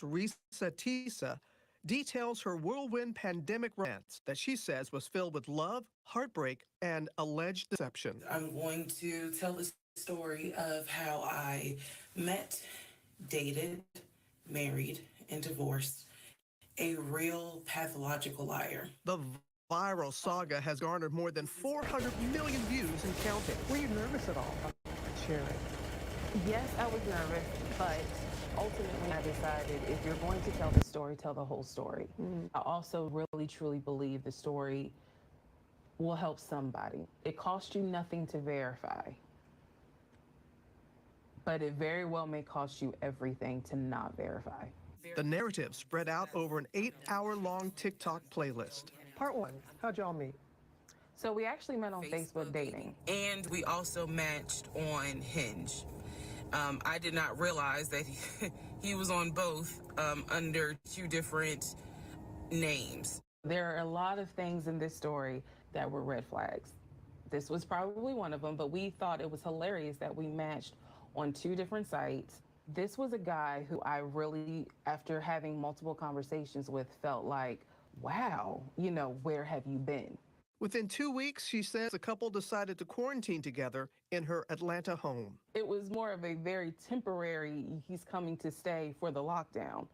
Risa Tisa details her whirlwind pandemic romance that she says was filled with love, heartbreak, and alleged deception. I'm going to tell the story of how I met, dated, married, and divorced a real pathological liar. The viral saga has garnered more than 400 million views and counting. Were you nervous at all about sharing? Yes, I was nervous, but ultimately I decided if you're going to tell the story, tell the whole story. I also really truly believe the story will help somebody. It costs you nothing to verify, but it very well may cost you everything to not verify. The narrative spread out over an 8-hour-long TikTok playlist. Part one, how'd y'all meet? So we actually met on Facebook dating. And we also matched on Hinge. I did not realize that he was on both under two different names. There are a lot of things in this story that were red flags. This was probably one of them, but we thought it was hilarious that we matched on two different sites. This was a guy who I really, after having multiple conversations with, felt like, wow, where have you been? Within 2 weeks, she says the couple decided to quarantine together in her Atlanta home. It was more of a very temporary, he's coming to stay for the lockdown.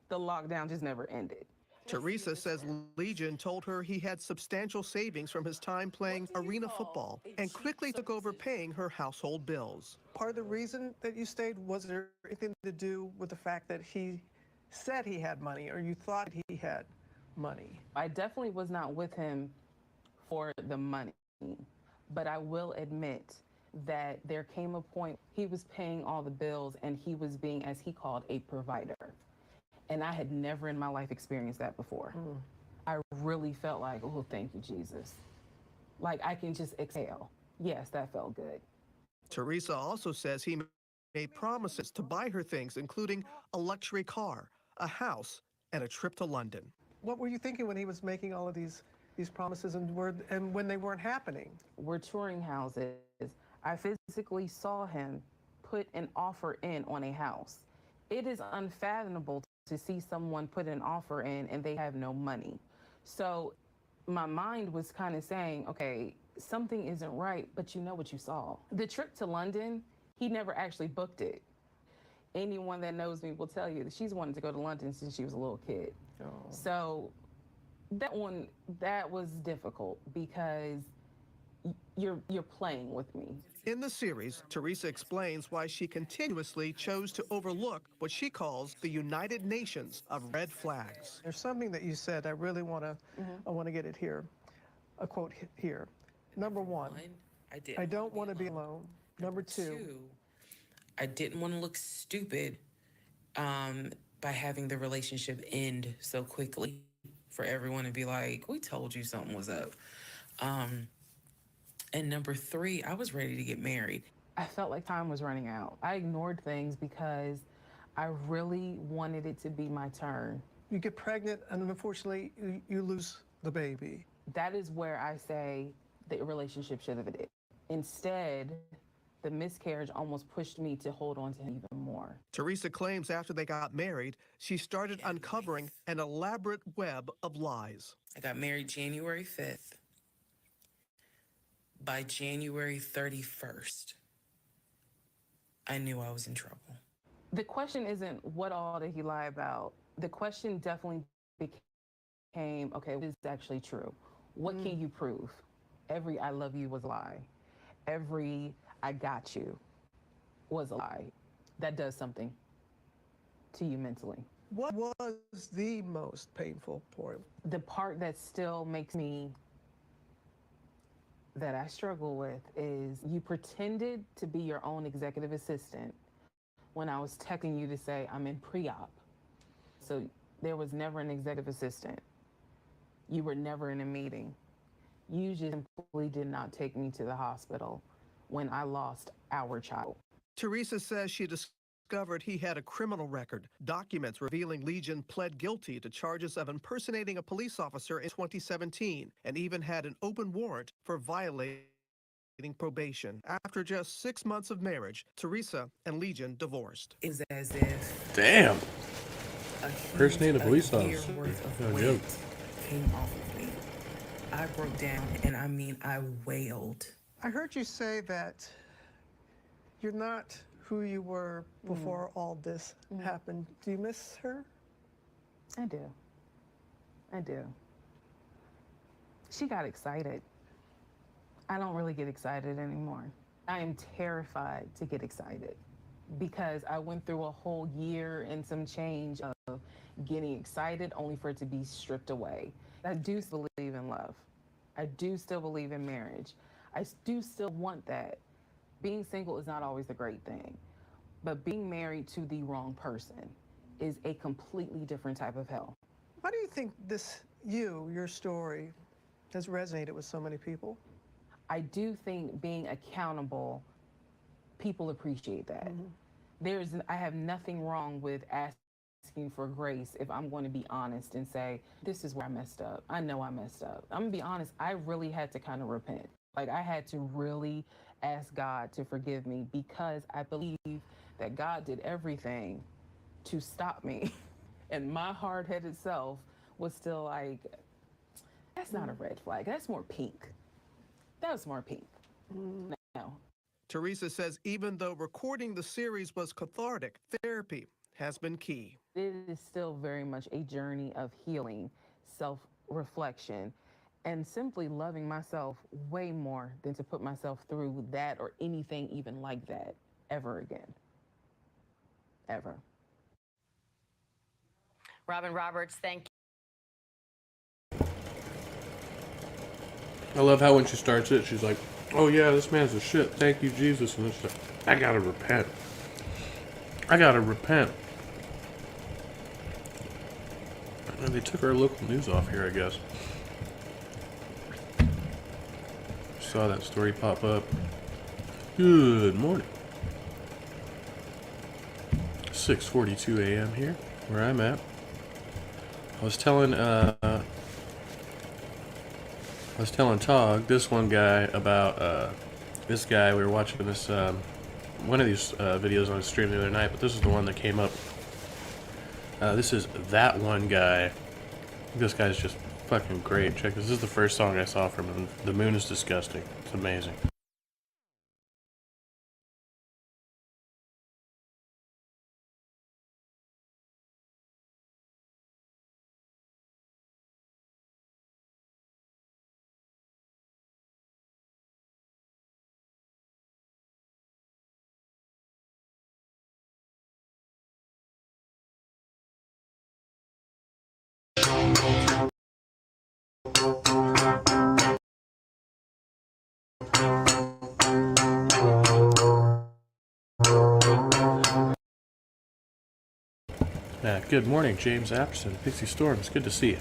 The lockdown just never ended. Teresa says Legion told her he had substantial savings from his time playing arena football and quickly took over paying her household bills. Part of the reason that you stayed, was there anything to do with the fact that he said he had money, or you thought he had money? I definitely was not with him for the money, but I will admit that there came a point he was paying all the bills and he was being, as he called, a provider. And I had never in my life experienced that before. I really felt like, oh, thank you, Jesus. Like I can just exhale. Yes, that felt good. Teresa also says he made promises to buy her things, including a luxury car, a house, and a trip to London. What were you thinking when he was making all of these promises and when they weren't happening? We're touring houses. I physically saw him put an offer in on a house. It is unfathomable to see someone put an offer in and they have no money. So my mind was kind of saying, okay, something isn't right, but you know what you saw. The trip to London, he never actually booked it. Anyone that knows me will tell you that she's wanted to go to London since she was a little kid. Oh. So that was difficult because you're playing with me. In the series, Teresa explains why she continuously chose to overlook what she calls the United Nations of red flags. There's something that you said I really want to get it here. A quote here. Number one, I don't want to be alone. Number two, I didn't want to look stupid by having the relationship end so quickly for everyone to be like, we told you something was up. And number three, I was ready to get married. I felt like time was running out. I ignored things because I really wanted it to be my turn. you get pregnant and unfortunately you lose the baby. That is where I say the relationship should have ended. Instead, the miscarriage almost pushed me to hold on to him even more. Teresa claims after they got married, she started uncovering an elaborate web of lies. I got married January 5th. By January 31st, I knew I was in trouble. The question isn't what all did he lie about. The question definitely became, okay, what is actually true? What can you prove? Every I love you was a lie. Every I got you was a lie. That does something to you mentally. What was the most painful part? The part that still makes me, that I struggle with, is you pretended to be your own executive assistant when I was texting you to say I'm in pre-op. So there was never an executive assistant. You were never in a meeting. You just simply did not take me to the hospital when I lost our child. Teresa says she discovered he had a criminal record. Documents revealing Legion pled guilty to charges of impersonating a police officer in 2017 and even had an open warrant for violating probation. After just 6 months of marriage, Teresa and Legion divorced. It was as if Damn. Impersonate a police year officer. worth of No weight joke. came off of me. I broke down, and I mean, I wailed. I heard you say that you're not who you were before all this happened. Do you miss her? I do. I do. She got excited. I don't really get excited anymore. I am terrified to get excited because I went through a whole year and some change of getting excited only for it to be stripped away. I do still believe in love. I do still believe in marriage. I do still want that. Being single is not always a great thing, but being married to the wrong person is a completely different type of hell. Why do you think your story, has resonated with so many people? I do think being accountable, people appreciate that. I have nothing wrong with asking for grace if I'm going to be honest and say, this is where I messed up. I know I messed up. I'm gonna be honest, I really had to kind of repent. Like, I had to really ask God to forgive me because I believe that God did everything to stop me. And my hard-headed self was still like, that's not a red flag. That's more pink. That was more pink. No. Teresa says even though recording the series was cathartic, therapy has been key. It is still very much a journey of healing, self-reflection, and simply loving myself way more than to put myself through that or anything even like that ever again. Ever. Robin Roberts, thank I love how when she starts it, she's like, oh yeah, this man's a shit. Thank you, Jesus. And it's like, I gotta repent. I gotta repent. And they took our local news off here, I guess. Saw that story pop up. Good morning. 6:42 a.m. here, where I'm at. I was telling Tog, this one guy, about this guy. We were watching this one of these videos on his stream the other night, but this is the one that came up. This is That One Guy. This guy's just fucking great. Check this. This is the first song I saw from him. The Moon is Disgusting. It's amazing. Good morning, James Apperson, Pixie Storms. Good to see you.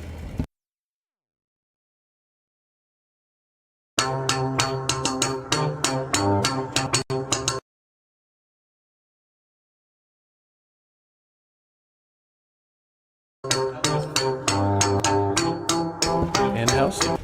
And Halsey.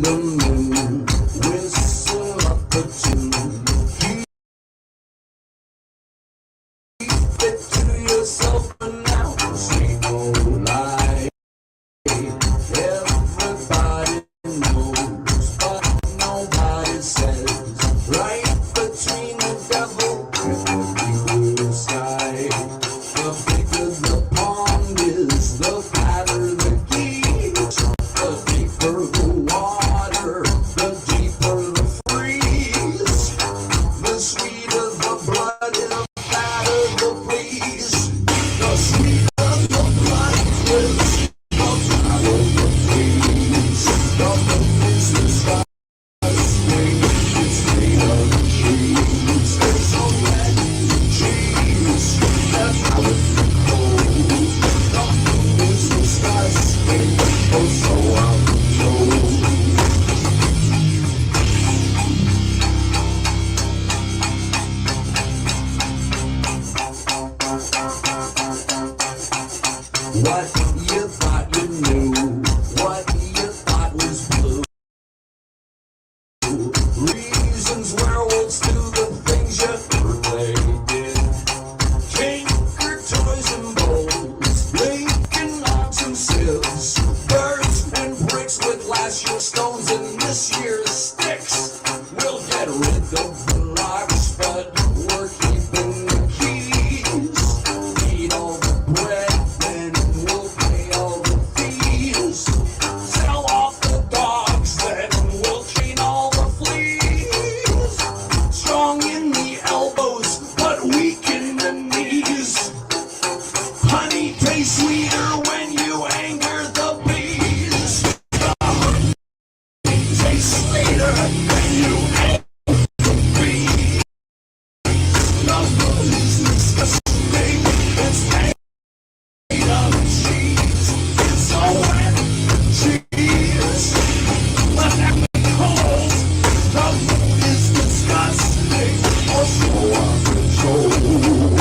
the moon, whistle up the tune. Keep it to yourself for now, ain't no lie. Everybody knows, but nobody says. Right between the devil and the blue sky. The bigger the pond is, the fatter the geese. The deeper the water, the deeper the freeze. The sweeter the blood, the fatter the fleas. The sweeter the blood is, the fatter the fleas. The moon is disgusting, it's made of cheese. It's a red cheese, that's how it goes. The moon is disgusting, oh so I'm told. What you thought you knew, what you thought was blue. Reasons werewolves do the things you heard they did. Tinker toys and bowls, Lincoln logs and sieves, birds and bricks with last year's stones and this year's sticks. We'll get rid of the locks, but we're keeping the keys. Eat all the bread, then we'll pay all the fees. Sell off the dogs, then we'll clean all the fleas. Strong in the elbows, but weak in the knees. Honey tastes sweeter when you anger the bees. Honey tastes sweeter when you anger the bees. The moon is disgusting, it's made of cheese. It's a wet cheese, but that cold. The moon is disgusting, or so I'm told.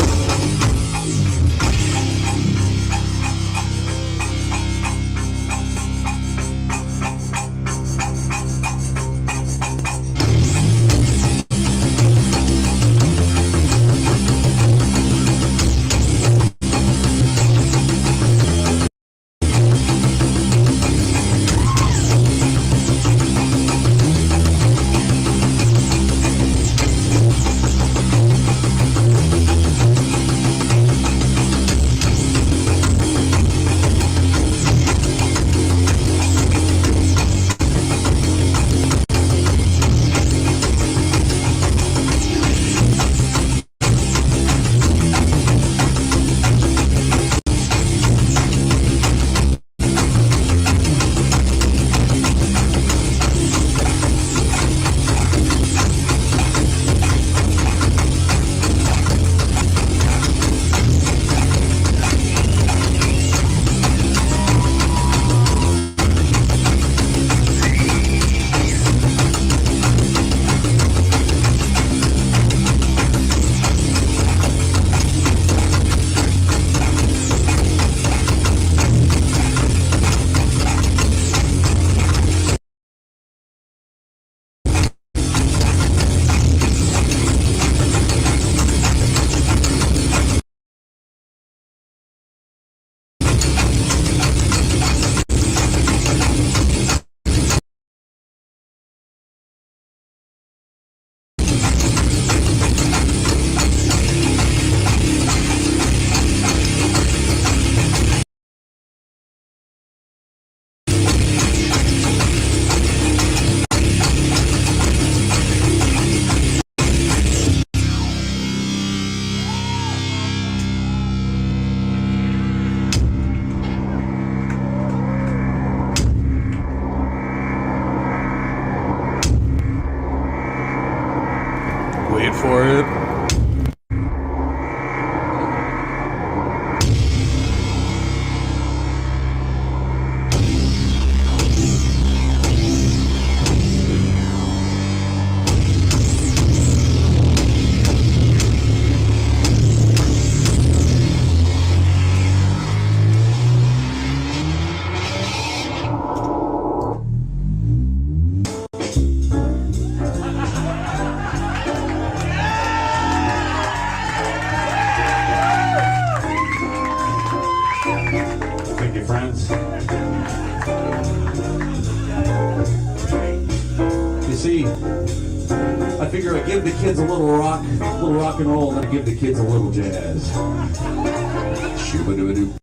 Wait for it. see, I figure I give the kids a little rock and roll, and I give the kids a little jazz. Shoo-ba-doo-ba-doo.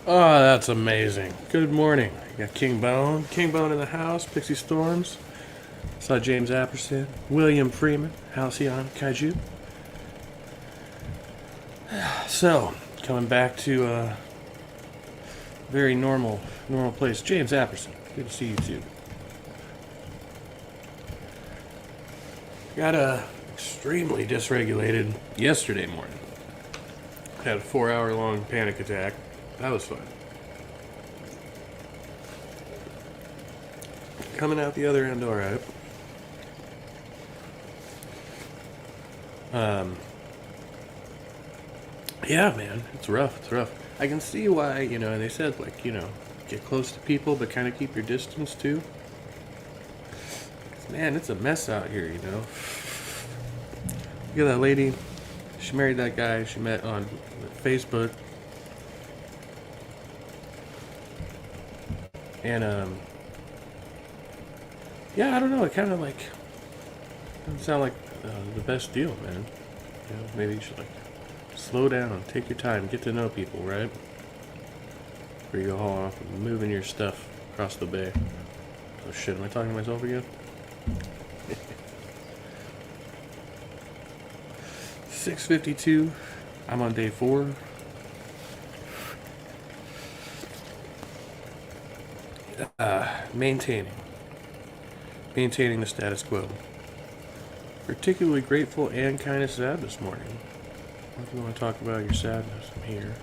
Oh, that's amazing. Good morning. You got King Bone in the house, Pixie Storms. Saw James Apperson, William Freeman, Halcyon, Kaiju. So, coming back to a very normal place. James Apperson, good to see you too. Got extremely dysregulated yesterday morning. Had a 4-hour-long panic attack. That was fun. Coming out the other end all right. Yeah, man, it's rough. I can see why, and they said, like, get close to people, but kind of keep your distance, too. 'Cause, man, it's a mess out here, Look at that lady. She married that guy she met on Facebook. And, yeah, I don't know, it kind of, like, doesn't sound like the best deal, man. Maybe you should, like, slow down, take your time, get to know people, right? Before you go haul off and moving your stuff across the bay. Oh shit, am I talking to myself again? 6:52. I'm on day 4. Maintaining the status quo. Particularly grateful and kind of sad this morning. If you want to talk about your sadness, I'm here.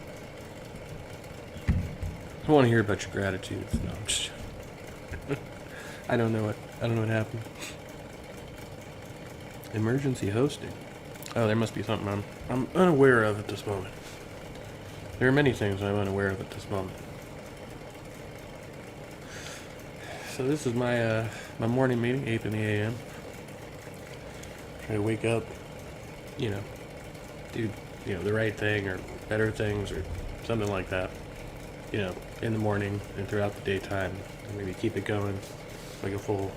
I want to hear about your gratitudes. No, I'm just I don't know what happened. Emergency hosting. Oh, there must be something I'm unaware of at this moment. There are many things I'm unaware of at this moment. So this is my my morning meeting, 8 in the a.m. Try to wake up, do the right thing or better things or something like that. In the morning and throughout the daytime, and maybe keep it going like a full,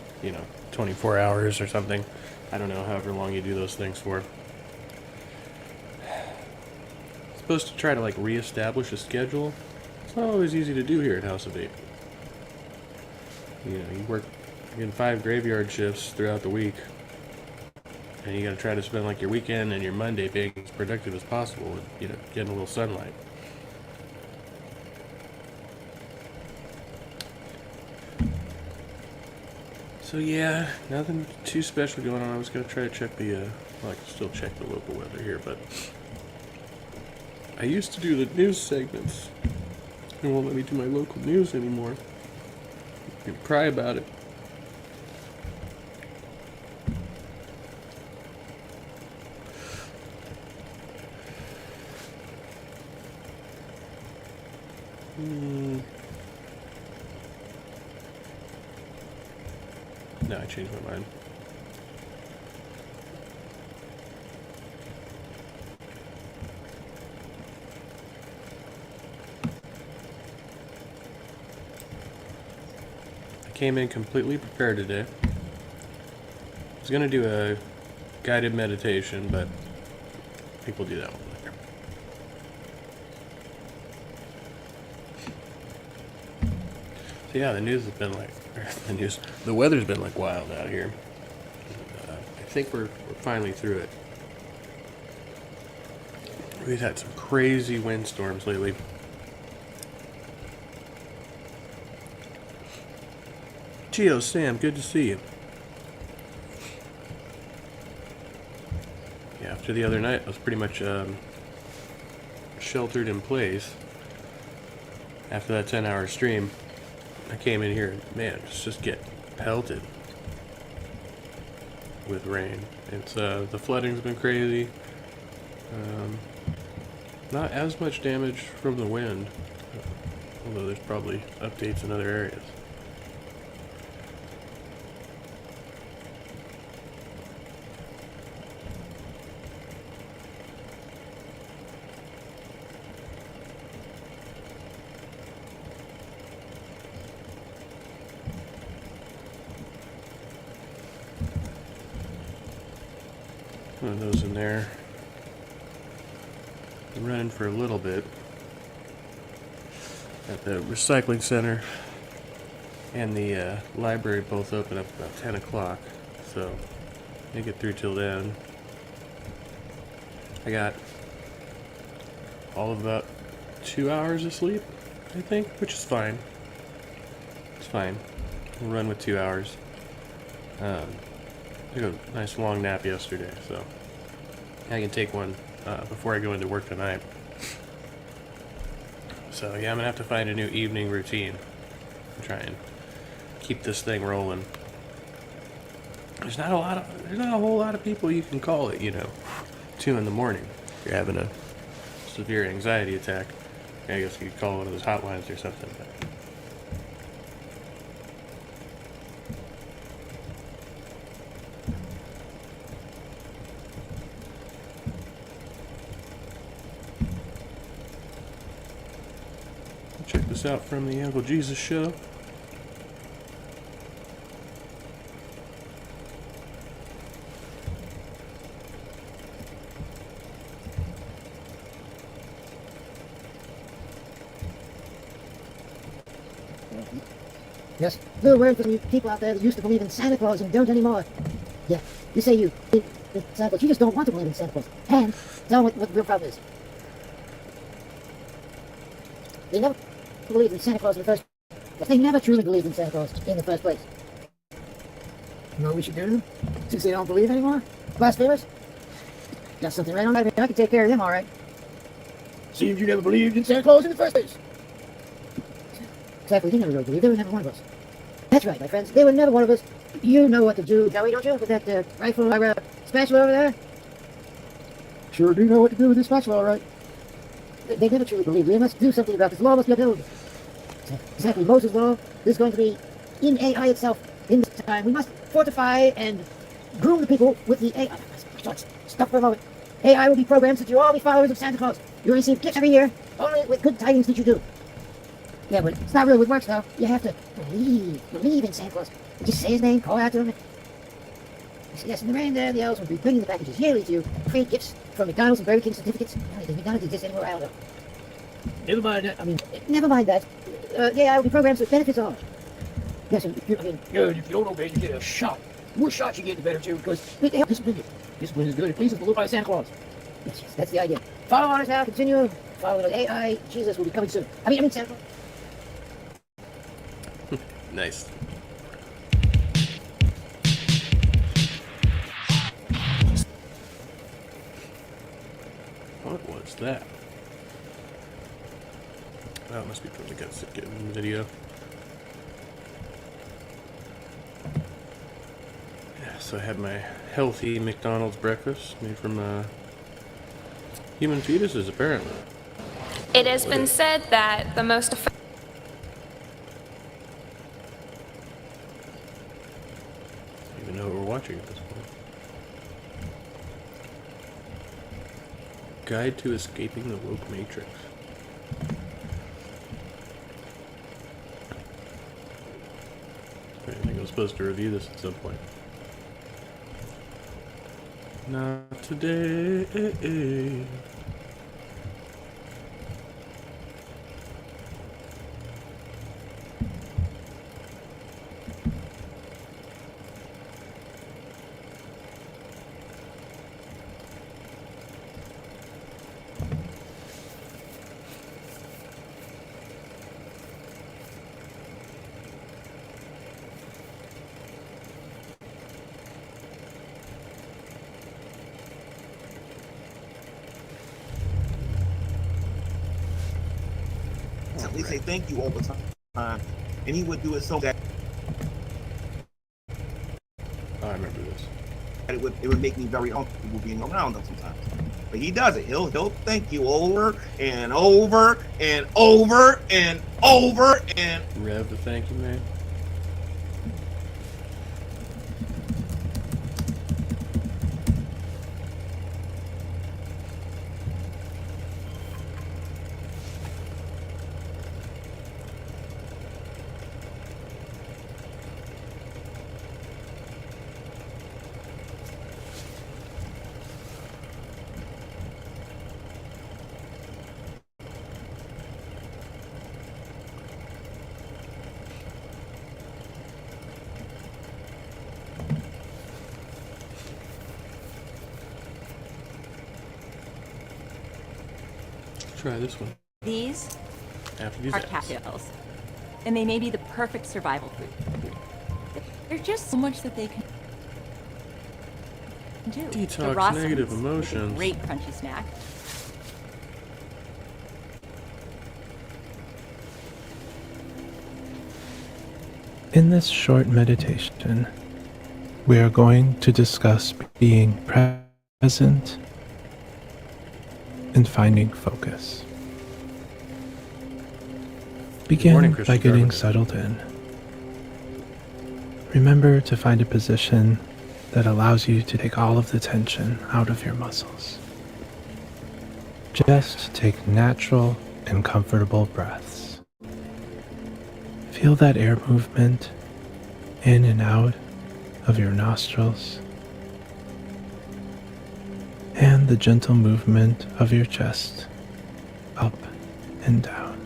24 hours or something. I don't know, however long you do those things for. Supposed to try to like reestablish a schedule. It's not always easy to do here at House of 8. You work in 5 graveyard shifts throughout the week, and you got to try to spend like your weekend and your Monday being as productive as possible and getting a little sunlight. So yeah, nothing too special going on. I was gonna try to check the I can still check the local weather here, but I used to do the news segments. It won't let me do my local news anymore. You can cry about it. No, I changed my mind. I came in completely prepared today. I was going to do a guided meditation, but I think we'll do that one later. So yeah, the news has been like, the weather's been like wild out here. I think we're finally through it. We've had some crazy windstorms lately. Geo, Sam, good to see you. Yeah, after the other night, I was pretty much sheltered in place. After that 10-hour stream, I came in here and, man, just get pelted with rain. It's the flooding's been crazy. Not as much damage from the wind, although there's probably updates in other areas. One of those in there. I'm running for a little bit at the recycling center and the library both open up about 10 o'clock, so make it through till then. I got all of about 2 hours of sleep, I think, which is fine. It's fine. I'll run with 2 hours. Took a nice long nap yesterday, so I can take one before I go into work tonight. So yeah, I'm gonna have to find a new evening routine and try and keep this thing rolling. There's not a whole lot of people you can call it, 2 in the morning. If you're having a severe anxiety attack, I guess you could call one of those hotlines or something. But check this out from the Uncle Jesus show. Yes, little word for some people out there that used to believe in Santa Claus and don't anymore. Yeah, you say you believe in Santa Claus, you just don't want to believe in Santa Claus. And tell them what the real problem is. They never believed in Santa Claus in the first place. They never truly believed in Santa Claus in the first place. You know what we should do to them? Since they don't believe anymore? Blasphemers? Got something right on that. I can take care of them, all right. Seems you never believed in Santa Claus in the first place. Exactly, they never really believed. They were never one of us. That's right, my friends. They were never one of us. You know what to do, Joey, don't you? With that rifle or spatula over there? Sure do know what to do with this spatula, all right. They never truly believed. We must do something about this. Law must be upheld. Exactly, Moses' law is going to be in AI itself in this time. We must fortify and groom the people with the AI. Stop for a moment. AI will be programmed so that you'll all be followers of Santa Claus. You'll receive gifts every year, only with good tidings that you do. Yeah, but it's not really what works, though. You have to believe in Santa Claus. Just say his name, call out to him. Yes, and the reindeer and the elves will be bringing the packages yearly to you. Free gifts from McDonald's and Burger King certificates. Does McDonald's exist anymore? I don't know. Never mind that. Never mind that. The AI will be programmed so it benefits all. Yes, and if you don't obey, you get a shot. The more shots you get, the better, too, because it helps discipline you. Discipline is good. It pleases the Lord by Santa Claus. Yes, that's the idea. Follow on us now. Continue. Follow the AI. Jesus will be coming soon. I mean, Santa Claus. Nice. What was that? That must be from the guts that get in the video. Yeah, so I had my healthy McDonald's breakfast made from human fetuses, apparently. It has been said that the most effective Even know what we're watching at this point. Guide to Escaping the Woke Matrix. I think I was supposed to review this at some point. Not today. We say thank you all the time, and he would do it so that I remember this. it would make me very uncomfortable being around him sometimes. But he does it. He'll thank you over and over and over and over and Rev the thank you man. try this one. These After these are ads. cattails, and they may be the perfect survival food. There's just so much that they can do. Detox The raw negative seeds, emotions. a great crunchy snack. In this short meditation, we are going to discuss being present and finding focus. Begin morning, by Christopher. getting settled in. Remember to find a position that allows you to take all of the tension out of your muscles. Just take natural and comfortable breaths. Feel that air movement in and out of your nostrils, and the gentle movement of your chest up and down.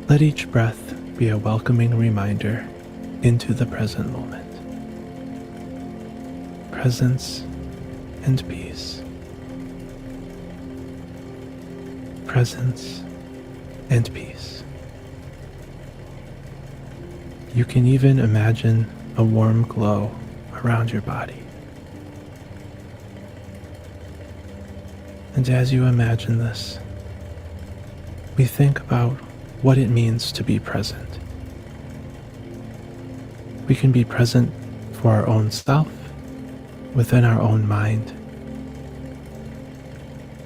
Let each breath be a welcoming reminder into the present moment. Presence and peace. Presence and peace. You can even imagine a warm glow around your body. And as you imagine this, we think about what it means to be present. We can be present for our own self, within our own mind,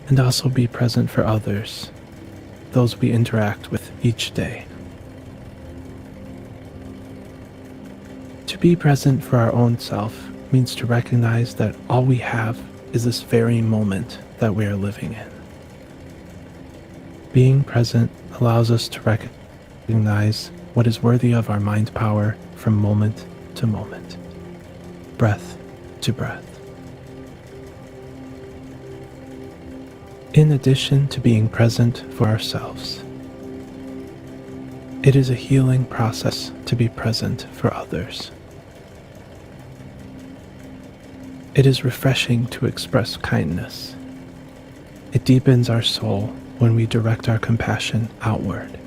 and also be present for others, those we interact with each day. To be present for our own self means to recognize that all we have is this very moment that we are living in. Being present allows us to recognize what is worthy of our mind power from moment to moment, breath to breath. In addition to being present for ourselves, it is a healing process to be present for others. It is refreshing to express kindness. It deepens our soul when we direct our compassion outward.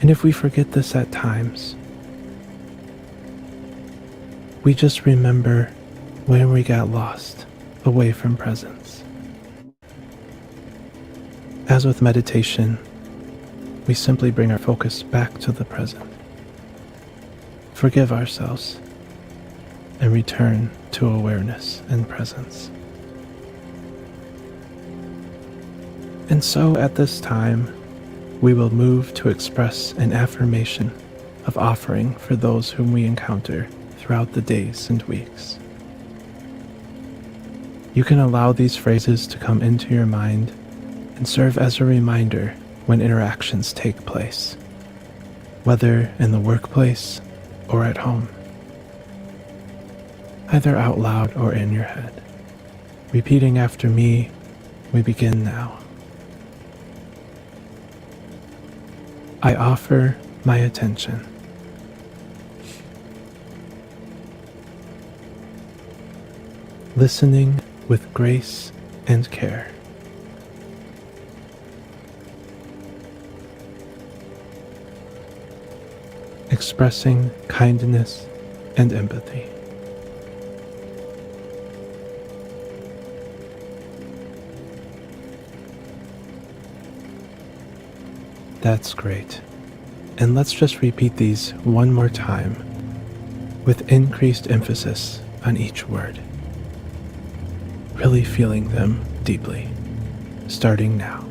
And if we forget this at times, we just remember when we got lost away from presence. As with meditation, we simply bring our focus back to the present, forgive ourselves, and return to awareness and presence. And so at this time, we will move to express an affirmation of offering for those whom we encounter throughout the days and weeks. You can allow these phrases to come into your mind and serve as a reminder when interactions take place, whether in the workplace or at home, either out loud or in your head. Repeating after me, we begin now. I offer my attention. Listening with grace and care. Expressing kindness and empathy. That's great. And let's just repeat these one more time with increased emphasis on each word. Really feeling them deeply, starting now.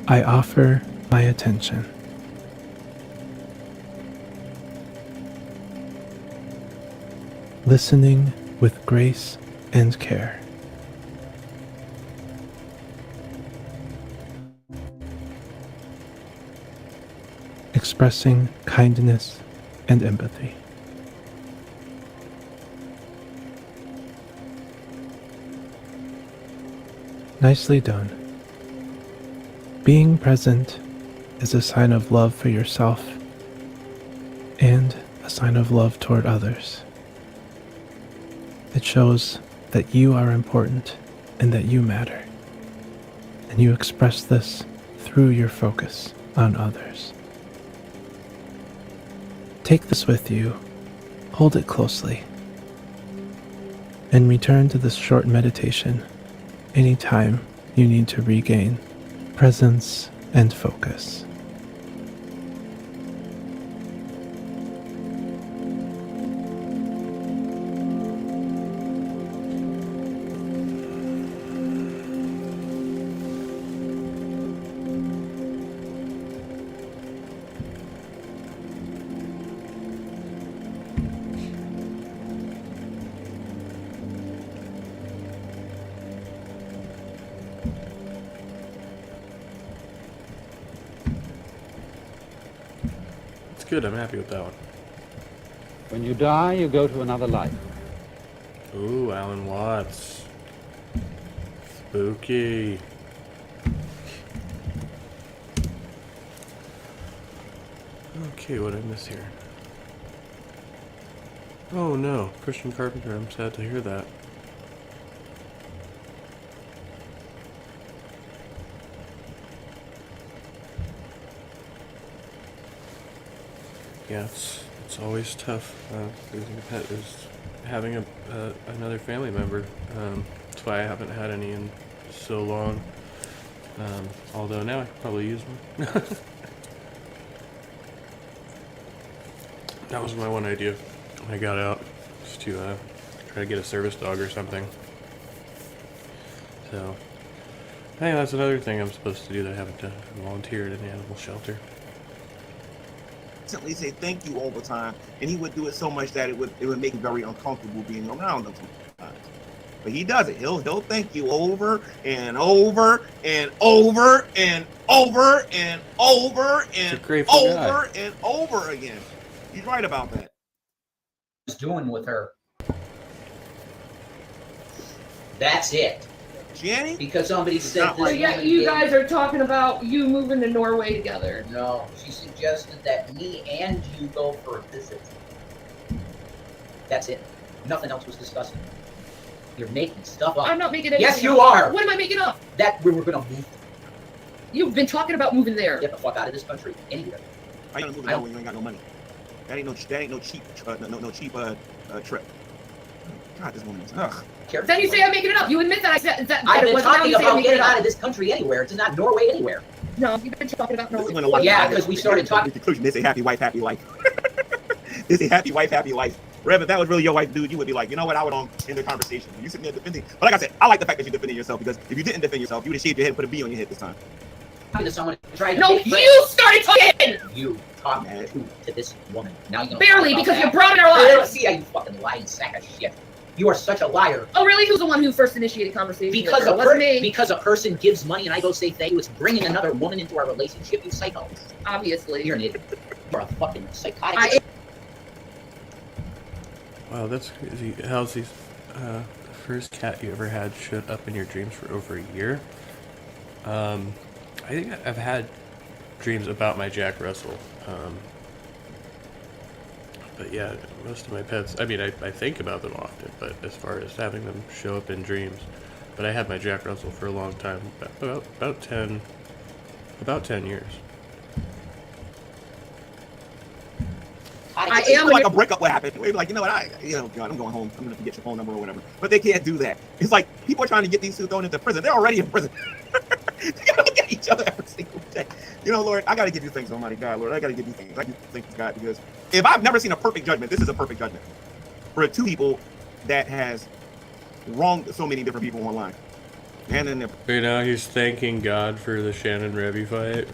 I offer my attention. Listening with grace and care. Expressing kindness and empathy. Nicely done. Being present is a sign of love for yourself and a sign of love toward others. It shows that you are important and that you matter. And you express this through your focus on others. Take this with you, hold it closely, and return to this short meditation anytime you need to regain presence and focus. Good, I'm happy with that one. When you die, you go to another life. Ooh, Alan Watts. Spooky. Okay, what did I miss here? Oh no, Christian Carpenter, I'm sad to hear that. Yeah, it's always tough losing a pet, is having another family member. That's why I haven't had any in so long. Although now I could probably use one. That was my one idea when I got out, was to try to get a service dog or something. So, hey, that's another thing I'm supposed to do that I haven't done. Volunteer at an animal shelter. Say thank you all the time, and he would do it so much that it would make him very uncomfortable being around them sometimes. But he does it. He'll thank you over and over and over and over and over and over and over again. He's right about that. What's doing with her? That's it. Jenny? Because somebody said this. So yeah, you guys are talking about you moving to Norway together. No, she suggested that me and you go for a visit. That's it. Nothing else was discussed. You're making stuff up. I'm not making anything Yes, you are. What am I making up? That we were gonna move. You've been talking about moving there. Get the fuck out of this country. Anywhere. How you gonna move it out when you ain't got no money? That ain't no cheap trip. God, this woman is. Ugh. Then you say I'm making it up. You admit that I said that. I've been now talking you say I'm about making getting it up. out of this country anywhere. It's not Norway anywhere. No, you've been talking about Norway. Yeah, because we started talking. Conclusion: This a happy wife, happy life. This a happy wife, happy life. Rev, if that was really your wife, dude, you would be like, you know what? I would end the conversation. You sitting there defending. But like I said, I like the fact that you're defending yourself, because if you didn't defend yourself, you would have shaved your head and put a B on your head this time. Someone tried to No, you started talking. You talked to this woman. Now you barely, because you brought in our lives. See how you fucking lying sack of shit. You are such a liar. Oh, really? Who's the one who first initiated conversation? Because because a person gives money and I go say thank you, it's bringing another woman into our relationship. You psycho. Obviously. You're an idiot. You're a fucking psychotic. Wow, that's crazy. How's the first cat you ever had showed up in your dreams for over a year? I think I've had dreams about my Jack Russell. But yeah, most of my pets, I mean, I think about them often, but as far as having them show up in dreams. But I had my Jack Russell for a long time, about 10 years. I am like a breakup. What happened? We're like, you know what? God, I'm going home. I'm gonna forget your phone number or whatever. But they can't do that. It's like people are trying to get these two thrown into prison. They're already in prison. They gotta look at each other every single day. You know, Lord, I gotta give you thanks, Almighty God, Lord. I gotta give you thanks. I give you thanks, God, because if I've never seen a perfect judgment, this is a perfect judgment for two people that has wronged so many different people online. And then right now he's thanking God for the Shannon Revy fight.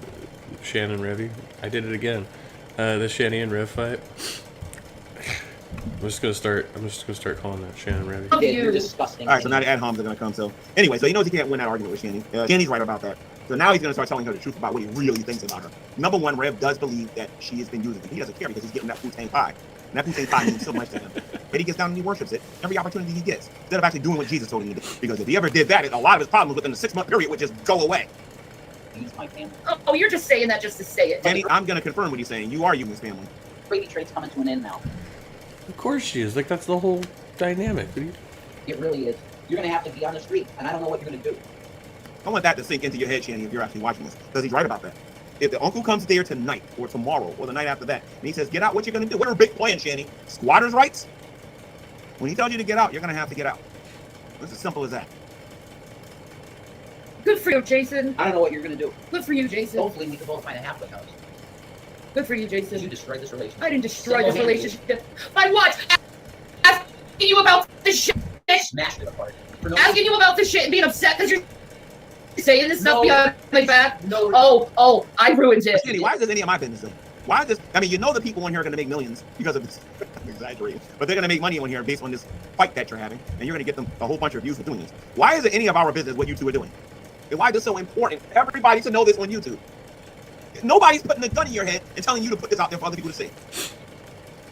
Shannon Revy. I did it again. The Shanny and Rev fight. I'm just gonna start calling that Shannon Revy. You're disgusting. All right, so now the ad homs are gonna come. So anyway, so he knows he can't win that argument with Shanny. Shanny's right about that. So now he's gonna start telling her the truth about what he really thinks about her. Number one, Rev does believe that she has been using him. He doesn't care because he's getting that Wu-Tang pie. And that Wu-Tang pie means so much to him. But he gets down and he worships it every opportunity he gets, instead of actually doing what Jesus told him to do. Because if he ever did that, a lot of his problems within the 6-month period would just go away. He's my family. Oh, you're just saying that just to say it. Shanny, I'm gonna confirm what he's saying. You are Yuma's family. Brady trade's coming to an end now. Of course she is. Like, that's the whole dynamic. It really is. You're going to have to be on the street, and I don't know what you're going to do. I want that to sink into your head, Shanny, if you're actually watching this, because he's right about that. If the uncle comes there tonight or tomorrow or the night after that, and he says, get out, what you're going to do? What are big plan, Shanny? Squatters' rights? When he tells you to get out, you're going to have to get out. It's as simple as that. Good for you, Jason. I don't know what you're going to do. Good for you, Jason. Hopefully, we can both find a halfway house. Good for you, Jason. You destroyed this relationship. I didn't destroy this relationship. By what? Asking you about this shit. Smashed it apart. Asking you about this shit and being upset because you're saying this stuff behind my back. No. Oh, I ruined it. Shanny, why is this any of my business then? Why is this? I mean, you know the people on here are going to make millions because of this. I'm exaggerating, but they're going to make money on here based on this fight that you're having, and you're going to get them a whole bunch of views for doing this. Why is it any of our business what you two are doing? And why is this so important? Everybody to know this on YouTube. Nobody's putting a gun in your head and telling you to put this out there for other people to see.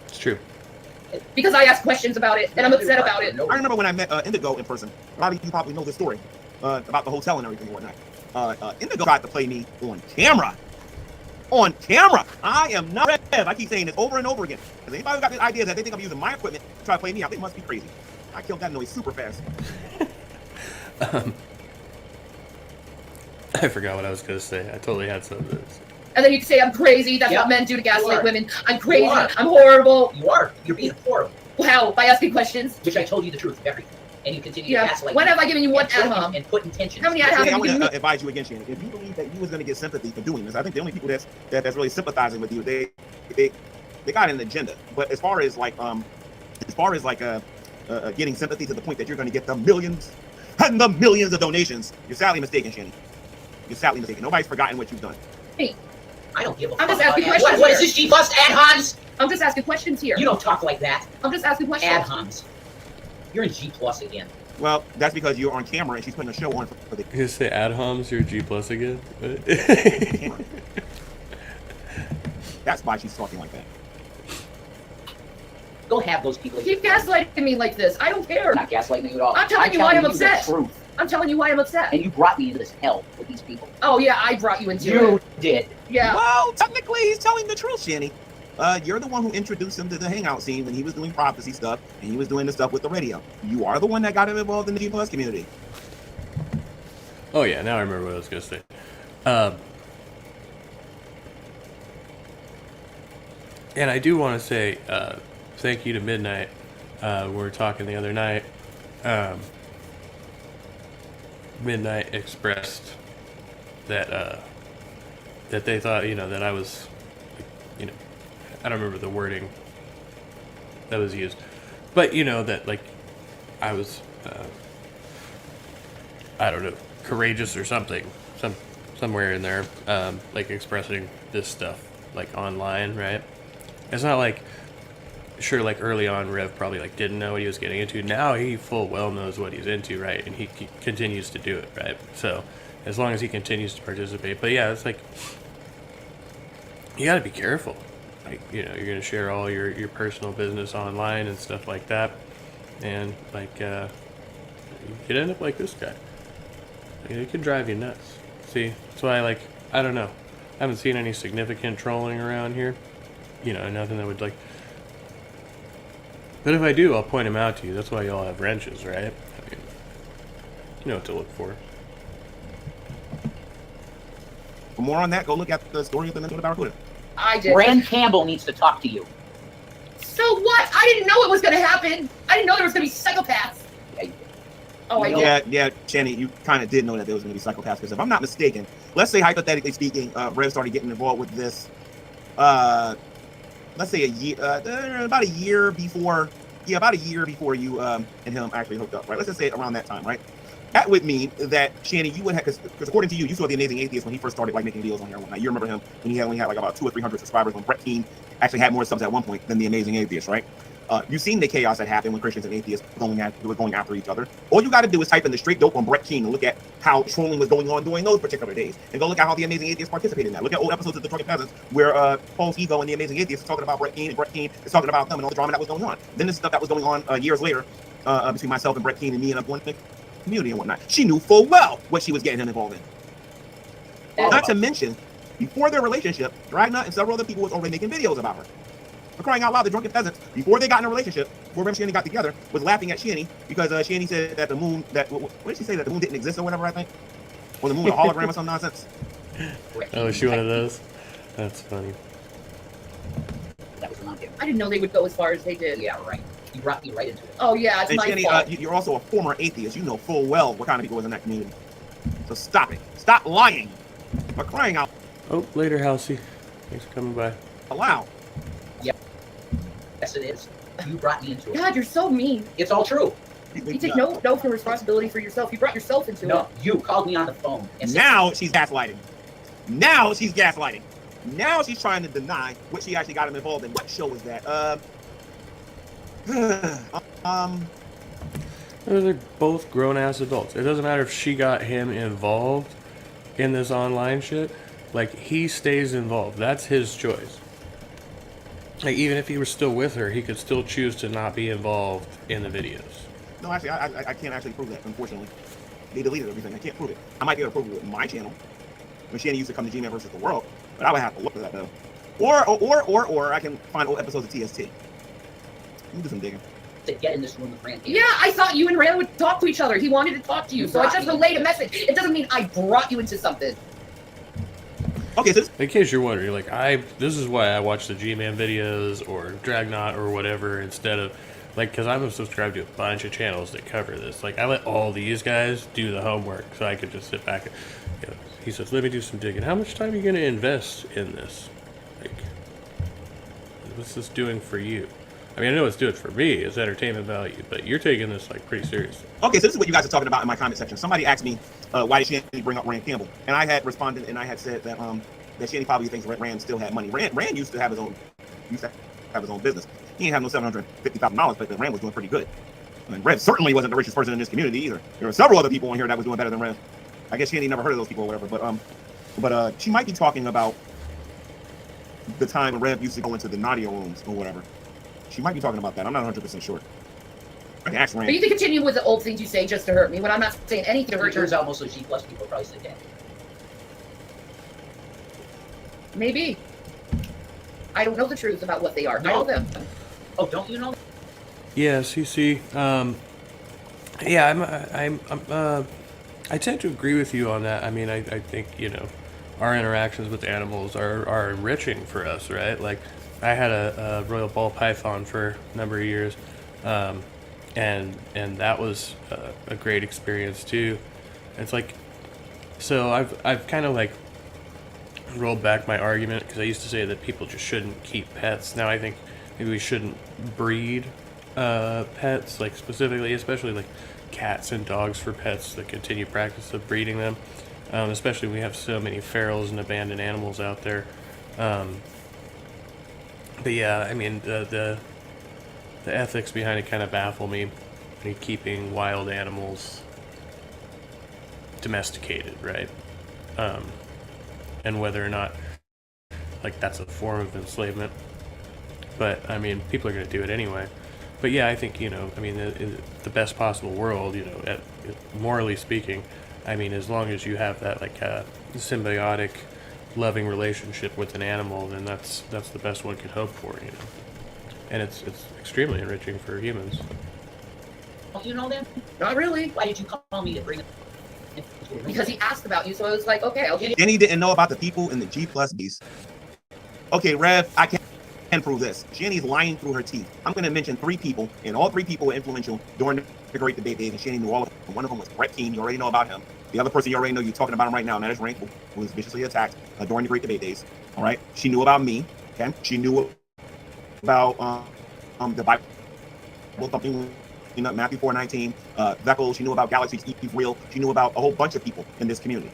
It's true. Because I asked questions about it, and I'm upset about it. I remember when I met Indigo in person. A lot of you probably know this story about the hotel and everything and whatnot. Indigo tried to play me on camera. On camera. I am not Rev. I keep saying this over and over again. Has anybody got this idea that they think I'm using my equipment to try to play me out? They must be crazy. I killed that noise super fast. I forgot what I was going to say. I totally had some of this. And then you can say I'm crazy. That's Yep. what men do to gaslight are. women. I'm crazy. You are. I'm horrible. You are. You're being horrible. How? By asking questions? Which I told you the truth of everything. And you continue to Yeah. gaslight When me have I given you one and put- ad hom? and put intentions. How many ad homs Hey, I have you want given to me? advise you again, Shannon. If you believe that you was going to get sympathy for doing this, I think the only people that's really sympathizing with you, they got an agenda. But as far as getting sympathy to the point that you're going to get the millions and the millions of donations, you're sadly mistaken, Shannon. You're sadly mistaken. Nobody's forgotten what you've done. Hey, I don't give a fuck. I'm just about asking ad- questions What is here. this, G Plus ad homs? I'm just asking questions here. You don't talk like that. I'm just asking questions. Ad homs. You're in G Plus again. Well, that's because you're on camera and she's putting a show on for the You say ad homs, you're G plus again? camera. That's why she's talking like that. Go have those people. You keep gaslighting me like this. I don't care. I'm not gaslighting you at all. I'm telling you why I'm the upset. truth. I'm telling you why I'm upset. And you brought me into this hell with these people. Oh yeah, I brought you into You it. did. Yeah. Well, technically, he's telling the truth, Shanny. You're the one who introduced him to the hangout scene when he was doing prophecy stuff and he was doing the stuff with the radio. You are the one that got him involved in the G Plus community. Oh yeah, now I remember what I was going to say. And I do want to say thank you to Midnight. We were talking the other night. Midnight expressed that that they thought, that I was, I don't remember the wording that was used, but that like I was, I don't know, courageous or something, somewhere in there, like expressing this stuff like online, right? It's not like, sure, like early on, Rev probably like didn't know what he was getting into. Now he full well knows what he's into, right? And he continues to do it, right? So as long as he continues to participate, but yeah, it's like you got to be careful. Like, you're going to share all your personal business online and stuff like that, and like you could end up like this guy. It could drive you nuts. See, that's why I don't know. I haven't seen any significant trolling around here. Nothing that would like. But if I do, I'll point them out to you. That's why y'all have wrenches, right? I mean, you know what to look for. For more on that, go look at the story of the Minnesota Barracuda. I did. Brand Campbell needs to talk to you. So what? I didn't know it was going to happen. I didn't know there was going to be psychopaths. Oh, I did. Yeah, Channy, you kind of did know that there was going to be psychopaths because if I'm not mistaken, let's say hypothetically speaking, Rev started getting involved with this. Let's say about a year before you and him actually hooked up, right? Let's just say around that time, right? That would mean that Shanny, you would have, because according to you saw the Amazing Atheist when he first started like making videos on here and whatnot. You remember him when he only had like about 200 or 300 subscribers when Brett Keane actually had more subs at one point than the Amazing Atheist, right? You've seen the chaos that happened when Christians and atheists were going after each other. All you got to do is type in the straight dope on Brett Keane and look at how trolling was going on during those particular days, and go look at how the Amazing Atheist participated in that. Look at old episodes of the Drunken Peasants where Paul's ego and the Amazing Atheist is talking about Brett Keane, and Brett Keane is talking about them and all the drama that was going on. Then this stuff that was going on years later between myself and Brett Keane and me and going to the community and whatnot. She knew full well what she was getting him involved in. Not to mention, before their relationship, Dragna and several other people was already making videos about her. For crying out loud, the Drunken Peasants, before they got in a relationship, where Rem Shanny got together was laughing at Shanny because Shanny said that the moon, what did she say, that the moon didn't exist or whatever, I think? Or the moon a hologram or some nonsense? Oh, is she one of those? That's funny. That was around here. I didn't know they would go as far as they did. Yeah, right. You brought me right into it. Oh yeah, it's And my Shanny, fault. you're also a former atheist. You know full well what kind of people is in that community. So stop it. Stop lying. For crying out Oh, later, Halsey. Thanks for coming by. loud. Yes, it is. You brought me into it. God, you're so mean. It's all true. You take no for responsibility for yourself. You brought yourself into No, it. you called me on the phone. And said, Now she's gaslighting. Now she's gaslighting. Now she's trying to deny what she actually got him involved in. What show was that? They're both grown-ass adults. It doesn't matter if she got him involved in this online shit. Like, he stays involved. That's his choice. Like, even if he were still with her, he could still choose to not be involved in the videos. No, actually, I can't actually prove that, unfortunately. They deleted everything. I can't prove it. I might be able to prove it with my channel. When Shanny used to come to G-Man versus the World. But I would have to look for that, though. Or I can find old episodes of TST. Let me do some digging. to get in this room with Rand. Yeah, I thought you and Rand would talk to each other. He wanted to talk to you, so I just relayed a message. It doesn't mean I brought you into something. Okay, so in case you're wondering, like this is why I watch the G-Man videos or Dragnot or whatever instead of, like, because I'm subscribed to a bunch of channels that cover this. Like, I let all these guys do the homework so I could just sit back. And, you know, he says, let me do some digging. How much time are you going to invest in this? Like, what's this doing for you? I mean, I know it's doing for me. It's entertainment value, but you're taking this, like, pretty seriously. Okay, so this is what you guys are talking about in my comment section. Somebody asked me, why did Shanny bring up Rand Campbell? And I had responded, and I had said that that Shanny probably thinks Rand still had money. Rand used to have his own business. He didn't have no $750,000, but Rand was doing pretty good. And Rev certainly wasn't the richest person in this community either. There were several other people in here that was doing better than Rev. I guess Shanny never heard of those people or whatever, but she might be talking about the time when Rev used to go into the Nadia rooms or whatever. She might be talking about that. I'm not 100% sure. I can ask Rand. But you can continue with the old things you say just to hurt me when I'm not saying anything to hurt you. Turns out most of the G+ people probably say that. Maybe. I don't know the truth about what they are. No. All of them. Oh, don't you know? Yeah, CC. Yeah, I tend to agree with you on that. I mean, I think, you know, our interactions with animals are enriching for us, right? Like, I had a royal ball python for a number of years, and that was a great experience too. It's like, so I've kind of like rolled back my argument because I used to say that people just shouldn't keep pets. Now I think maybe we shouldn't breed pets, like specifically, especially like cats and dogs for pets, the continued practice of breeding them, especially when we have so many ferals and abandoned animals out there. But yeah, I mean, the ethics behind it kind of baffle me. I mean, keeping wild animals domesticated, right? And whether or not, like, that's a form of enslavement. But, I mean, people are going to do it anyway. But yeah, I think, you know, I mean, in the best possible world, you know, morally speaking, I mean, as long as you have that, like, symbiotic, loving relationship with an animal, then that's the best one could hope for, you know. And it's extremely enriching for humans. Don't you know them? Not really. Why did you call me to bring it? Because he asked about you, so I was like, okay, I'll give you. Jenny didn't know about the people in the G+Bs. Okay, Rev, I can prove this. Shanny's lying through her teeth. I'm going to mention 3 people, and all 3 people were influential during the Great Debate days, and Shanny knew all of them. One of them was Brett Keane. You already know about him. The other person you already know, you're talking about him right now, and that is Rankle, who was viciously attacked during the Great Debate days. All right? She knew about me. Okay? She knew about the Bible thumping, you know, Matthew 4:19, Veckle. She knew about Galaxy's Eve Real. She knew about a whole bunch of people in this community.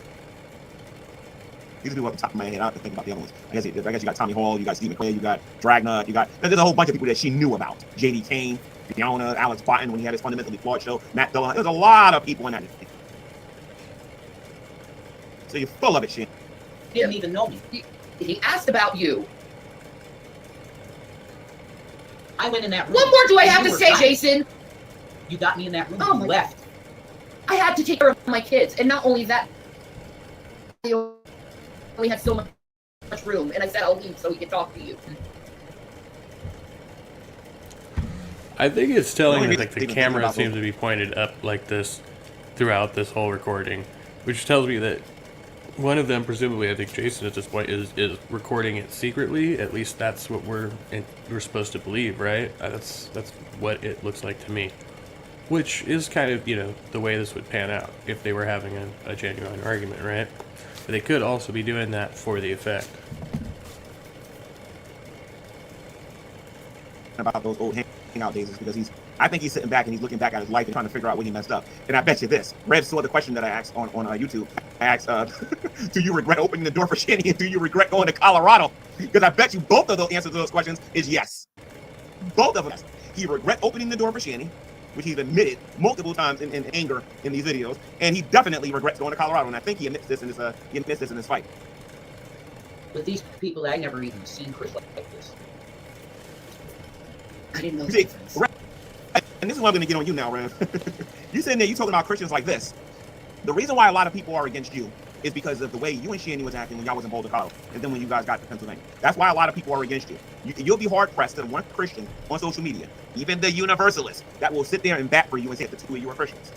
These are people off the top of my head. I have to think about the other ones. I guess you got Tommy Hall, you got Steve McClay, you got Dragnut, there's a whole bunch of people that she knew about. J.D. Kane, Fiona, Alex Barton when he had his Fundamentally Flawed show, Matt Dillon. There's a lot of people in that. So you're full of it, shit. He didn't even know me. He asked about you. I went in that room. What more do I have You to were say, gone. Jason? You got me in that room. Oh You my left. I had to take care of my kids, and not only that, I only had so much room, and I said I'll leave so he could talk to you. I think it's telling The only that like reason the I'm camera thinking seems to be pointed up like this throughout this whole recording, which tells me that one of them, presumably I think Jason at this point, is recording it secretly. At least that's what we're supposed to believe, right? That's what it looks like to me. Which is kind of, you know, the way this would pan out if they were having a genuine argument, right? But they could also be doing that for the effect. About those old hangout days is because I think he's sitting back and he's looking back at his life and trying to figure out what he messed up. And I bet you this, Rev saw the question that I asked on YouTube. I asked, do you regret opening the door for Shanny and do you regret going to Colorado? Because I bet you both of those answers to those questions is yes. Both of them. He regret opening the door for Shanny, which he's admitted multiple times in anger in these videos, and he definitely regrets going to Colorado. And I think he admits this in this fight. With these people, I never even seen Chris like this. I didn't know the See, difference. and this is what I'm going to get on you now, Rev. You sitting there, you talking about Christians like this. The reason why a lot of people are against you is because of the way you and Shanny was acting when y'all was in Boulder, Colorado, and then when you guys got to Pennsylvania. That's why a lot of people are against you. You'll be hard-pressed to one Christian on social media, even the universalists, that will sit there and bat for you and say that the two of you are Christians.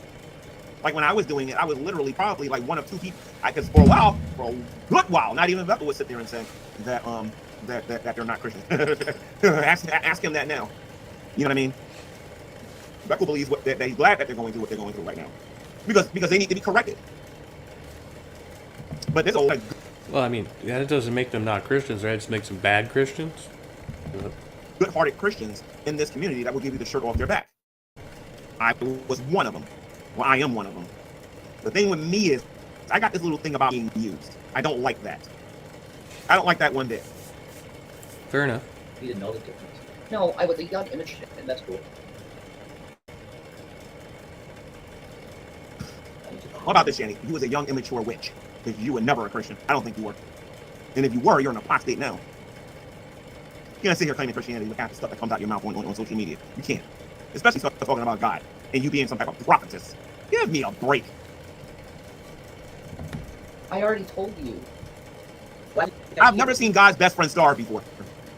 Like when I was doing it, I was literally probably like one of two people. Because for a good while, not even Bethel would sit there and say that that they're not Christians. ask him that now. You know what I mean? Beckle believes that he's glad that they're going through what they're going through right now, because they need to be corrected. But there's a well, I mean, that doesn't make them not Christians, right? It just makes them bad Christians. Good-hearted Christians in this community that will give you the shirt off their back. I was one of them. Well, I am one of them. The thing with me is, I got this little thing about being used. I don't like that. I don't like that one bit. Fair enough. You didn't know the difference. No, I was a young image, and that's cool. What about this, Shanny? You was a young, immature witch. Because you were never a Christian. I don't think you were. And if you were, you're an apostate now. You can't sit here claiming Christianity with half the stuff that comes out your mouth on social media. You can't. Especially stuff talking about God and you being some type of prophetess. Give me a break. I already told you. I've never seen God's best friend starve before.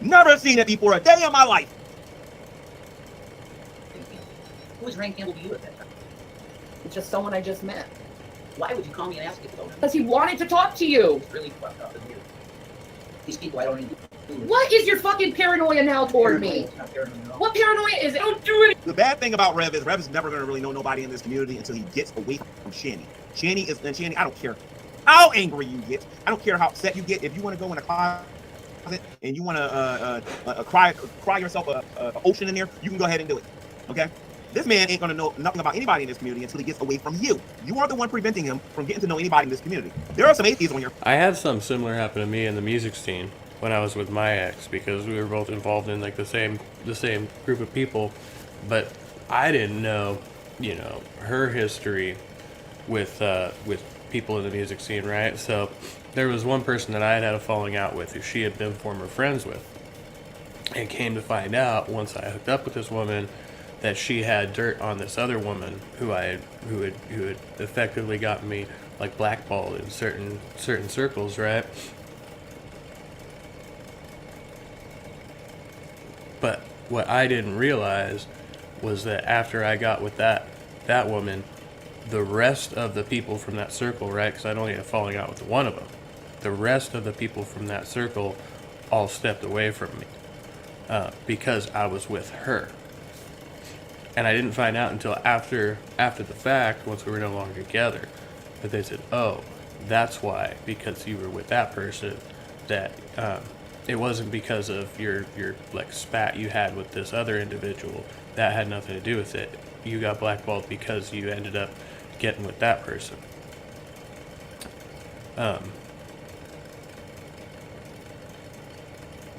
Never seen it before a day in my life. Who was Rand Campbell to you at that time? It's just someone I just met. Why would you call me and ask if about him? Because he wanted to talk to you. It's really fucked up, isn't it? These people I don't even do. What is your fucking paranoia now toward me? What paranoia is it? Don't do it. The bad thing about Rev is never going to really know nobody in this community until he gets away from Shanny. Shanny, I don't care how angry you get. I don't care how upset you get. If you want to go in a closet and you want to cry yourself an ocean in there, you can go ahead and do it. Okay? This man ain't going to know nothing about anybody in this community until he gets away from you. You are the one preventing him from getting to know anybody in this community. There are some atheists on your... I had something similar happen to me in the music scene when I was with my ex, because we were both involved in like the same group of people, but I didn't know, you know, her history with people in the music scene, right? So there was one person that I had a falling out with who she had been former friends with, and came to find out once I hooked up with this woman that she had dirt on this other woman who had effectively gotten me like blackballed in certain circles, right? But what I didn't realize was that after I got with that woman, the rest of the people from that circle, right? Because I'd only had a falling out with one of them. The rest of the people from that circle all stepped away from me because I was with her. And I didn't find out until after the fact, once we were no longer together, that they said, "Oh, that's why, because you were with that person, that it wasn't because of your like spat you had with this other individual. That had nothing to do with it. You got blackballed because you ended up getting with that person."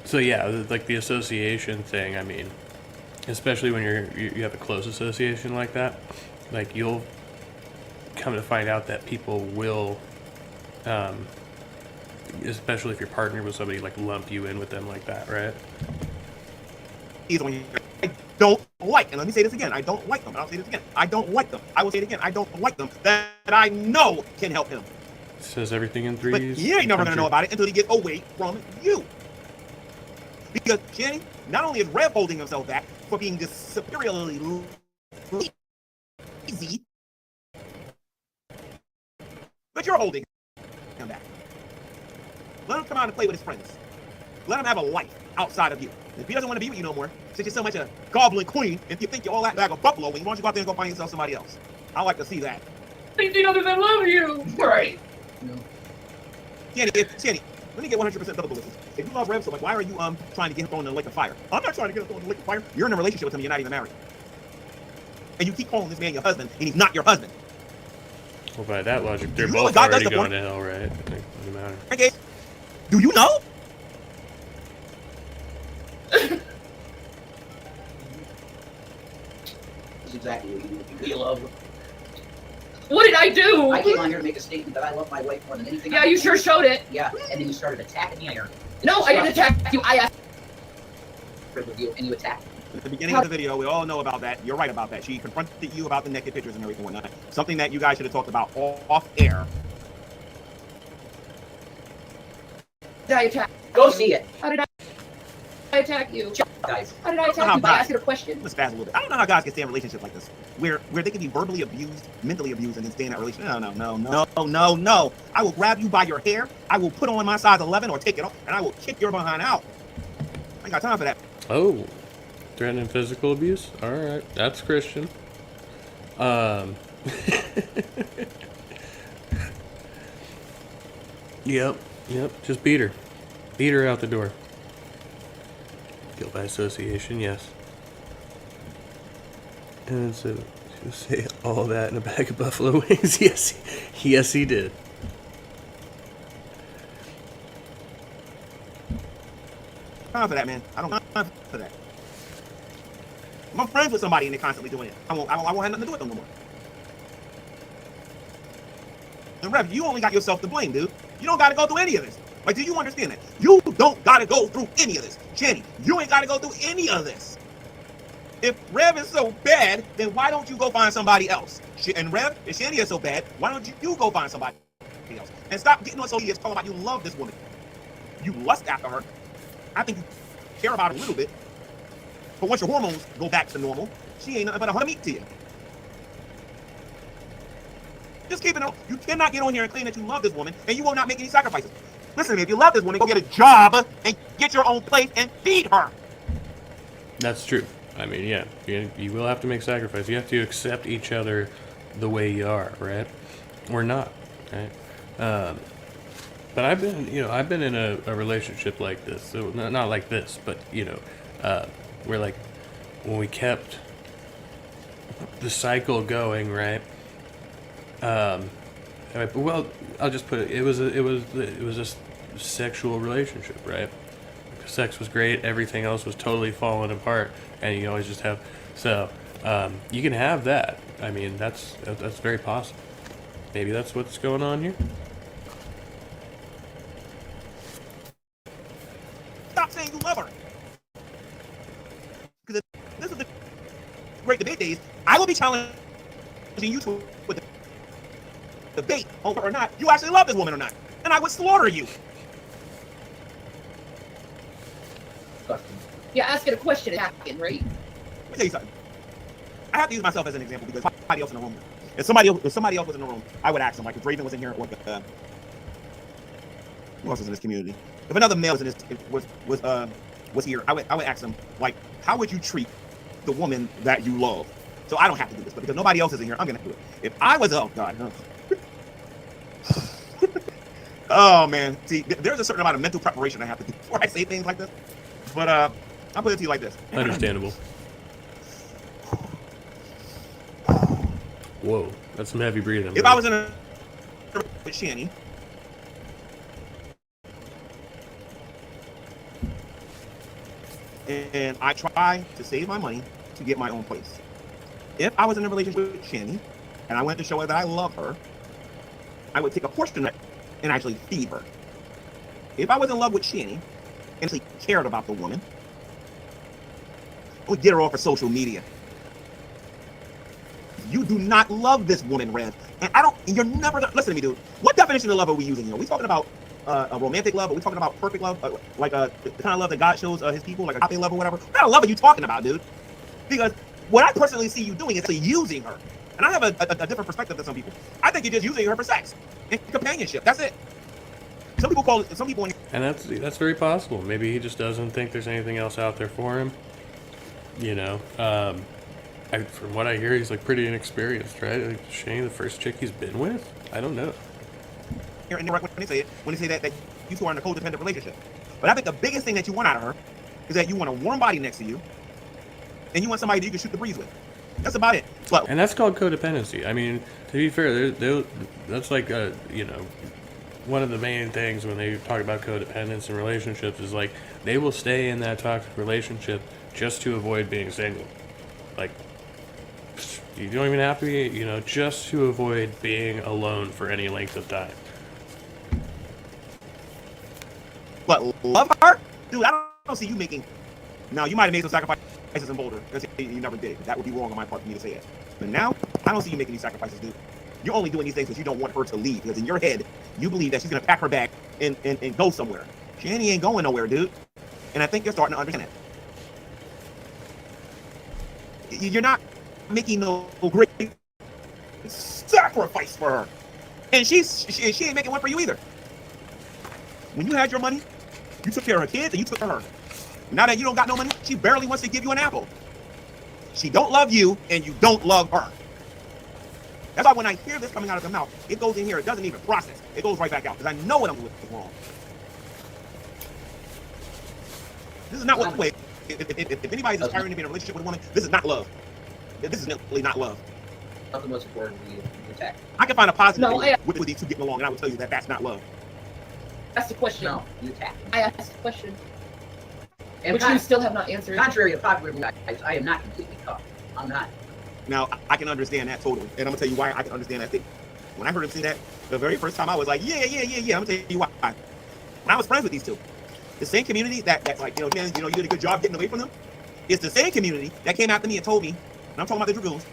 So yeah, like the association thing, I mean, especially when you have a close association like that, like you'll come to find out that people will, especially if you're partnered with somebody, like lump you in with them like that, right? I don't like, and let me say this again, I don't like them, and I'll say this again, I don't like them. I will say it again, I don't like them, that I know can help him. Says everything in threes. But he ain't never gonna know about it until he gets away from you. Because Jenny, not only is Rev holding himself back, for being just superiorly lazy, but you're holding him back. Let him come out and play with his friends. Let him have a life outside of you. If he doesn't want to be with you no more, since you're so much a goblin queen, if you think you're all that bag of buffalo wings, why don't you go out there and go find yourself somebody else? I like to see that. You know that I love you. Right. Channy, let me get 100% double ballistics. If you love Rev so much, why are you trying to get him thrown in the lake of fire? I'm not trying to get him thrown in the lake of fire. You're in a relationship with him, you're not even married. And you keep calling this man your husband, and he's not your husband. Well, by that logic, they're You know both what God already does to going to hell, right? It doesn't matter. Okay. Do you know? This is exactly what you love. What did I do? I came on here to make a statement that I love my wife more than anything. Yeah, you sure showed it. Yeah, and then you started attacking me on here. No, I didn't attack you. I asked. And you attacked me. At the beginning of the video, we all know about that. You're right about that. She confronted you about the naked pictures and everything and whatnot. Something that you guys should have talked about off air. Did I attack? Go see it. How did I attack you? Guys. How did I attack you by asking a question? Let's spaz a little bit. I don't know how guys can stay in relationships like this, where they can be verbally abused, mentally abused, and then stay in that relationship. No. I will grab you by your hair. I will put on my size 11 or take it off, and I will kick your behind out. I ain't got time for that. Oh, threatening physical abuse? All right, that's Christian. Yep, just beat her. Beat her out the door. Guilt by association, yes. And so, she'll say all that in a bag of buffalo wings. Yes, he did. Time for that, man. I don't got time for that. I'm friends with somebody and they're constantly doing it. I won't have nothing to do with them no more. And Rev, you only got yourself to blame, dude. You don't got to go through any of this. Like, do you understand that? You don't got to go through any of this. Jenny, you ain't got to go through any of this. If Rev is so bad, then why don't you go find somebody else? And Rev, if Shanny is so bad, why don't you go find somebody else? And stop getting on social media talking about you love this woman. You lust after her. I think you care about her a little bit. But once your hormones go back to normal, she ain't nothing but a hunk of meat to you. Just keep it on. You cannot get on here and claim that you love this woman and you will not make any sacrifices. Listen to me, if you love this woman, go get a job and get your own place and feed her. That's true. I mean, yeah, you will have to make sacrifices. You have to accept each other the way you are, right? Or not, right? But I've been in a relationship like this. So not like this, but where like when we kept the cycle going, right? Well, I'll just put it. It was a sexual relationship, right? Sex was great. Everything else was totally falling apart, and you always just have. So you can have that. I mean, that's very possible. Maybe that's what's going on here. Stop saying you love her. Because this is the great debate days. I will be challenging you to with the debate on whether or not you actually love this woman or not, and I would slaughter you. Yeah, asking a question is hacking, right? Let me tell you something. I have to use myself as an example because somebody else in the room. If somebody else was in the room, I would ask them. Like if Raven was in here, or who else was in this community? If another male was in this was here, I would ask them like, how would you treat the woman that you love? So I don't have to do this, but because nobody else is in here, I'm gonna do it. If I was, oh God, no. Oh man, see, there's a certain amount of mental preparation I have to do before I say things like this. But I'll put it to you like this. Understandable. Whoa, that's some heavy breathing. If I was in a with Shanny, and I try to save my money to get my own place. If I was in a relationship with Shanny, and I wanted to show her that I love her, I would take a portion of it and actually feed her. If I was in love with Shanny and actually cared about the woman, I would get her off of social media. You do not love this woman, Rev. And you're never gonna, listen to me, dude. What definition of love are we using here? Are we talking about a romantic love? Are we talking about perfect love? The kind of love that God shows his people, like agape love or whatever? What kind of love are you talking about, dude? Because what I personally see you doing is using her. And I have a different perspective than some people. I think you're just using her for sex and companionship. That's it. Some people call it, some people... And that's very possible. Maybe he just doesn't think there's anything else out there for him. You know, from what I hear, he's like pretty inexperienced, right? Like Shane, the first chick he's been with? I don't know. And when they say it, when they say that you two are in a codependent relationship. But I think the biggest thing that you want out of her is that you want a warm body next to you, and you want somebody that you can shoot the breeze with. That's about it. But, and that's called codependency. I mean, to be fair, that's like you know, one of the main things when they talk about codependence in relationships is like they will stay in that toxic relationship just to avoid being single. Like, you don't even have to be, you know, just to avoid being alone for any length of time. But love her? Dude, I don't see you making... Now, you might have made some sacrifices in Boulder because you never did it. That would be wrong on my part for me to say it. But now, I don't see you making these sacrifices, dude. You're only doing these things because you don't want her to leave. Because in your head, you believe that she's going to pack her bag and go somewhere. Shani ain't going nowhere, dude. And I think you're starting to understand that. You're not making no great sacrifice for her. And she ain't making one for you either. When you had your money, you took care of her kids and you took care of her. Now that you don't got no money, she barely wants to give you an apple. She don't love you and you don't love her. That's why when I hear this coming out of her mouth, it goes in here. It doesn't even process. It goes right back out because I know what I'm doing is wrong. This is not what... Wait, if anybody's aspiring to be in a relationship with a woman, this is not love. This is really not love. Nothing was important to you. Attack. I can find a positive with these two getting along, and I would tell you that that's not love. That's the question. No, you attack. I asked the question. And which you still have not answered. Contrary to popular belief, I am not completely cuffed. I'm not. Now, I can understand that totally. And I'm going to tell you why I can understand that thing. When I heard him say that, the very first time I was like, yeah. I'm going to tell you why. When I was friends with these two, the same community that's like, you did a good job getting away from them. It's the same community that came after me and told me, and I'm talking about the Dragoons,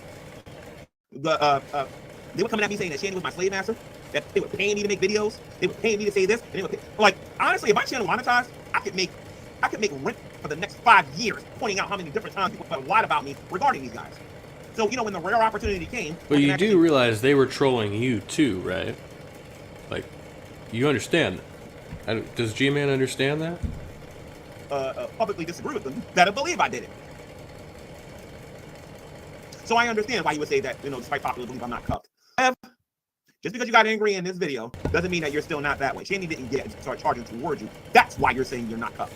they were coming at me saying that Shani was my slave master, that they were paying me to make videos, they were paying me to say this, and they were like, honestly, if my channel monetized, I could make rent for the next 5 years, pointing out how many different times people have lied about me regarding these guys. So, when the rare opportunity came... But you do realize they were trolling you too, right? Like, you understand that. Does G-Man understand that? Publicly disagree with them, that I believe I did it. So I understand why you would say that, despite popular belief, I'm not cuffed. Just because you got angry in this video doesn't mean that you're still not that way. Shani didn't start charging towards you. That's why you're saying you're not cuffed.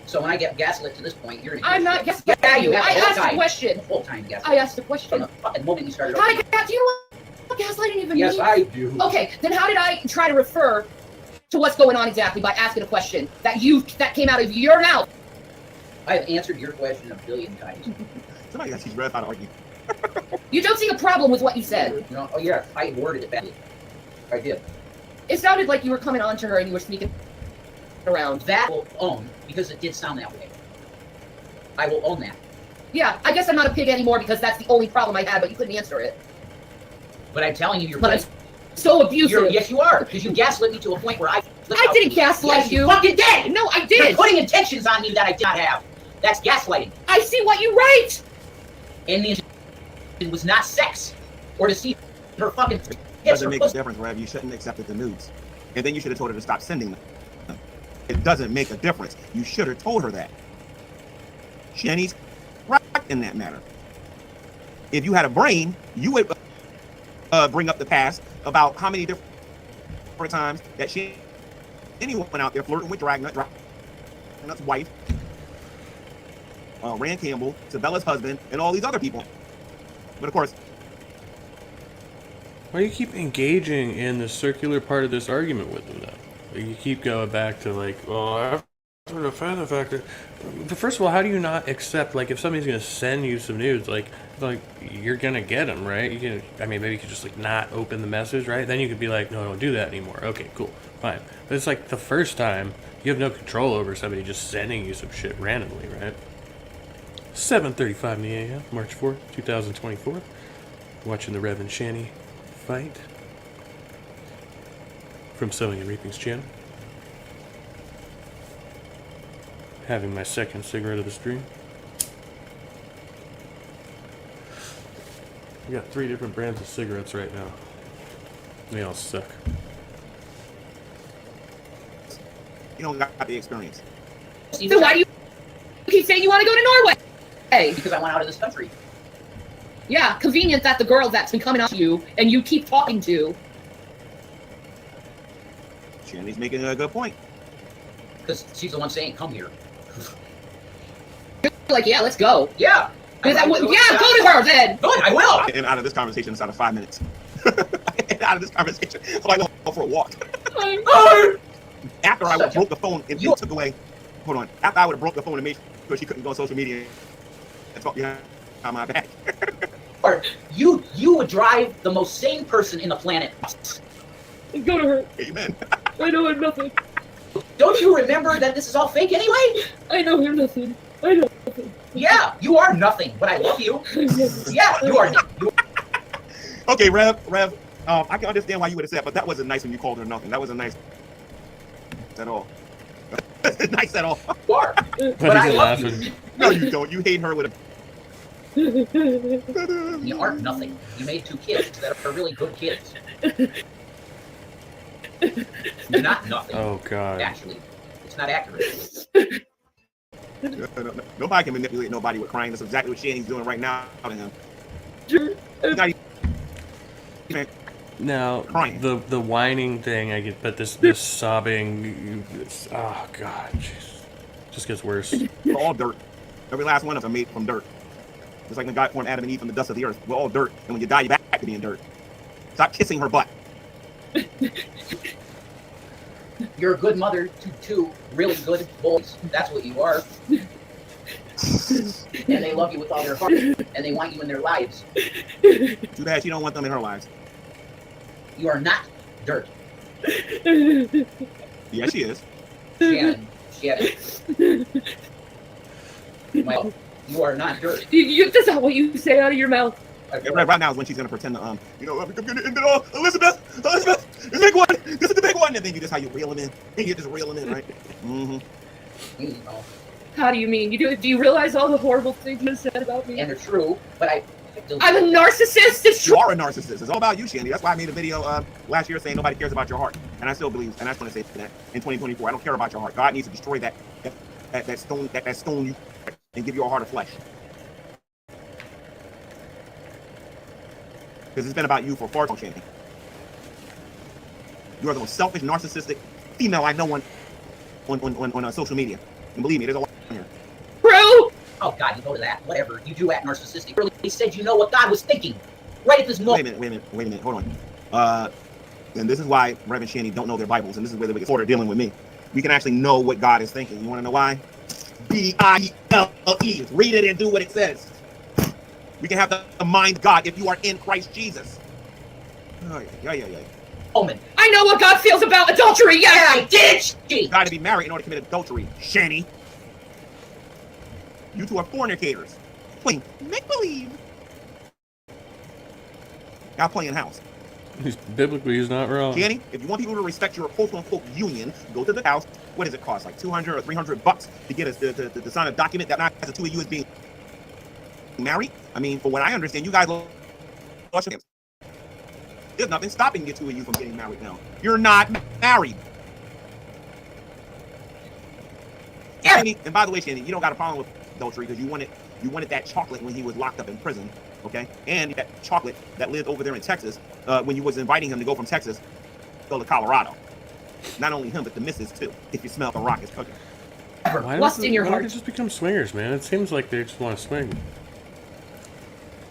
So when I get gaslit to this point, you're... I'm not gaslighting. I asked a question. The whole time gaslighting. I asked a question. From the fucking moment you started... Do you know what gaslighting even means? Yes, I do. Okay, then how did I try to refer to what's going on exactly by asking a question that came out of your mouth? I have answered your question a billion times. Somebody got to teach Red how to argue. You don't see a problem with what you said. Oh yeah, I worded it badly. I did. It sounded like you were coming on to her and you were sneaking around. That will own, because it did sound that way. I will own that. Yeah, I guess I'm not a pig anymore because that's the only problem I had, but you couldn't answer it. But I'm telling you, I'm so abusive. Yes, you are, because you gaslit me to a point where I didn't gaslight you. You fucking did! No, I did! You're putting intentions on me that I did not have. That's gaslighting. I see what you write! And the intention was not sex, or to see her fucking... It doesn't make a difference, Rev. You shouldn't have accepted the nudes. And then you should have told her to stop sending them. It doesn't make a difference. You should have told her that. Shani's right in that matter. If you had a brain, you would bring up the past about how many different times that anyone went out there flirting with Dragnut's wife, Rand Campbell, Sabella's husband, and all these other people. But of course... Why do you keep engaging in the circular part of this argument with them, though? You keep going back to, like, well, after the fact that... But first of all, how do you not accept, like, if somebody's going to send you some nudes, like, you're going to get them, right? You can, I mean, maybe you could just, like, not open the message, right? Then you could be like, no, don't do that anymore. Okay, cool, fine. But it's like the first time, you have no control over somebody just sending you some shit randomly, right? 7:35 in the a.m., March 4th, 2024. Watching the Rev and Shani fight from Sowing and Reaping's channel. Having my second cigarette of the stream. We got 3 different brands of cigarettes right now. They all suck. You don't got the experience. So why do you keep saying you want to go to Norway? Hey. Because I want out of this country. Yeah, convenient that the girl that's been coming up to you and you keep talking to. Shanny's making a good point. Because she's the one saying, come here. You're like, yeah, let's go. Yeah. Go to her then. Good, I will. And out of this conversation inside of 5 minutes. And out of this conversation, so I go for a walk. After I broke the phone and took away. Hold on. After I would have broke the phone and made sure she couldn't go on social media and talk behind my back. Or you would drive the most sane person in the planet. Go to her. Amen. I know I'm nothing. Don't you remember that this is all fake anyway? I know you're nothing. I know nothing. Yeah, you are nothing, but I love you. Yeah, you are nothing. Okay, Rev. I can understand why you would have said, but that wasn't nice when you called her nothing. That wasn't nice at all. Nice at all. You are. But he's laughing. No, you don't. You hate her with a. You aren't nothing. You made 2 kids that are really good kids. You're not nothing. Oh God. Actually, it's not accurate. Nobody can manipulate nobody with crying. That's exactly what Shanny's doing right now to him. Not even Now, crying. the whining thing I get, but this sobbing, oh God, jeez. Just gets worse. We're all dirt. Every last one of them made from dirt. Just like when God formed Adam and Eve from the dust of the earth. We're all dirt, and when you die, you're back to being dirt. Stop kissing her butt. You're a good mother to 2 really good boys. That's what you are. And they love you with all their heart, and they want you in their lives. Too bad she don't want them in her lives. You are not dirt. Yeah, she is. Shannon. Well, you are not dirt. That's not what you say out of your mouth. Right now is when she's gonna pretend to I'm gonna end it all. Elizabeth, the big one. This is the big one. And then you just how you reel him in. And you just reel him in, right? Mm-hmm. How do you mean? Do you realize all the horrible things you said about me? And they're true, but I'm a narcissist. It's true. You are a narcissist. It's all about you, Shandy. That's why I made a video last year saying nobody cares about your heart, and I still believe, and I just want to say that in 2024, I don't care about your heart. God needs to destroy that stone you, and give you a heart of flesh. Because it's been about you for far too long, Shandy. You are the most selfish, narcissistic female I know on social media, and believe me, there's a lot on here. Bro. Oh God, you go to that. Whatever. You do act narcissistic. You really said you know what God was thinking right at this moment. Wait a minute. Hold on. And this is why Reverend Shandy don't know their Bibles, and this is where they get sort of dealing with me. We can actually know what God is thinking. You want to know why? B-I-L-E. Read it and do what it says. We can have the mind of God if you are in Christ Jesus. Oh, yeah. Omen. I know what God feels about adultery. Yeah, I did. You got to be married in order to commit adultery, Shanny. You two are fornicators. Playing make-believe. Now playing house. Biblically, he's not wrong. Shanny, if you want people to respect your quote-unquote union, go to the house. What does it cost? Like $200 or $300 to get us to sign a document that has the 2 of you as being married? I mean, for what I understand, you guys lost your hands. There's nothing stopping the 2 of you from getting married now. You're not married. Yeah. And by the way, Shandy, you don't got a problem with adultery because you wanted that chocolate when he was locked up in prison, okay? And that chocolate that lived over there in Texas when you was inviting him to go from Texas go to Colorado. Not only him, but the missus too. If you smell the rock is cooking. Lust in your heart. Why don't they just become swingers, man? It seems like they just want to swing.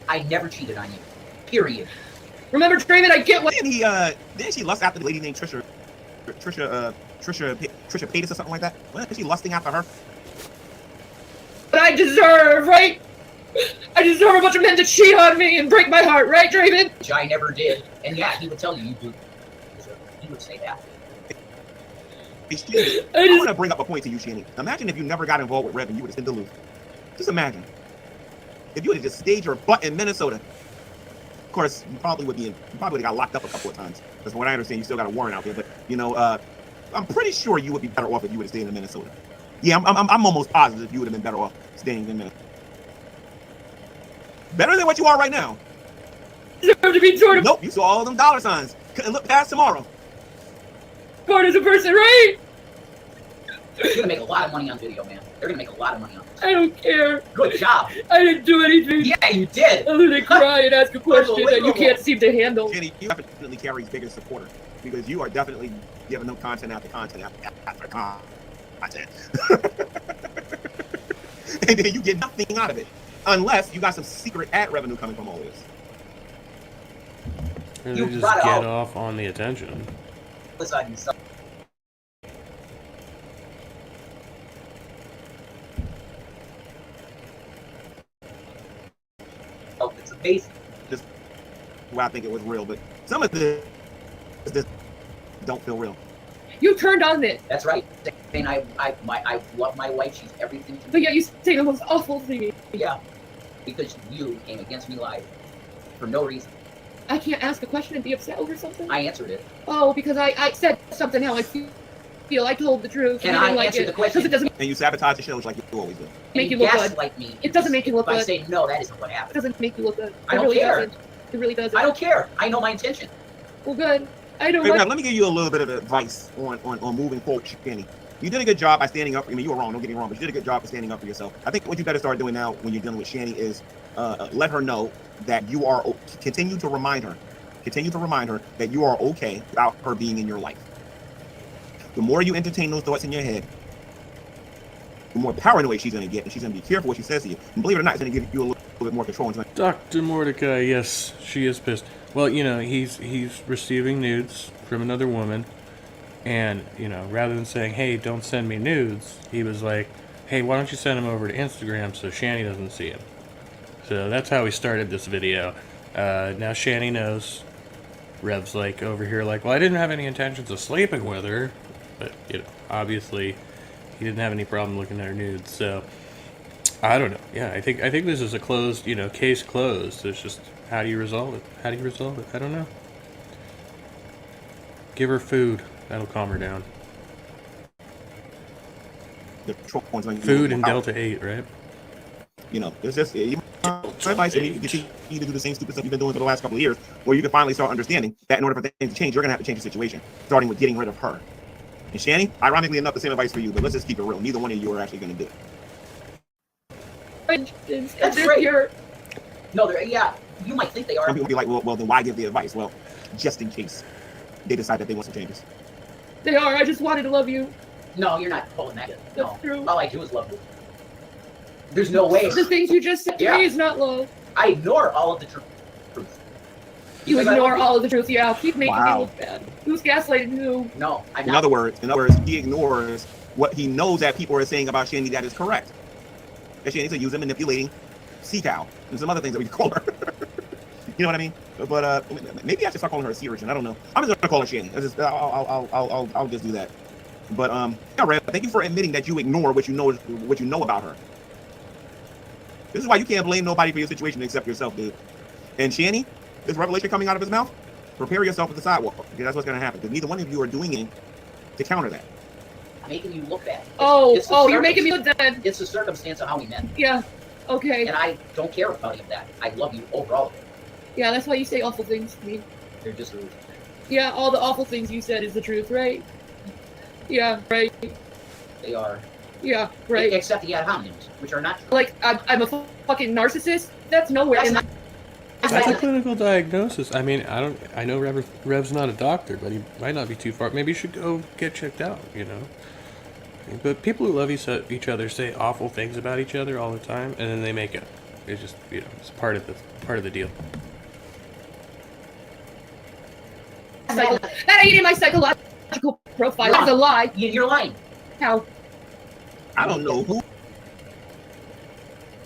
I never cheated on you. Period. Remember, Draven, I get what. Didn't she lust after the lady named Trisha Paytas or something like that? What? Is she lusting after her? But I deserve, right? I deserve a bunch of men to cheat on me and break my heart, right, Draven? Which I never did. And yeah, he would tell you do. He would say that. I want to bring up a point to you, Shanny. Imagine if you never got involved with Rev and you would have been Duluth. Just imagine. If you would have just stayed your butt in Minnesota. Of course, you probably would have got locked up a couple of times. Because from what I understand, you still got a warrant out there. But, you know, I'm pretty sure you would be better off if you would have stayed in Minnesota. Yeah, I'm almost positive you would have been better off staying in Minnesota. Better than what you are right now. Deserve to be torn Nope, you saw all them dollar signs. Couldn't look past tomorrow. apart as a person, right? You're gonna make a lot of money on video, man. They're gonna make a lot of money on this. I don't care. Good job. I didn't do anything. Yeah, you did. Other than cry and ask a question that you can't seem to handle. Jenny, you definitely carries bigger supporter because you are definitely giving them content after content after content. And then you get nothing out of it unless you got some secret ad revenue coming from all this. Or they just get off on the attention. Oh, it's amazing. Just well, I think it was real, but some of this don't feel real. You turned on this. That's right. And I love my wife. She's everything to me. But yet you say the most awful thing. Yeah. Because you came against me live for no reason. I can't ask a question and be upset over something? I answered it. Oh, because I said something how I feel. I told the truth. And you I didn't like answered it, the question. because it doesn't And you sabotage the shows like you always do. make you look good. Gaslight me. It doesn't make you look If I good. say no, that isn't what It happened. doesn't make you look good. I don't really care. Doesn't. It really doesn't. I don't care. I know my intention. Well, good. I don't Hey, like... Rev, let me give you a little bit of advice on moving forward, Kenny. You did a good job by standing up. I mean, you were wrong. Don't get me wrong, but you did a good job of standing up for yourself. I think what you better start doing now when you're dealing with Shani is let her know that you are. Continue to remind her that you are okay without her being in your life. The more you entertain those thoughts in your head, the more paranoid she's going to get, and she's going to be careful what she says to you. And believe it or not, it's going to give you a little bit more control. Dr. Mordecai, yes, she is pissed. Well, you know, he's receiving nudes from another woman, and, you know, rather than saying, hey, don't send me nudes, he was like, hey, why don't you send them over to Instagram so Shani doesn't see them? So that's how we started this video. Now Shani knows. Rev's like over here like, well, I didn't have any intentions of sleeping with her, but, you know, obviously he didn't have any problem looking at her nudes, so I don't know. Yeah, I think this is a closed, you know, case closed. It's just, how do you resolve it? How do you resolve it? I don't know. Give her food. That'll calm her down. Food and Delta 8, right? You know, it's just advice. You continue to do the same stupid stuff you've been doing for the last couple of years, where you can finally start understanding that in order for things to change, you're gonna have to change the situation, starting with getting rid of her. And Shani, ironically enough, the same advice for you, but let's just keep it real. Neither one of you are actually gonna do it. That's right. No, yeah, you might think they are. Some people be like, well, then why give the advice? Well, just in case they decide that they want some changes. They are. I just wanted to love you. No, you're not pulling that. No. That's true. All I do is love you. There's no way. The things you just said to me is not love. I ignore all of the truth. You ignore all of the truth, yeah. Keep making me Wow. look bad. Who's gaslighting who? No, I'm In not. other words, he ignores what he knows that people are saying about Shani that is correct. That Shani's a user manipulating sea cow and some other things that we call her. You know what I mean? But maybe I should start calling her a sea urchin. I don't know. I'm just gonna call her Shani. I'll just do that. But yeah, Rev, thank you for admitting that you ignore what you know about her. This is why you can't blame nobody for your situation except yourself, dude. And Shani, this revelation coming out of his mouth, prepare yourself at the sidewalk, because that's what's gonna happen. Because neither one of you are doing anything to counter that. I'm making you look bad. You're making me look bad. It's the circumstance of how we met. Yeah. Okay. And I don't care about any of that. I love you over all of it. Yeah, that's why you say awful things to me. They're just rude. Yeah, all the awful things you said is the truth, right? Yeah, right. They are. Yeah, right. Except the ad hominems, which are not true. Like, I'm a fucking narcissist? That's nowhere in that. That's a clinical diagnosis. I mean, I know Rev's not a doctor, but he might not be too far. Maybe you should go get checked out, you know? But people who love each other say awful things about each other all the time, and then they make up. It's just, you know, it's part of the deal. That ain't in my psychological profile. That's a lie. You're lying. How? I don't know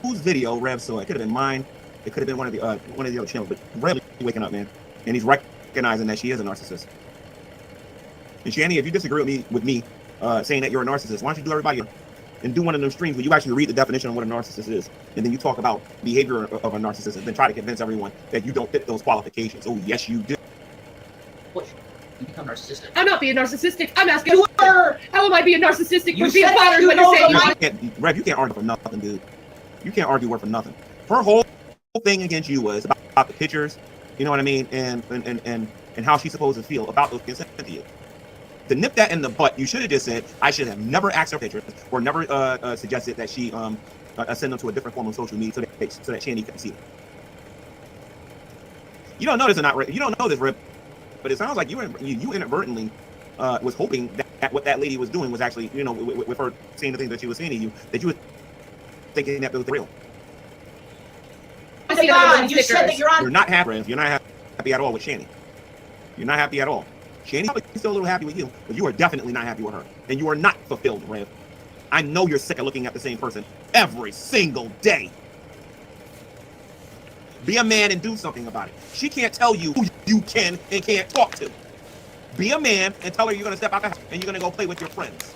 whose video Rev saw. It could have been mine. It could have been one of the other channels. But Rev is waking up, man, and he's recognizing that she is a narcissist. And Shani, if you disagree with me saying that you're a narcissist, why don't you do everybody and do one of those streams where you actually read the definition of what a narcissist is, and then you talk about behavior of a narcissist, and then try to convince everyone that you don't fit those qualifications. Oh, yes, you do. Push. You become narcissistic. I'm not being narcissistic. I'm asking You are. how am I being narcissistic You for being said bothered you when know you're saying the you mind. Rev, you can't argue for nothing, dude. You can't argue for nothing. Her whole thing against you was about the pictures, you know what I mean, and how she's supposed to feel about those things sent to you. To nip that in the butt, you should have just said, I should have never asked her pictures or never suggested that she send them to a different form of social media so that Shanny couldn't see them. You don't know this or not, you don't know this, Rip, but it sounds like you inadvertently was hoping that what that lady was doing was actually, you know, with her saying the things that she was saying to you, that you were thinking that it was real. Oh my God, you said that you're on. You're not happy, Rev. You're not happy at all with Shanny. You're not happy at all. Shanny's probably still a little happy with you, but you are definitely not happy with her. And you are not fulfilled, Rev. I know you're sick of looking at the same person every single day. Be a man and do something about it. She can't tell you who you can and can't talk to. Be a man and tell her you're going to step out the house and you're going to go play with your friends.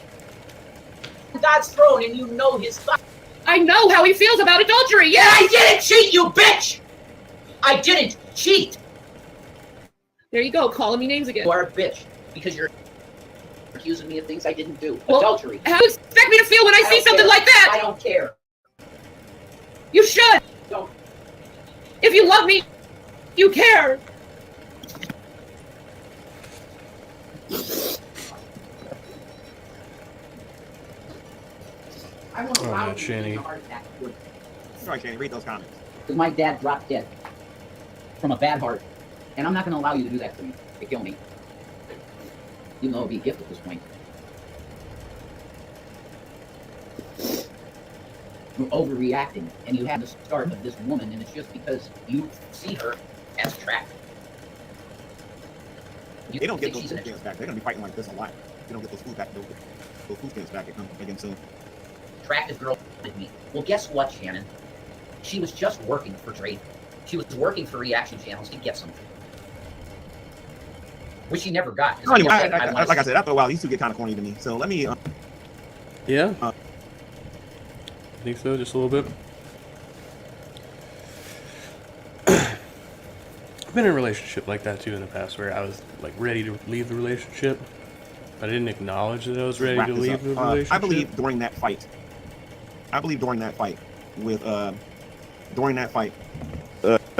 God's throne and you know his thoughts. I know how he feels about adultery. Yeah, I didn't cheat, you bitch! I didn't cheat! There you go, calling me names again. You are a bitch because you're accusing me of things I didn't do. Well, Adultery. How do you expect me to feel when I see something like that? I don't care. You should. Don't. If you love me, you care. I won't Oh, allow man, you to Shanny. a heart attack. Sorry, Shanny, read those comments. Because my dad dropped dead from a bad heart. And I'm not going to allow you to do that to me, to kill me. Even though it would be a gift at this point. You're overreacting, and you have the start of this woman, and it's just because you see her as attractive. You They don't get think those she's food an stamps back. They're going to be fighting like this a lot. They don't get those food stamps back again soon. attractive girl with me. Well, guess what, Shannon? She was just working for Drake. She was working for reaction channels to get something. Which she never got. Anyway, like I said, after a while, these two get kind of corny to me. So let me... yeah. I think so, just a little bit. I've been in a relationship like that too in the past where I was like ready to leave the relationship, but I didn't acknowledge that I was ready to leave the relationship. I believe during that fight with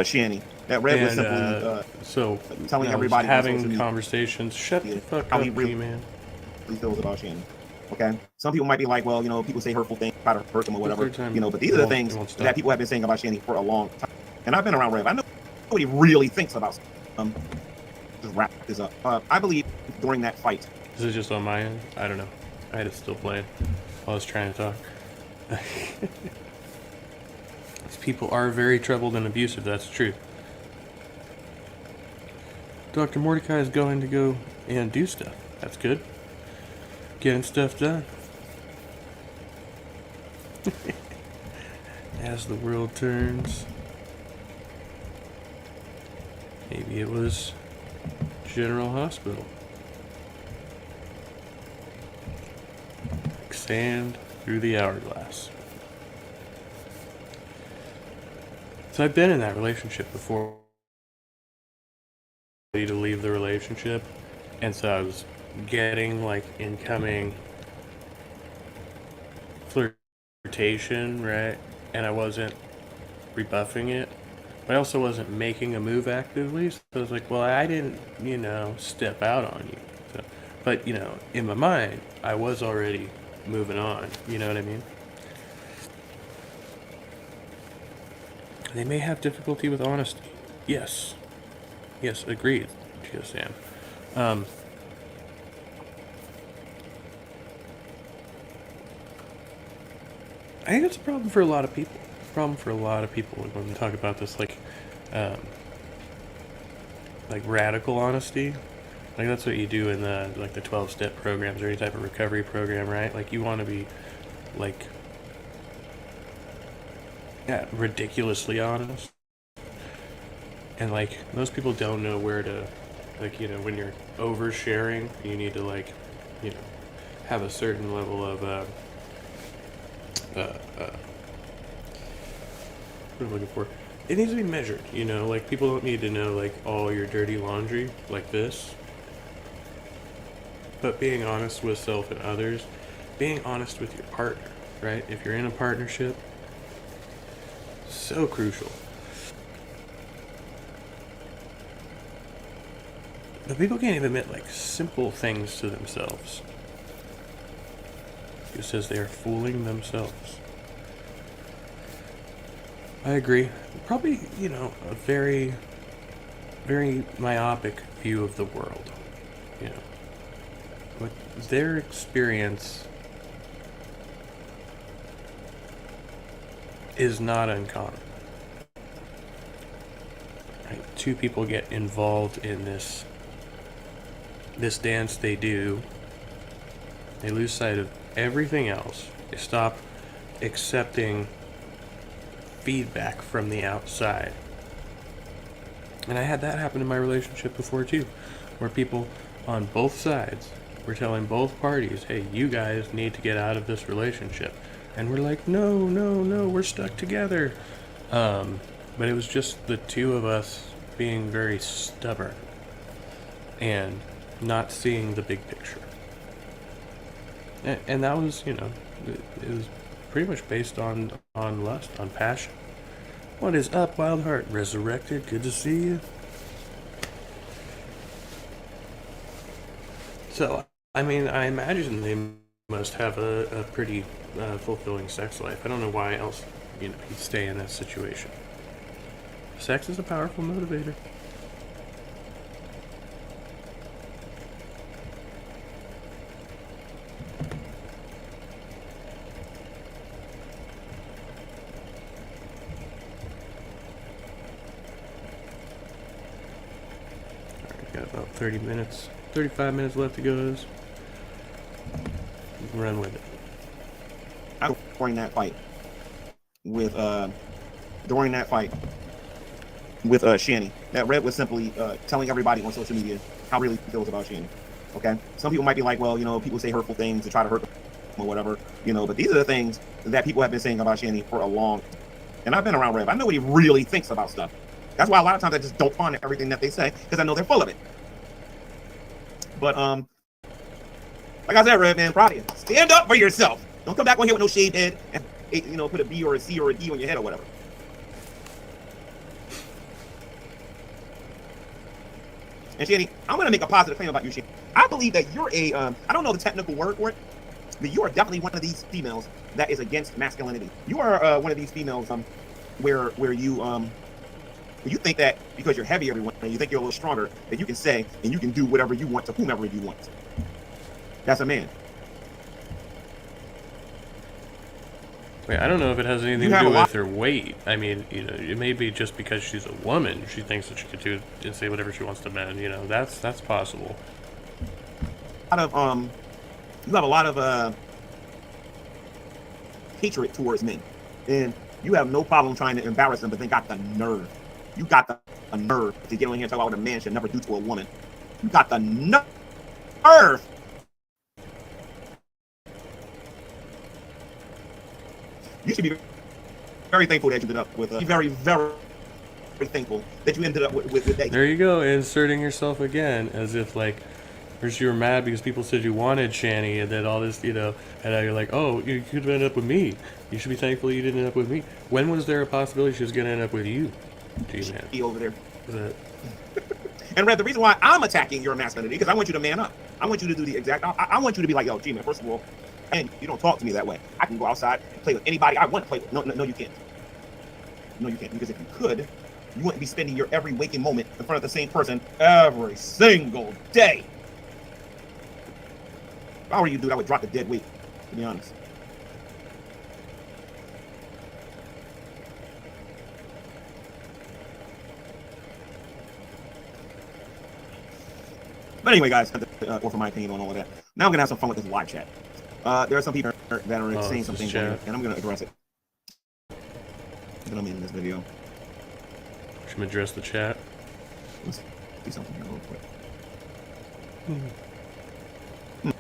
Shanny, that Red was simply so telling everybody having conversations. Shut the fuck how up, he really man. feels about Shanny. Okay, some people might be like, well, you know, people say hurtful things, try to hurt them or whatever, you know, but these are the things that people have been saying about Shanny for a long time. And I've been around Rev. I know what he really thinks about. Just wrap this up. I believe during that fight. Is it just on my end? I don't know. I had it still playing while I was trying to talk. These people are very troubled and abusive, that's true. Dr. Mordecai is going to go and do stuff. That's good. Getting stuff done. As the world turns. Maybe it was General Hospital. Like sand through the hourglass. So I've been in that relationship before. Ready to leave the relationship, and so I was getting like incoming flirtation, right? And I wasn't rebuffing it. But I also wasn't making a move actively, so I was like, well, I didn't, you know, step out on you. So, but, you know, in my mind, I was already moving on, you know what I mean? They may have difficulty with honesty. Yes. Yes, agreed, Sam. I think it's a problem for a lot of people. Problem for a lot of people when we talk about this, like radical honesty. Like that's what you do in the 12-step programs or any type of recovery program, right? Like you want to be like ridiculously honest. And like most people don't know where to, like, you know, when you're oversharing, you need to, like, you know, have a certain level of what am I looking for? It needs to be measured, you know, like people don't need to know like all your dirty laundry like this. but being honest with self and others, being honest with your partner, right? If you're in a partnership, so crucial. But people can't even admit like simple things to themselves. It says they are fooling themselves. I agree. Probably, you know, a very, very myopic view of the world. You know, but their experience is not uncommon. Right? Two people get involved in this dance they do. They lose sight of everything else. They stop accepting feedback from the outside. And I had that happen in my relationship before too, where people on both sides were telling both parties, hey, you guys need to get out of this relationship. And we're like, no, we're stuck together. But it was just the two of us being very stubborn and not seeing the big picture. And that was, you know, it was pretty much based on lust, on passion. What is up, Wild Heart? Resurrected, good to see you. So, I mean, I imagine they must have a pretty fulfilling sex life. I don't know why else, you know, he'd stay in that situation. Sex is a powerful motivator. Got about 30 minutes, 35 minutes left to go. You can run with it. During that fight with Shanny, that Red was simply telling everybody on social media how really he feels about Shanny. Okay, some people might be like, well, you know, people say hurtful things to try to hurt them or whatever, you know, but these are the things that people have been saying about Shanny for a long time. And I've been around Red. I know what he really thinks about stuff. That's why a lot of times I just don't find everything that they say, because I know they're full of it. But like I said, Red, man, proud of you. Stand up for yourself. Don't come back on here with no shaved head and, you know, put a B or a C or a D on your head or whatever. And Shanny, I'm going to make a positive claim about you, Shanny. I believe that you're a, I don't know the technical word for it, but you are definitely one of these females that is against masculinity. You are one of these females where you think that because you're heavy, everyone, and you think you're a little stronger, that you can say and you can do whatever you want to whomever you want. That's a man. Wait, I don't know if it has anything to do with her weight. I mean, you know, it may be just because she's a woman, she thinks that she could do and say whatever she wants to men. You know, that's possible. You have a lot of hatred towards men, and you have no problem trying to embarrass them, but they got the nerve. You got the nerve to get on here and talk about what a man should never do to a woman. You got the nerve. You should be very thankful that you ended up with. Very, very thankful that you ended up with that. There you go, inserting yourself again, as if like, first you were mad because people said you wanted Shanny, and then all this, you know, and now you're like, oh, you could have ended up with me. You should be thankful you didn't end up with me. When was there a possibility she was going to end up with you? G-Man. Over there. And Red, the reason why I'm attacking your masculinity, because I want you to man up. I want you to do the exact. I want you to be like, yo, G-Man, first of all, and you don't talk to me that way. I can go outside and play with anybody I want to play with. No, you can't. No, you can't. Because if you could, you wouldn't be spending your every waking moment in front of the same person every single day. If I were you, dude, I would drop the dead weight, to be honest. But anyway, guys, offer my opinion on all of that. Now I'm going to have some fun with this live chat. There are some people that are saying some things, and I'm going to address it. Then I'm in this video. Should we address the chat? Let's do something here real quick.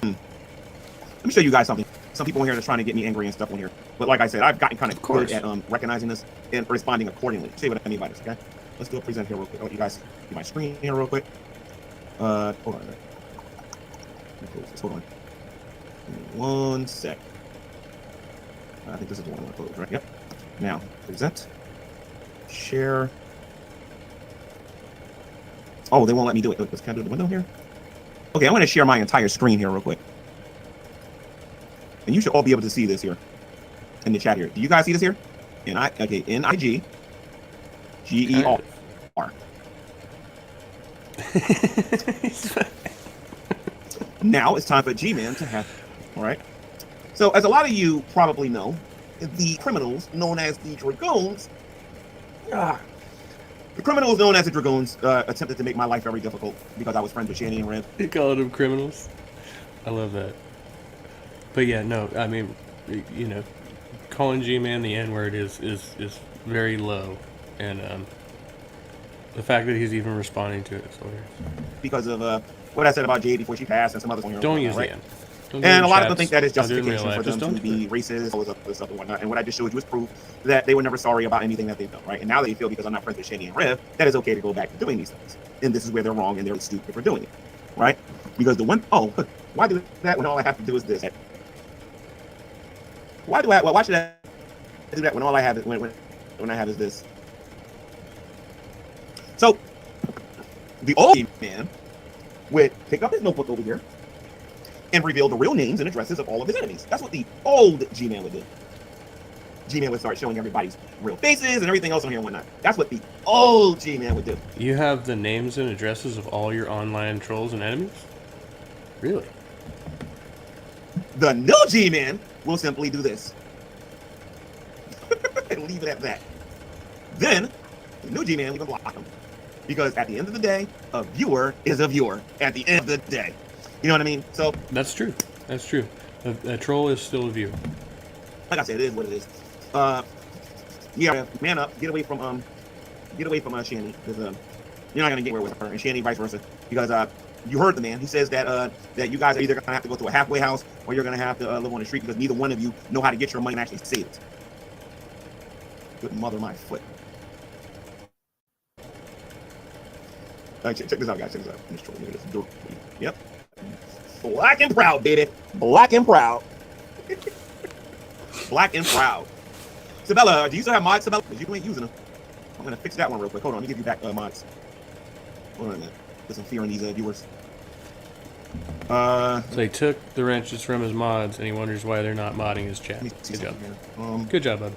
Let me show you guys something. Some people in here are trying to get me angry and stuff on here. But like I said, I've gotten kind of good at recognizing this and responding accordingly. Show you what I mean by this, okay? Let's do a present here real quick. I want you guys see my screen here real quick. Hold on a minute. close this. Hold on. One sec. I think this is the one I want to close, right? Yep. Now, present. Share. Oh, they won't let me do it. Can I do the window here? Okay, I'm going to share my entire screen here real quick. And you should all be able to see this here in the chat here. Do you guys see this here? Okay, N-I-G G-E-R. Now it's time for G-Man to have. All right. So, as a lot of you probably know, the criminals known as the Dragoons. The criminals known as the Dragoons attempted to make my life very difficult because I was friends with Shanny and Red. You call them criminals? I love that. But yeah, no, I mean, you know, calling G-Man the N-word is very low, and the fact that he's even responding to it is hilarious. Because of what I said about Jade before she passed and some other. Don't use right? the N. And a lot of them think that is justification for them to be racist, all this stuff and whatnot. And what I just showed you is proof that they were never sorry about anything that they've done, right? And now they feel because I'm not friends with Shanny and Rev, that it's okay to go back to doing these things. And this is where they're wrong and they're stupid for doing it, right? Because why do that when all I have to do is this? Why should I do that when all I have is when I have is this? So the old man would pick up his notebook over here and reveal the real names and addresses of all of his enemies. That's what the old G-Man would do. G-Man would start showing everybody's real faces and everything else on here and whatnot. That's what the old G-Man would do. You have the names and addresses of all your online trolls and enemies? Really? The new G-Man will simply do this. And leave it at that. Then, the new G-Man, we can block him. Because at the end of the day, a viewer is a viewer. At the end of the day. You know what I mean? So that's true. That's true. A troll is still a viewer. Like I said, it is what it is. Yeah, man up. Get away from Shanny. Because you're not gonna get anywhere with her, and Shanny vice versa. Because you heard the man. He says that that you guys are either gonna have to go to a halfway house or you're gonna have to live on the street because neither one of you know how to get your money and actually save it. Good mother, my foot. Check this out, guys. Check this out. Let's troll. Look at this. Yep. Black and proud, baby. Black and proud. Black and proud. Sabella, do you still have mods, Sabella? Because you ain't using them. I'm going to fix that one real quick. Hold on. Let me give you back mods. Hold on a minute. Put some fear in these viewers. So they took the wrenches from his mods, and he wonders why they're not modding his chat. Good job. Good job, bud.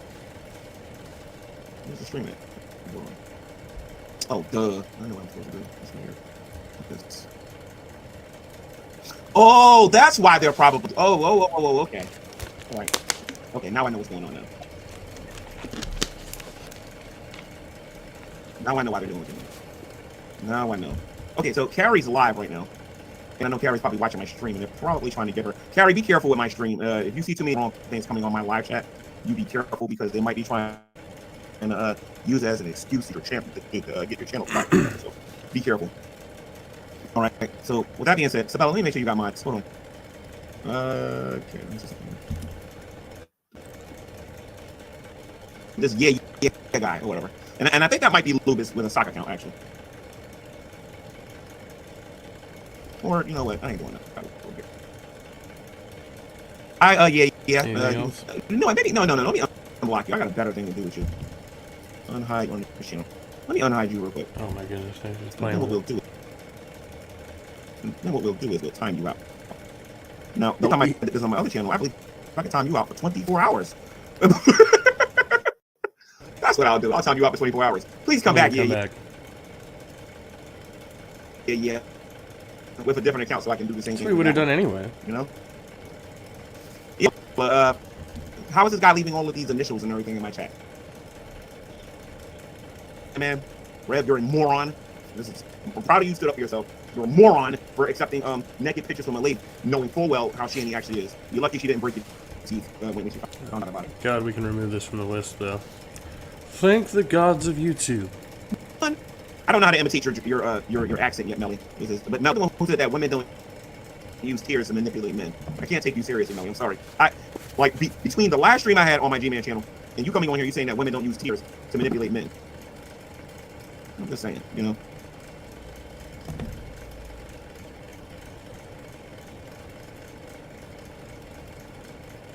Where's the stream at? Oh, duh. I know what I'm supposed to do. This one here. This. Oh, that's why they're probably. Oh, okay. All right. Okay, now I know what's going on now. Now I know why they're doing it. Now I know. Okay, so Carrie's live right now. And I know Carrie's probably watching my stream, and they're probably trying to get her. Carrie, be careful with my stream. If you see too many wrong things coming on my live chat, you be careful because they might be trying and use it as an excuse to your channel to get your channel fired. So be careful. All right. So with that being said, Sabella, let me make sure you got mods. Hold on. Okay. This yeah guy or whatever, and I think that might be Lubis with a stock account actually. Or you know what? I ain't doing that. No, maybe no. Let me unblock you. I got a better thing to do with you. Unhide on the channel. Let me unhide you real quick. Oh my goodness, I'm just playing. Then what we'll do is we'll time you out. Now, the time I did this on my other channel, I believe I can time you out for 24 hours. That's what I'll do. I'll time you out for 24 hours. Please come back. Yeah. With a different account so I can do the same thing. We would have done anyway. You know? Yeah, but how is this guy leaving all of these initials and everything in my chat? Hey man, Rev, you're a moron. I'm proud of you stood up for yourself. You're a moron for accepting naked pictures from a lady, knowing full well how Shanny actually is. You're lucky she didn't break your teeth when she found out about it. God, we can remove this from the list though. Thank the gods of YouTube. I don't know how to imitate your accent yet, Melly. But Melly, the one who said that women don't use tears to manipulate men. I can't take you seriously, Melly. I'm sorry. Between the last stream I had on my G-Man channel and you coming on here, you saying that women don't use tears to manipulate men. I'm just saying, you know.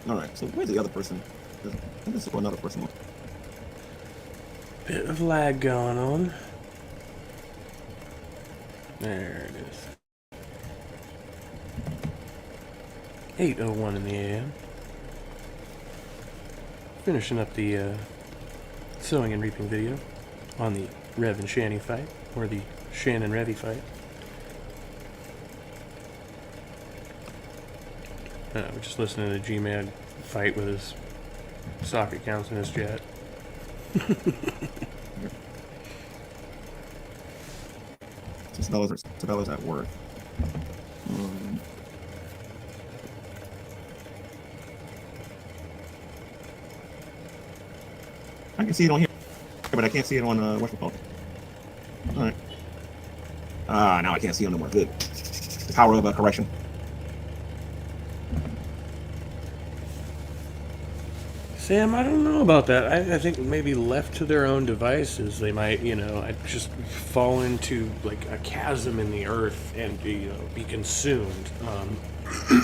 All right, so where's the other person? I think this is another person. Bit of lag going on. There it is. 8:01 in the AM. Finishing up the sowing and reaping video on the Rev and Shanny fight, or the Shan and Revy fight. We're just listening to G-Man fight with his sock accounts in his jet. Sabella's at work. I can see it on here, but I can't see it on what's it called? All right. Now I can't see it no more. Good. The power of correction. Sam, I don't know about that. I think maybe left to their own devices, they might, just fall into like a chasm in the earth and be consumed.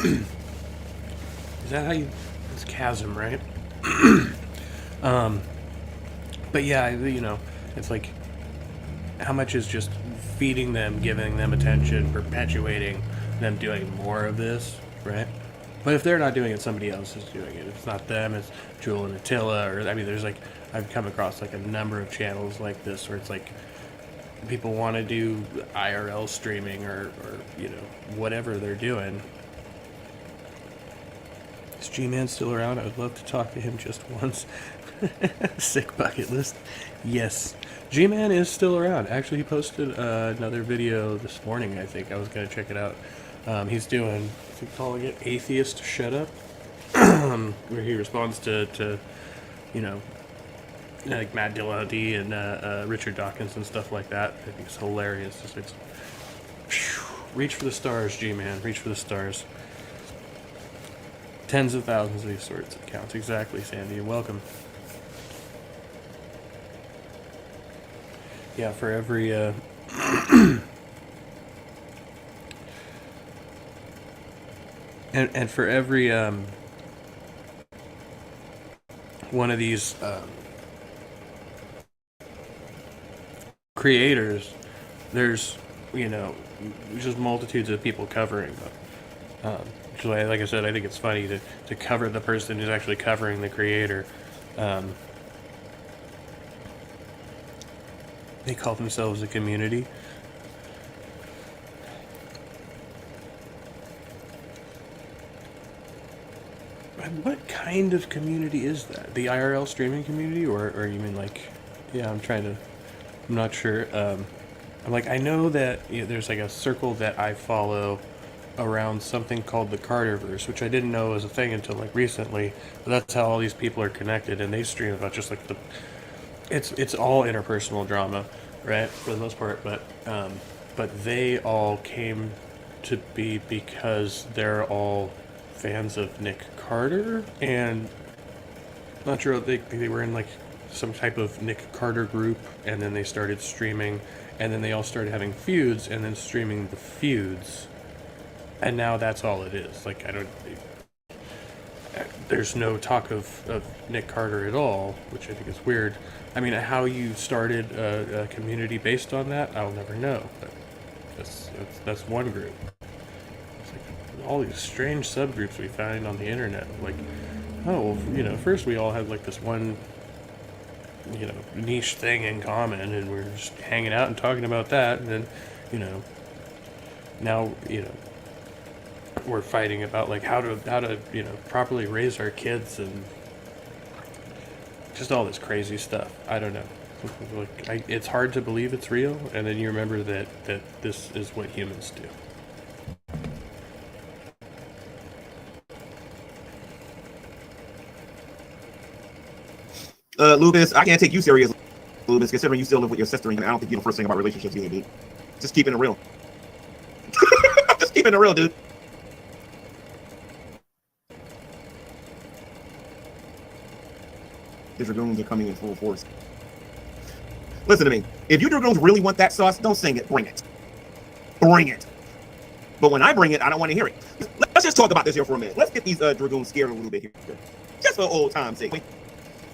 Is that how you? It's chasm, right? But yeah, it's like how much is just feeding them, giving them attention, perpetuating them doing more of this, right? But if they're not doing it, somebody else is doing it. If it's not them, it's Jewel and Attila, or there's like, I've come across like a number of channels like this where it's like people want to do IRL streaming or whatever they're doing. Is G-Man still around? I would love to talk to him just once. Sick bucket list. Yes. G-Man is still around. Actually, he posted another video this morning, I think. I was going to check it out. He's doing, what's he calling it? Atheist Shut Up? Where he responds to like Matt Dillahunty and Richard Dawkins and stuff like that. I think it's hilarious. It's reach for the stars, G-Man. Reach for the stars. Tens of thousands of these sorts of accounts. Exactly, Sandy. You're welcome. Yeah, for every and for every one of these creators, there's just multitudes of people covering them. So like I said, I think it's funny to cover the person who's actually covering the creator. They call themselves a community. What kind of community is that? The IRL streaming community, or you mean like, yeah, I'm not sure. I'm like, I know that there's like a circle that I follow around something called the Carterverse, which I didn't know was a thing until like recently, but that's how all these people are connected, and they stream about just like it's all interpersonal drama, right, for the most part, but they all came to be because they're all fans of Nick Carter, and not sure they were in like some type of Nick Carter group, and then they started streaming, and then they all started having feuds, and then streaming the feuds, and now that's all it is. Like, there's no talk of Nick Carter at all, which I think is weird. I mean, how you started a community based on that, I'll never know, but that's one group. It's like all these strange subgroups we find on the internet, like, oh, well, first we all had like this one niche thing in common, and we're just hanging out and talking about that, and then now we're fighting about like how to properly raise our kids, and just all this crazy stuff. I don't know, like it's hard to believe it's real, and then you remember that this is what humans do. Lubis, I can't take you serious, Lubis, considering you still live with your sister, and I don't think you know the first thing about relationships either, dude. Just keeping it real. Just keeping it real, dude. The Dragoons are coming in full force. Listen to me. If you Dragoons really want that sauce, don't sing it. Bring it. Bring it. But when I bring it, I don't want to hear it. let's just talk about this here for a minute. Let's get these dragoons scared a little bit here, just for old time's sake.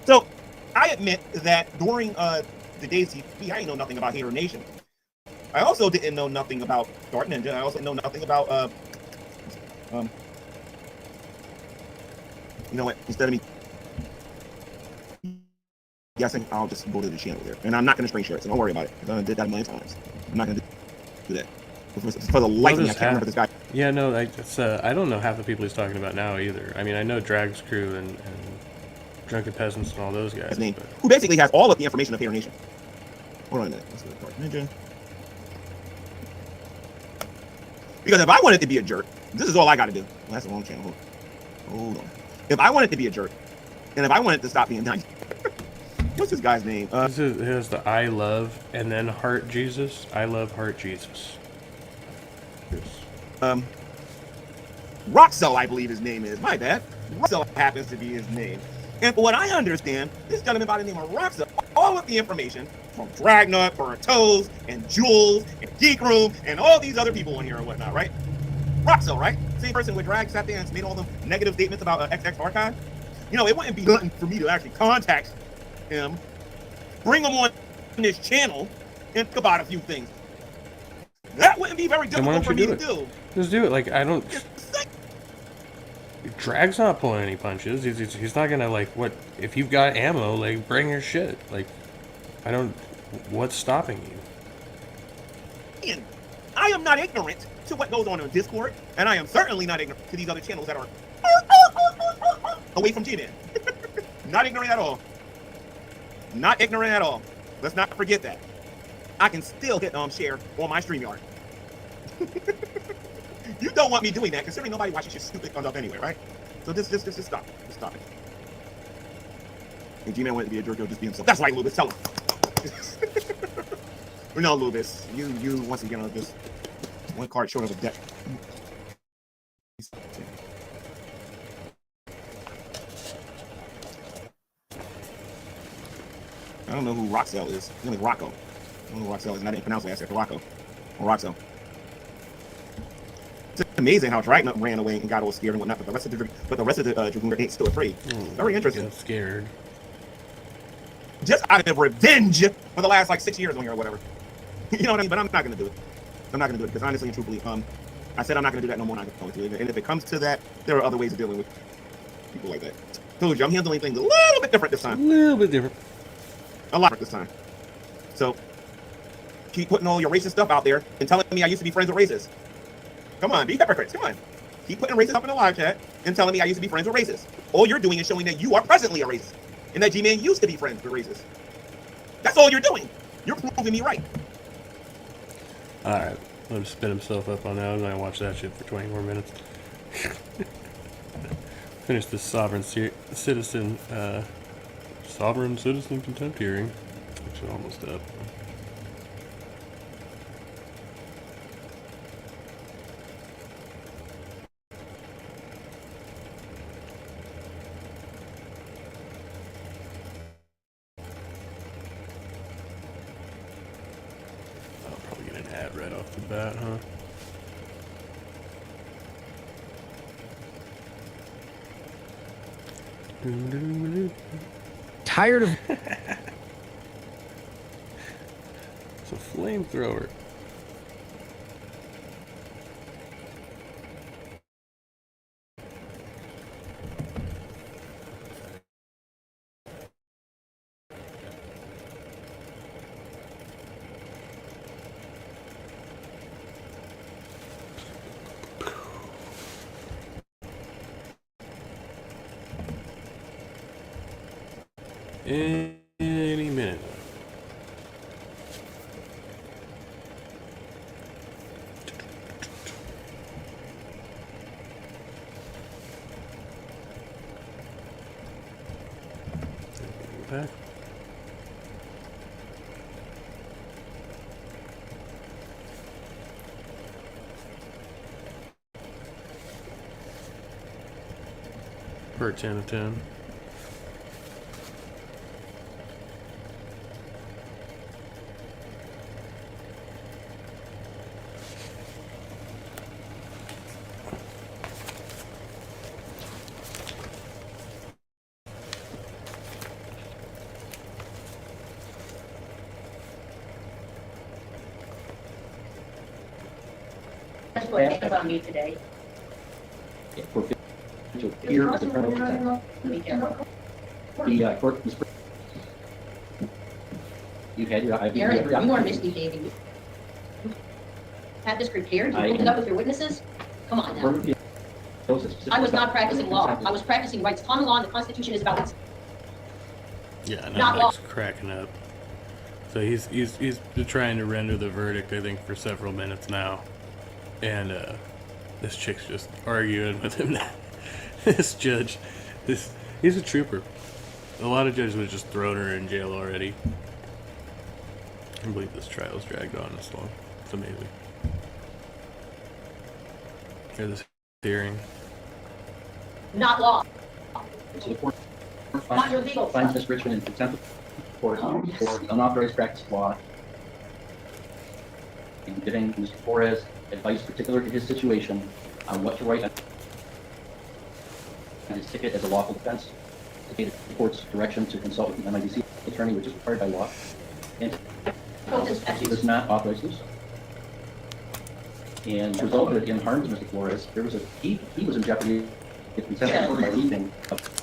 So, I admit that during the days I didn't know nothing about Hater Nation. I also didn't know nothing about Dark Ninja. I also know nothing about you know what? Instead of me guessing, I'll just go to the channel there, and I'm not going to screen share it. So don't worry about it. I did that a million times. I'm not going to do that. For the life of me, I can't remember this guy. Yeah, no, I don't know half the people he's talking about now either. I mean, I know Drag's crew and Drunken Peasants and all those guys. His name, who basically has all of the information of Hater Nation. Hold on a minute. Let's go to Dark Ninja. Because if I wanted to be a jerk, this is all I got to do. Well, that's the wrong channel. Hold on. If I wanted to be a jerk, and if I wanted to stop being nice, what's this guy's name? Here's the I love and then Heart Jesus. I love Heart Jesus. Roxel, I believe his name is. My bad. Roxel happens to be his name. And for what I understand, this gentleman by the name of Roxel, all of the information from Dragnut, Burnt Toes, and Jules, and Geek Room, and all these other people in here and whatnot, right? Roxel, right? Same person with Drag sat there and made all the negative statements about XX Archive. You know, it wouldn't be nothing for me to actually contact him, bring him on this channel, and talk about a few things. That wouldn't be very difficult for me to do. Just do it. Like, I don't... Drag's not pulling any punches. He's not gonna, like, what... If you've got ammo, like, bring your shit. Like, I don't... What's stopping you? And I am not ignorant to what goes on Discord, and I am certainly not ignorant to these other channels that are away from G-Man. Not ignorant at all. Not ignorant at all. Let's not forget that. I can still hit share on my StreamYard. You don't want me doing that, considering nobody watches your stupid conduct anyway, right? So just stop. Just stop it. If G-Man wanted to be a jerk, he'll just be himself. That's right, Lubis. Tell him. No, Lubis. You once again are just one card short of a deck. I don't know who Roxel is. His name is Rocco. I don't know who Roxel is, and I didn't pronounce it after Rocco. Or Roxel. It's amazing how Dragnut ran away and got all scared and whatnot, but the rest of the Dragoon ain't still afraid. Very interesting. Scared. Just out of revenge for the last like 6 years on here or whatever. You know what I mean? But I'm not gonna do it. I'm not gonna do it because honestly and truthfully, I said I'm not gonna do that no more. I'm not going to. And if it comes to that, there are other ways of dealing with people like that. Told you, I'm handling things a little bit different this time. A little bit different. A lot this time. So keep putting all your racist stuff out there and telling me I used to be friends with racists. Come on, be hypocrites. Come on. Keep putting racist up in the live chat and telling me I used to be friends with racists. All you're doing is showing that you are presently a racist and that G-Man used to be friends with racists. That's all you're doing. You're proving me right. Alright. Let him spin himself up on that. I'm gonna watch that shit for 20 more minutes. Finish this sovereign citizen contempt hearing, which is almost up. I'll probably get an ad right off the bat, huh? Tired of... It's a flamethrower. Any minute. Back. Per 10 of 10. what hangs on me today. For to appear as a criminal defendant. Be careful. The court is. You had your. Aaron, you are misbehaving. You had this prepared. You pulled it up with your witnesses. Come on now. I was not practicing law. I was practicing rights. Common law and the Constitution is about rights. Yeah, Not now Mike's cracking up. So he's been trying to render the verdict, I think, for several minutes now, and this chick's just arguing with him now. This judge, he's a trooper. A lot of judges would have just thrown her in jail already. I can't believe this trial's dragged on this long. It's amazing. Hear this hearing. Not law. So the court Not your legal finds stuff. Ms. Richmond in contempt of court for unauthorized practice of law and giving Mr. Flores advice particular to his situation on what to write on his ticket as a lawful defense. The court's direction to consult with the MIDC attorney, which is required by law, and he does not authorize this. And resulted in harm to Mr. Flores. There was he was in jeopardy of contempt of court by leaving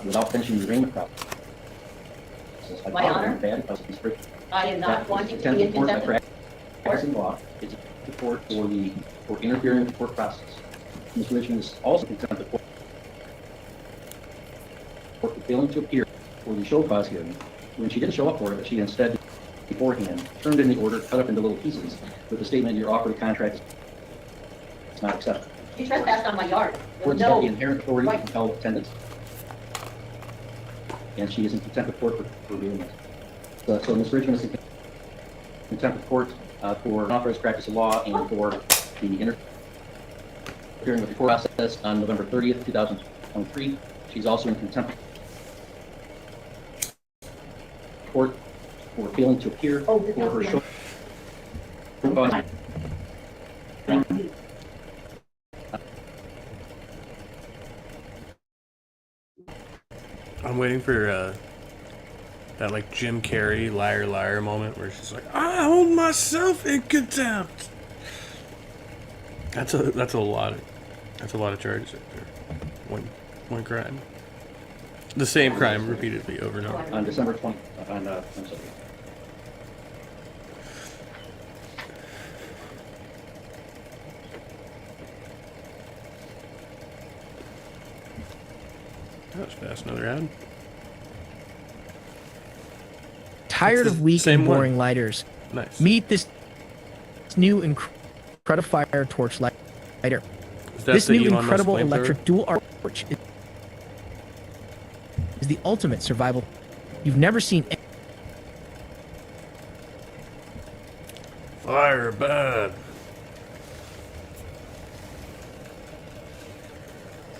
without finishing the arraignment process. My honor, I am not wanting to be in contempt of practicing law. It's the court for interfering with the court process. Ms. Richmond is also in contempt of court for failing to appear for the show cause hearing when she didn't show up for it, but she instead beforehand turned in the order, cut up into little pieces with the statement your offer of contract is not acceptable. you trespassed on my yard. Courts have the inherent authority to compel attendance, and she is in contempt of court for doing this. So Ms. Richmond is in contempt of court for unauthorized practice of law and for the interfering with the court process on November 30th, 2023. She's also in contempt of court for failing to appear for her show. I'm waiting for that like Jim Carrey liar liar moment where she's like, I hold myself in contempt. That's a lot of charges right there. One crime. The same crime repeatedly over and over. On December 20th, I'm sorry. That was fast. Another ad. Tired of weak and boring lighters? Nice. Meet this new incredible fire torch lighter. This new incredible electric dual arc torch is the ultimate survival. You've never seen. Fire bad.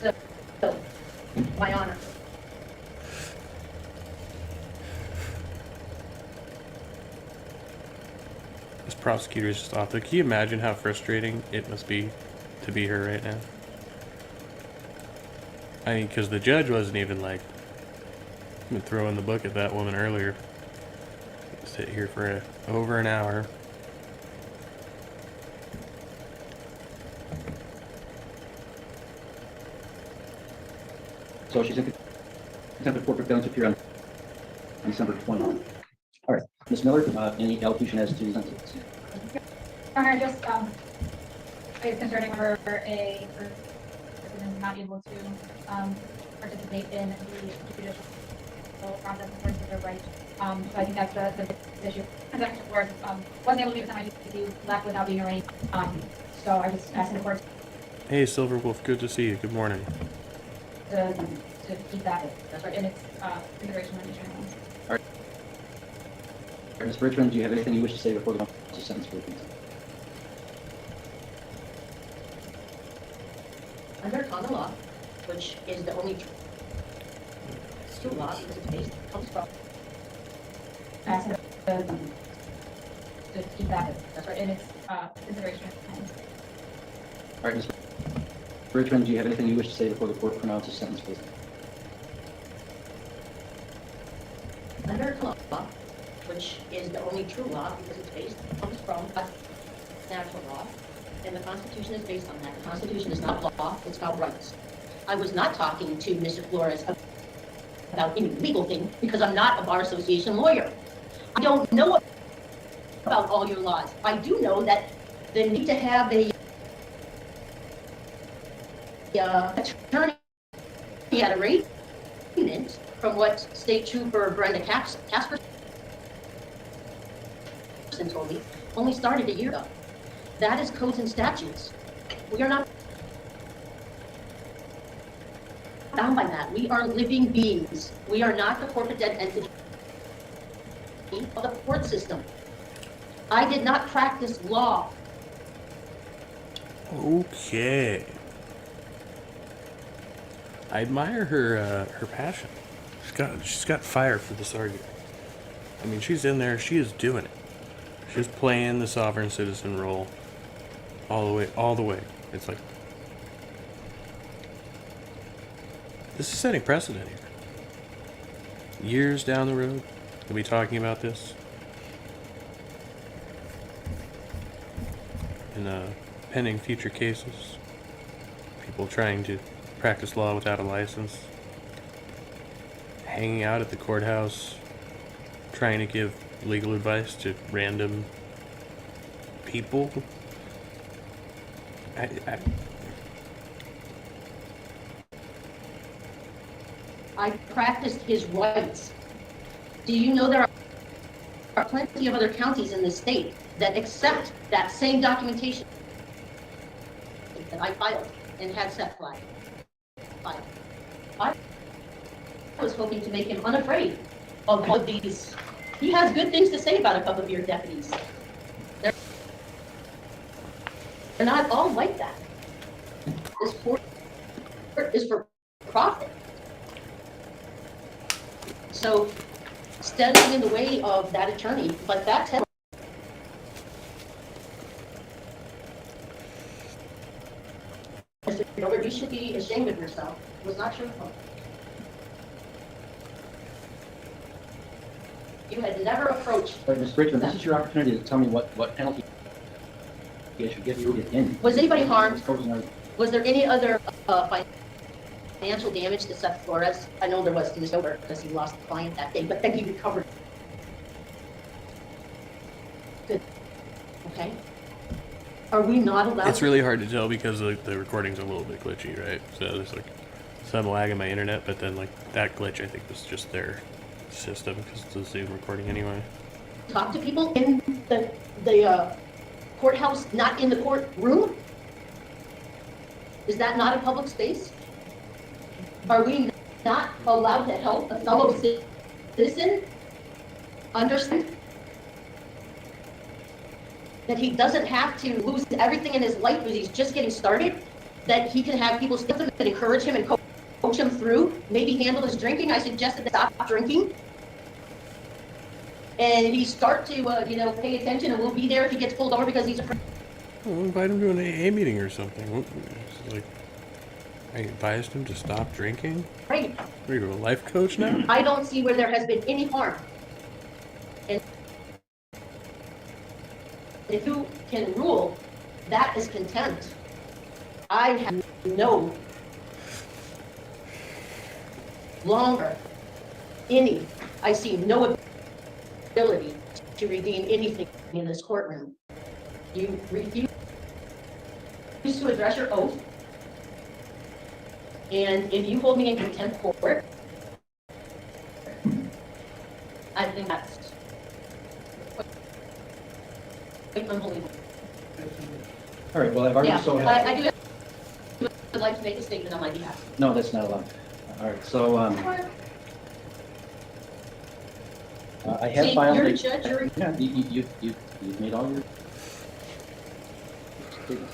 So, my honor. This prosecutor is just off there. Can you imagine how frustrating it must be to be her right now? I mean, because the judge wasn't even like throwing the book at that woman earlier. Sit here for over an hour. So she's in contempt of court for failing to appear on December 20th. All right, Ms. Miller, any allocution as to the sentence? Honor, just it's concerning her a person not able to participate in the judicial process according to their right. So I think that's the issue. Transaction court wasn't able to do something left without being arraigned. So I just asked the court Hey, Silverwolf, good to see you. Good morning. to keep that. That's right, and it's consideration when issuing loans. All right, Ms. Richmond, do you have anything you wish to say before the sentence for the consent? Under common law, which is the only true law because it's based on the Ask to keep that. That's right, and it's consideration. All right, Ms. Richmond, do you have anything you wish to say before the court pronounces sentence, please? Under common law, which is the only true law because it's based on natural law, And the Constitution is based on that. The Constitution is not law, it's about rights. I was not talking to Mr. Flores about any legal thing because I'm not a bar association lawyer. I don't know about all your laws. I do know that the need to have a attorney at arraignment, from what State Trooper Brenda Casper told me, only started a year ago. That is codes and statutes. We are not bound by that. We are living beings. We are not the corporate dead entity of the court system. I did not practice law. Okay. I admire her passion. She's got fire for this argument. I mean, she's in there. She is doing it. She's playing the sovereign citizen role all the way. It's like, this is setting precedent here. Years down the road, we'll be talking about this in pending future cases. People trying to practice law without a license, hanging out at the courthouse, trying to give legal advice to random people. I practiced his rights. Do you know there are plenty of other counties in this state that accept that same documentation that I filed and had set flag filed? I was hoping to make him unafraid of all of these. He has good things to say about a couple of your deputies. They're not all like that. This court is for profit. So, standing in the way of that attorney, but that's him. Mr. Gilbert, you should be ashamed of yourself. It was not your fault. You had never approached. But Ms. Bridgman, this is your opportunity to tell me what penalty I should give you in. Was anybody harmed? Was there any other financial damage to Seth Flores? I know there was to Mr. Gilbert because he lost a client that day, but then he recovered. Good. Okay. Are we not allowed? It's really hard to tell because the recording's a little bit glitchy, right? So there's like some lag in my internet, but then like that glitch I think was just their system because it's a Zoom recording anyway. Talk to people in the courthouse, not in the courtroom? Is that not a public space? Are we not allowed to help a fellow citizen understand that he doesn't have to lose everything in his life because he's just getting started? That he can have people step him and encourage him and coach him through, maybe handle his drinking. I suggested that stop drinking. And he start to, pay attention, and we'll be there if he gets pulled over because he's afraid. We'll invite him to an AA meeting or something. It's like, I advised him to stop drinking? Right. Are you a life coach now? I don't see where there has been any harm. And if you can rule, that is contempt. I have no longer I see no ability to redeem anything in this courtroom. You refuse to address your oath. And if you hold me in contempt court, I think that's quite unbelievable. All right, well, I've already I do would like to make a statement on my behalf. No, that's not allowed. All right, so I have See, filed. you're a judge, Yeah, you've made all your statements.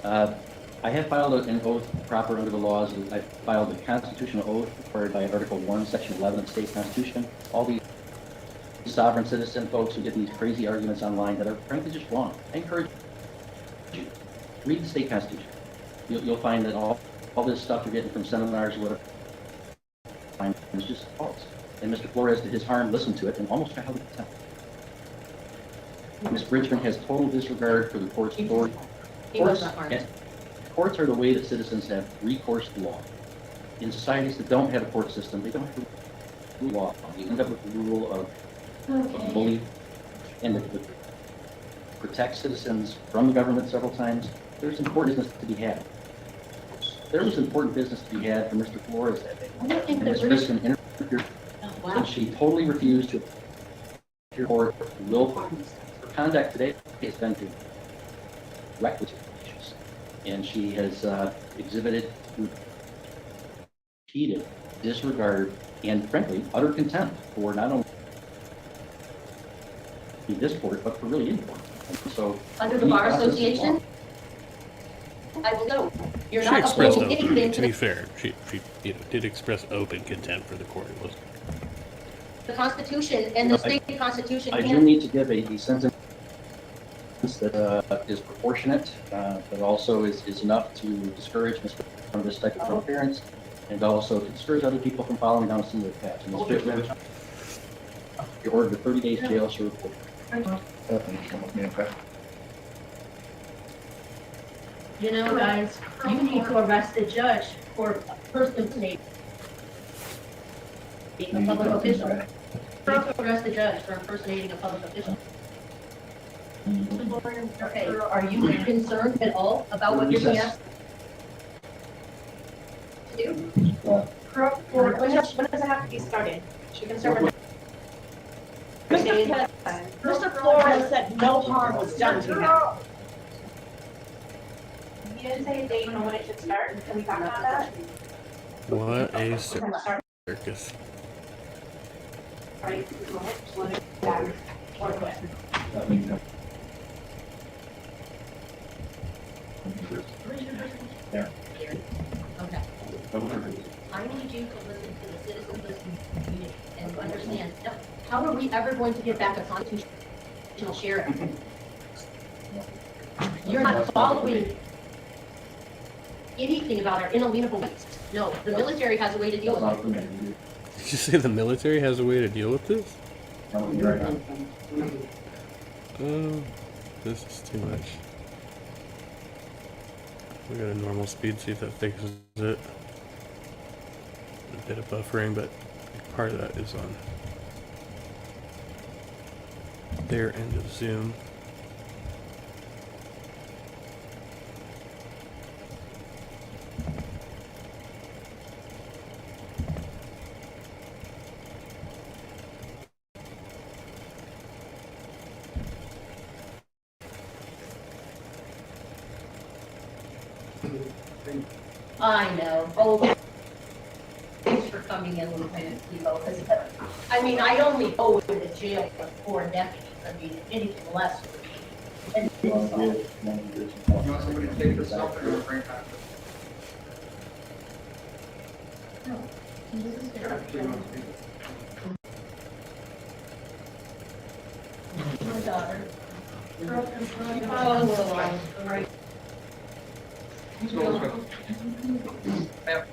I have filed an oath proper under the laws. I filed a constitutional oath required by Article 1, Section 11 of the state constitution. All these sovereign citizen folks who get these crazy arguments online that are frankly just wrong, I encourage you, read the state constitution. You'll find that all this stuff you're getting from seminars or whatever is just false. And Mr. Flores, to his harm, listened to it and almost got held in contempt. Ms. Bridgman has total disregard for the court's authority He was not harmed. and courts are the way that citizens have recourse to law. In societies that don't have a court system, they don't have law. You end up with the rule of bully, and it protects citizens from the government several times. There's important business to be had. There was important business to be had for Mr. Flores that day. I don't think And that Ms. British. Griscom interfered, Oh, wow. and she totally refused to appear in court willfully. Her conduct today has been to reckless issues, and she has exhibited repeated disregard and, frankly, utter contempt for not only this court, but for really any court. And so, Under the Bar Association, I will know. You're She not expressed upholding open, anything to be fair, she did express open contempt for the court. It was the Constitution and the state Constitution. I do need to give a sentence that is proportionate, but also is enough to discourage from this type of interference, and also to discourage other people from following down a similar path. And Ms. Griscom, you're ordered 30 days jail, so report. You know, guys, you need to arrest the judge for impersonating a public official. You need to arrest the judge for impersonating a public official. Okay, are you concerned at all about what you're being asked to do? When does it have to be started? She can start with. Mr. Flores said no harm was done to him. You didn't say a date on when it should start. Can we talk about that? what a circus. Okay. I need you to listen to the citizens of this community and understand, how are we ever going to get back a constitutional sheriff? You're not following anything about our inalienable rights. No, the military has a way to deal with it. Did you say the military has a way to deal with this? Oh, this is too much. We got a normal speed, see if that fixes it. A bit of buffering, but part of that is on their end of Zoom. I know. Oh, thanks for coming in, Lieutenant Tebow, because, I mean, I only go to the jail for 4 deputies. I mean, anything less would be. And You want somebody to take this out there? My daughter. Oh, right. Let's go, let's go. Yeah.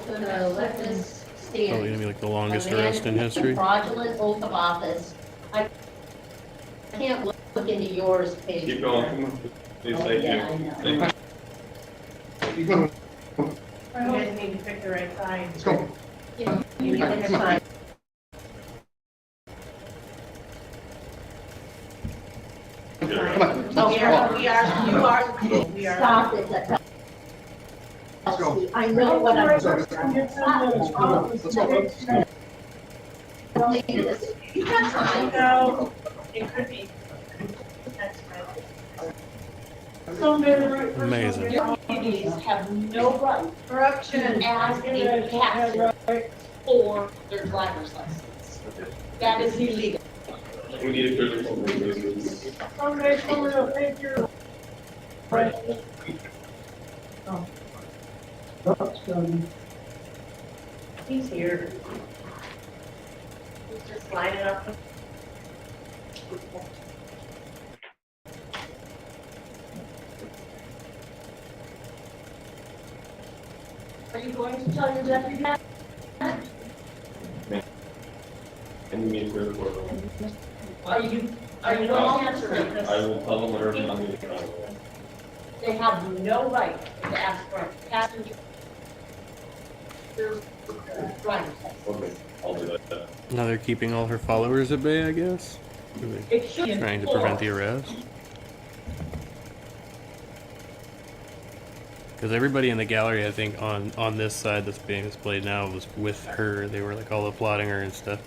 Gonna let this stand. Probably gonna be like the longest A man arrest in history. Fraudulent oath of office. I can't look into yours, Paige. Keep going, come on. Please, thank Yeah, I you. know. Keep going. You guys need to pick the right side. Let's go. Yeah, you need to sign. Come on. Oh, you are. Stop it. Let's go. I know what I'm. Let's go. You got time. No, it could be. That's right. Amazing. Your deputies have no right Corruption. to ask a captain for their driver's license. That is illegal. We need a good. Okay, thank you. He's here. He's just lining up. you going to tell your deputy that? And you mean for the court? Are you going to answer this? I will tell them whatever you need to know. They have no right to ask for a passenger. Right. Okay, I'll do that. Now they're keeping all her followers at bay, I guess? Or are they trying to prevent the arrest? Because everybody in the gallery, I think, on this side that's being displayed now was with her. They were like all applauding her and stuff.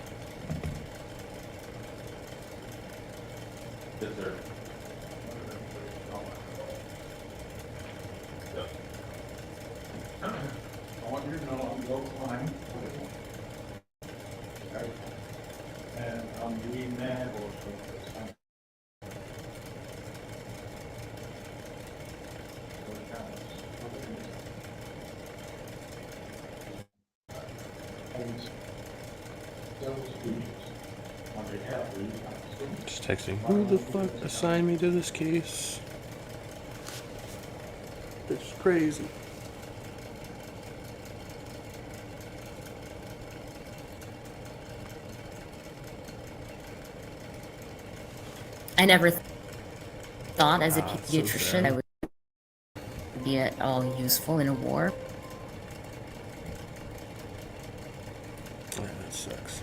Yes, sir. I want you to know I'm Bill Klein. Okay. And I'm the man also. Just texting. Who the fuck assigned me to this case? It's crazy. I never thought as a so pediatrician I would be at all useful in a war. Yeah, that sucks.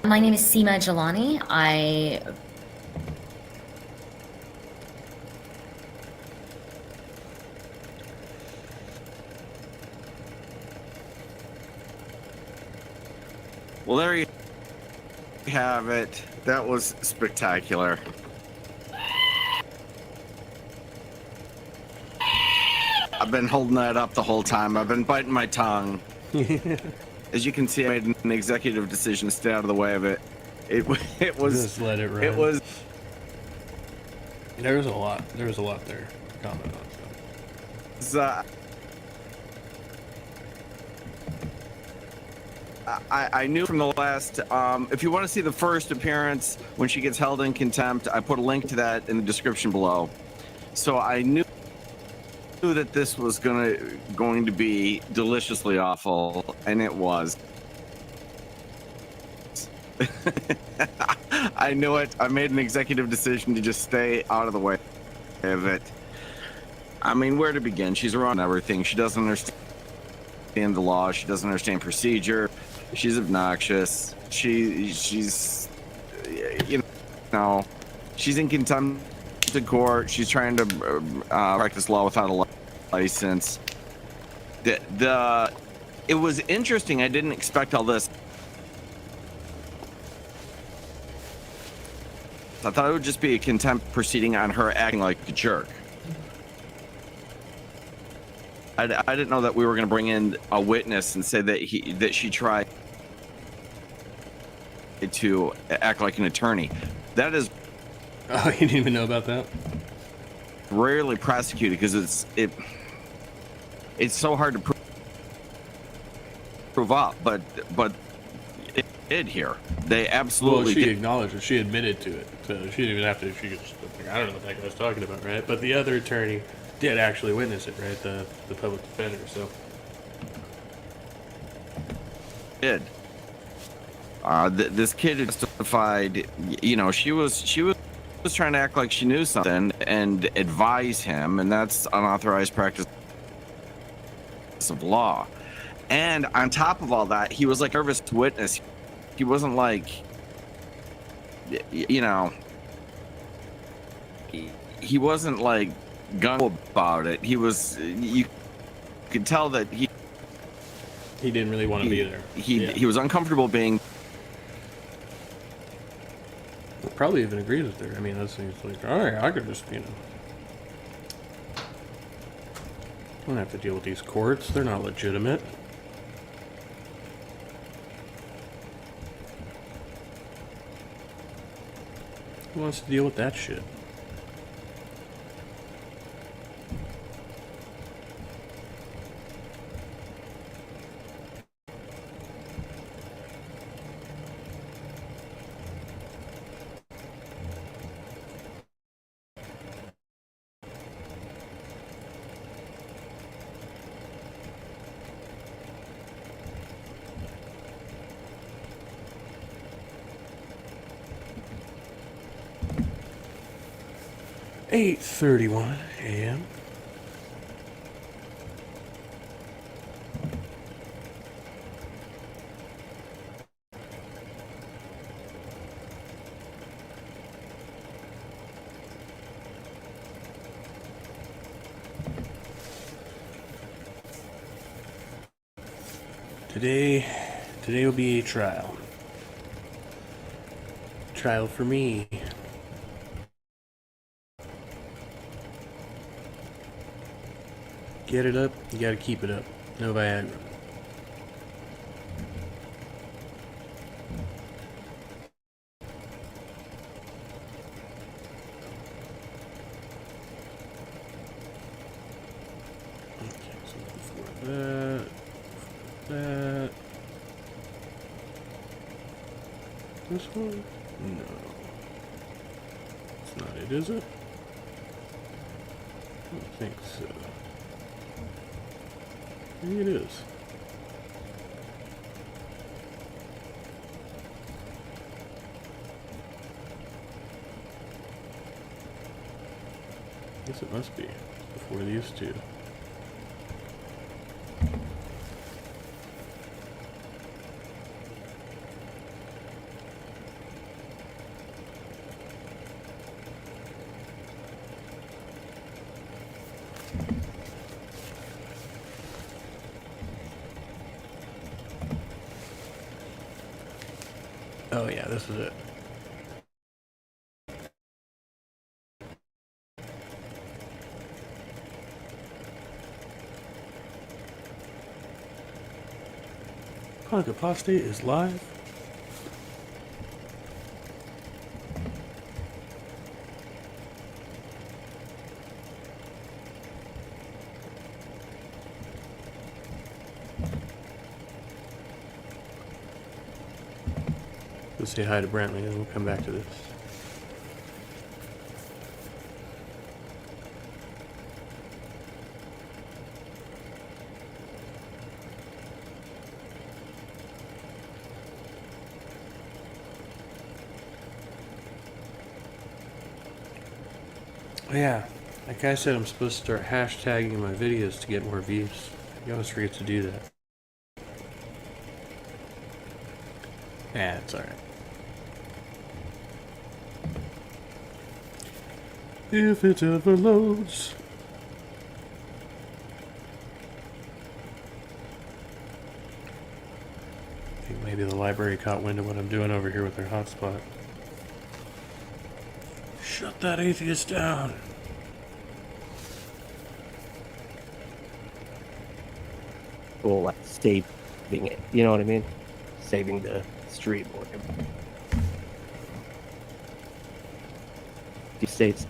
My name is Seema Jalani. Well, there you have it. That was spectacular. I've been holding that up the whole time. I've been biting my tongue. As you can see, I made an executive decision to stay out of the way of it. It was. Just let it run. It was. There was a lot. There was a lot there to comment on. So. I knew from the last, if you want to see the first appearance when she gets held in contempt, I put a link to that in the description below. So I knew that this was going to be deliciously awful, and it was. I knew it. I made an executive decision to just stay out of the way of it. I mean, where to begin? She's around everything. She doesn't understand the law. She doesn't understand procedure. She's obnoxious. She's, you know, she's in contempt of court. She's trying to practice law without a license. It was interesting. I didn't expect all this. I thought it would just be a contempt proceeding on her acting like a jerk. I didn't know that we were going to bring in a witness and say that she tried to act like an attorney. That is. Oh, you didn't even know about that? Rarely prosecuted because it's so hard to prove up, but it did here. They absolutely. Well, she did. acknowledged it. She admitted to it, so she didn't even have to. She could just, I don't know what that guy was talking about, right? But the other attorney did actually witness it, right? The public defender. So did. This kid testified. You know, she was trying to act like she knew something and advise him, and that's unauthorized practice of law. And on top of all that, he was like a nervous witness. He wasn't like, you know, he wasn't like gung about it. He was, you could tell that he didn't really want to be there. He was uncomfortable being. Probably even agrees with her. I mean, that's he's like, all right, I could just, you know, I don't have to deal with these courts. They're not legitimate. Who wants to deal with that shit? 8:31 a.m. Today will be a trial. Trial for me. Get it up, you gotta keep it up. No Viagra. Okay, so before that. This one? No. It's not it, is it? I don't think so. Maybe it is. I guess it must be. It's before these two. Oh yeah, this is it. Chronic Apostate is live. Let's say hi to Brantley and then we'll come back to this. Oh yeah, like I said, I'm supposed to start hashtagging my videos to get more views. You always forget to do that. Yeah, it's alright. If it ever loads. I think maybe the library caught wind of what I'm doing over here with their hotspot. Shut that atheist down. Well, like saving it, you know what I mean? Saving the street or whatever. These states.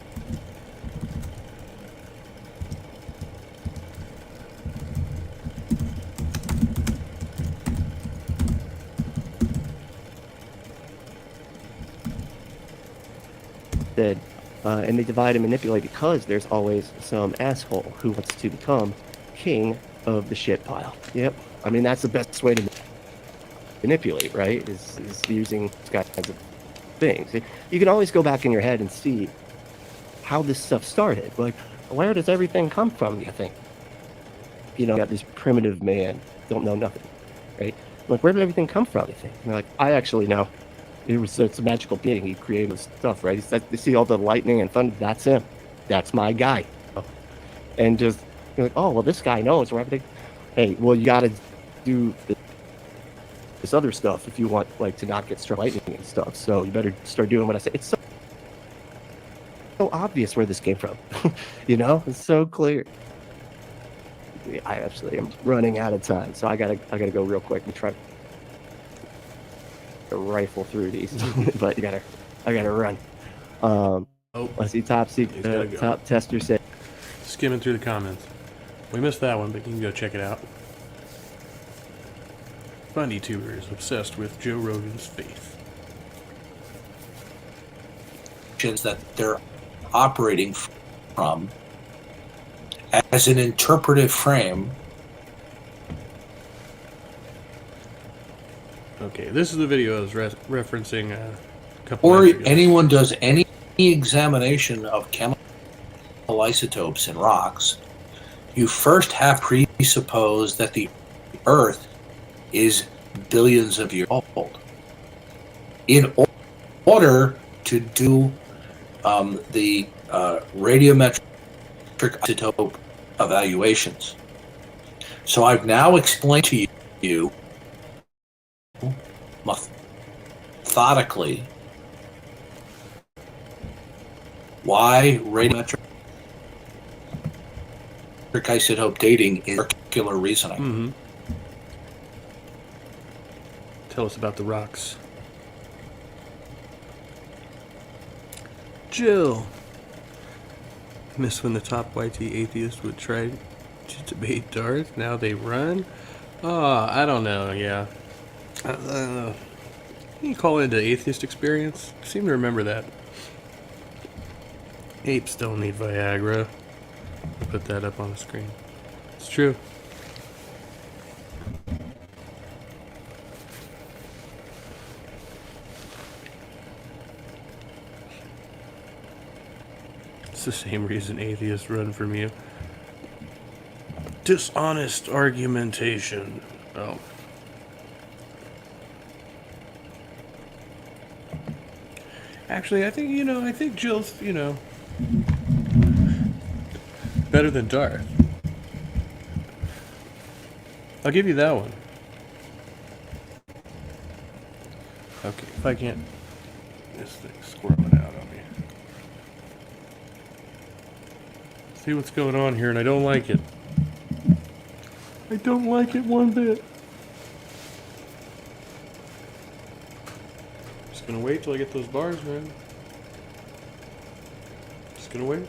And they divide and manipulate because there's always some asshole who wants to become king of the shit pile. Yep. I mean, that's the best way to manipulate, right? Is using these kinds of things. You can always go back in your head and see how this stuff started. Like, where does everything come from, you think? You know, you got this primitive man, don't know nothing, right? Like, where did everything come from, you think? And they're like, I actually know. It's a magical being. He created this stuff, right? You see all the lightning and thunder? That's him. That's my guy. And just, you're like, oh, well, this guy knows where everything. Hey, well, you got to do this other stuff if you want, like, to not get struck lightning and stuff. So you better start doing what I say. It's so obvious where this came from. You know, it's so clear. I actually am running out of time, so I gotta go real quick and try to rifle through these. But I gotta run. Let's see. Top secret. Top tester said. Skimming through the comments. We missed that one, but you can go check it out. Funny tuber is obsessed with Joe Rogan's faith. That they're operating from as an interpretive frame. Okay, this is the video I was referencing a couple Or minutes ago. anyone does any examination of chemical isotopes in rocks, you first have presupposed that the Earth is billions of years old. In order to do the radiometric isotope evaluations. So I've now explained to you methodically why radiometric isotope dating is circular reasoning. Mm-hmm. Tell us about the rocks. Jill. Miss when the top YT atheist would try to debate Darth. Now they run. Oh, I don't know. Yeah. Can you call it the atheist experience? I seem to remember that. Apes don't need Viagra. I'll put that up on the screen. It's true. It's the same reason atheists run from you. Dishonest argumentation. Oh. Actually, I think Jill's, better than Darth. I'll give you that one. Okay, if I can't... This thing's squirreling out on me. See what's going on here, and I don't like it. I don't like it one bit. Just gonna wait till I get those bars, man. Just gonna wait.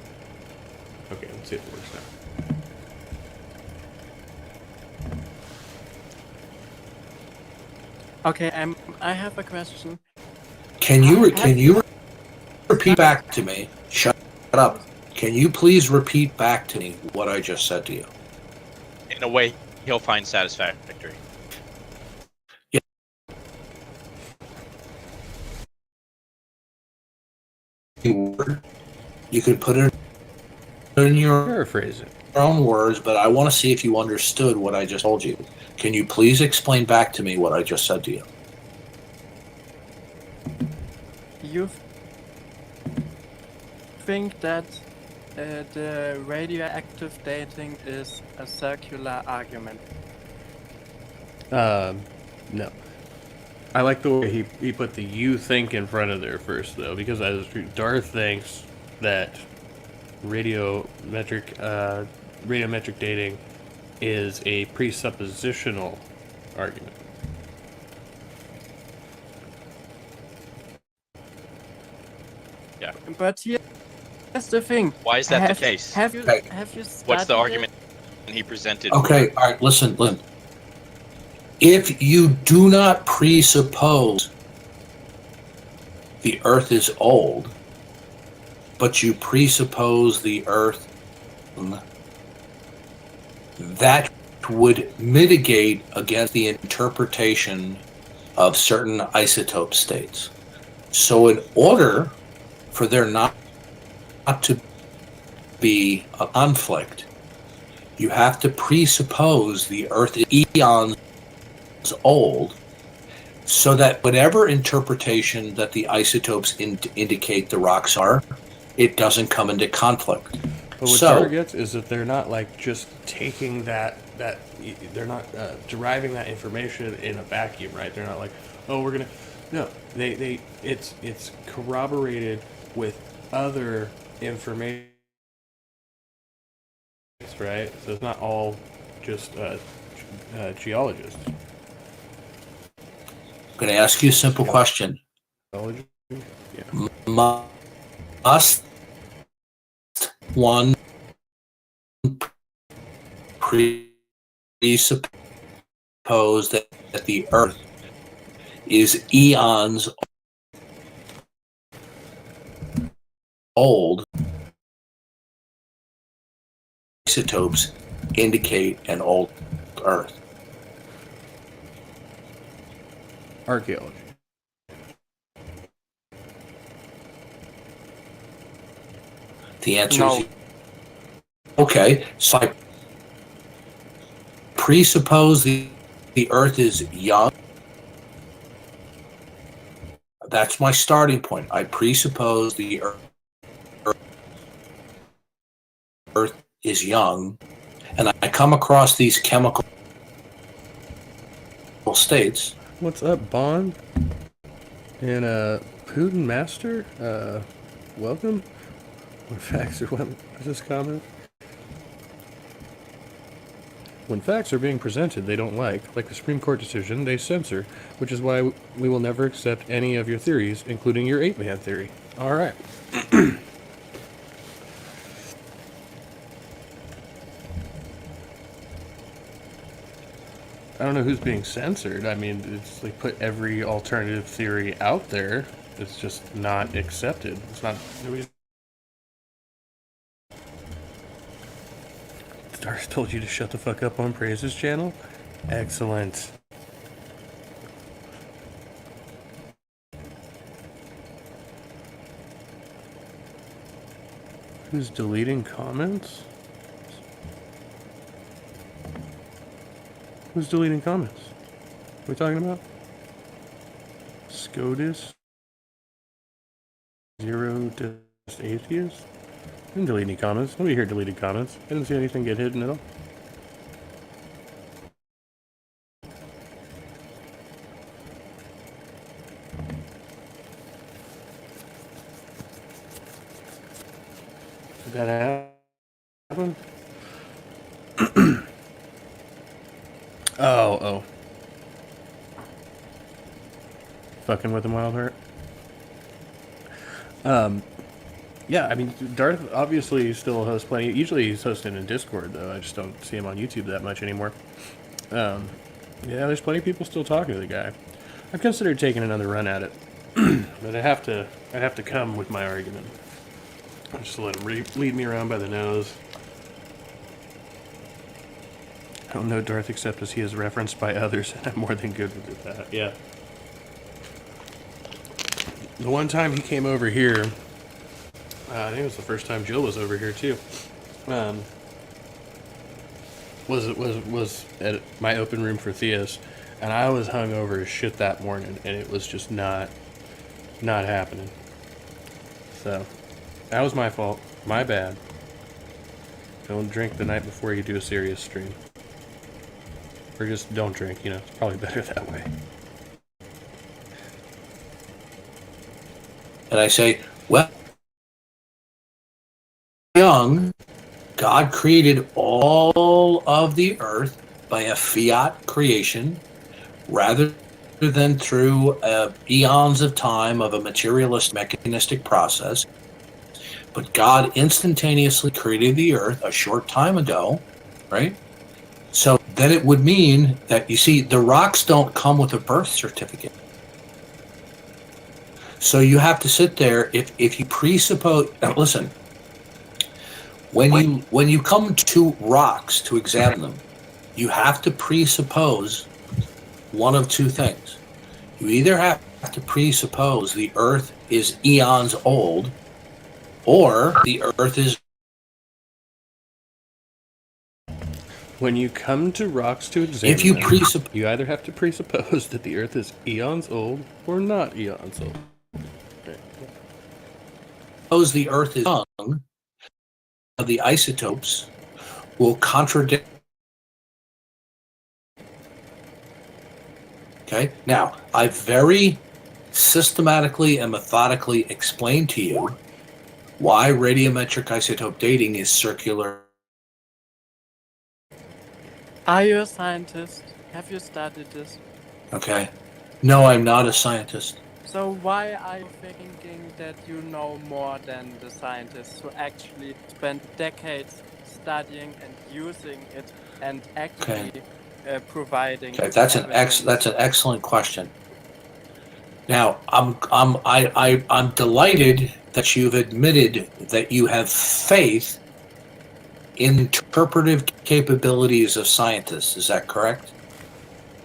Okay, let's see if it works now. Okay, I have a question. Can you repeat back to me? Shut up. Can you please repeat back to me what I just said to you? In a way he'll find satisfactory. Yeah. You can put it in your paraphrase it. Own words, but I want to see if you understood what I just told you. Can you please explain back to me what I just said to you? You think that the radioactive dating is a circular argument? No. I like the way he put the "you think" in front of there first, though, because Darth thinks that radiometric dating is a presuppositional argument. Yeah. But here's the thing. Why is that the case? Have you What's the studied argument he presented? Okay, all right, listen. If you do not presuppose the Earth is old, but you presuppose the Earth, that would mitigate against the interpretation of certain isotope states. So in order for there not to be a conflict, you have to presuppose the Earth is eons old, so that whatever interpretation that the isotopes indicate the rocks are, it doesn't come into conflict. But what Dar gets is that they're not like just taking that they're not deriving that information in a vacuum, right? They're not like, oh, we're gonna. No, it's corroborated with other information, right? So it's not all just geologists. I'm going to ask you a simple question. Yeah. Must one presuppose that the Earth is eons old? Isotopes indicate an old Earth. Archaeology. The answer No. is Okay, so I presuppose the Earth is young. That's my starting point. I presuppose the Earth is young, and I come across these chemical states. What's up, Bond? And Putin Master? Welcome. When facts are what is this comment? When facts are being presented they don't like the Supreme Court decision, they censor, which is why we will never accept any of your theories, including your 8-man theory. Alright. I don't know who's being censored. I mean, it's like put every alternative theory out there. It's just not accepted. It's not... Stars told you to shut the fuck up on Praise's channel? Excellent. Who's deleting comments? Who's deleting comments? What are we talking about? SCOTUS? Zero just atheist? I didn't delete any comments. Nobody here deleted comments. I didn't see anything get hidden at all. Did that happen? Oh. Fucking with him, Wildheart. Yeah, I mean, Darth obviously still hosts plenty. Usually he's hosting in Discord, though. I just don't see him on YouTube that much anymore. Yeah, there's plenty of people still talking to the guy. I've considered taking another run at it, but I have to come with my argument. I'll just let him lead me around by the nose. I don't know Darth except as he is referenced by others, and I'm more than good with that. Yeah. The one time he came over here, I think it was the first time Jill was over here too. Was at my open room for Theos, and I was hungover as shit that morning, and it was just not happening. So that was my fault. My bad. Don't drink the night before you do a serious stream. Or just don't drink, you know, it's probably better that way. And I say, well, young, God created all of the earth by a fiat creation rather than through eons of time of a materialist mechanistic process. But God instantaneously created the earth a short time ago, right? So then it would mean that, you see, the rocks don't come with a birth certificate. So you have to sit there, if you presuppose, now listen, when you come to rocks to examine them, you have to presuppose one of two things. You either have to presuppose the earth is eons old, or the earth is... When you come to rocks to examine them, you either have to presuppose that the earth is eons old or not eons old. Suppose the earth is young, the isotopes will contradict. Okay, now I very systematically and methodically explained to you why radiometric isotope dating is circular. Are you a scientist? Have you studied this? Okay. No, I'm not a scientist. So why are you thinking that you know more than the scientists who actually spent decades studying and using it and actually providing? Okay, that's an excellent question. Now, I'm delighted that you've admitted that you have faith in interpretive capabilities of scientists. Is that correct?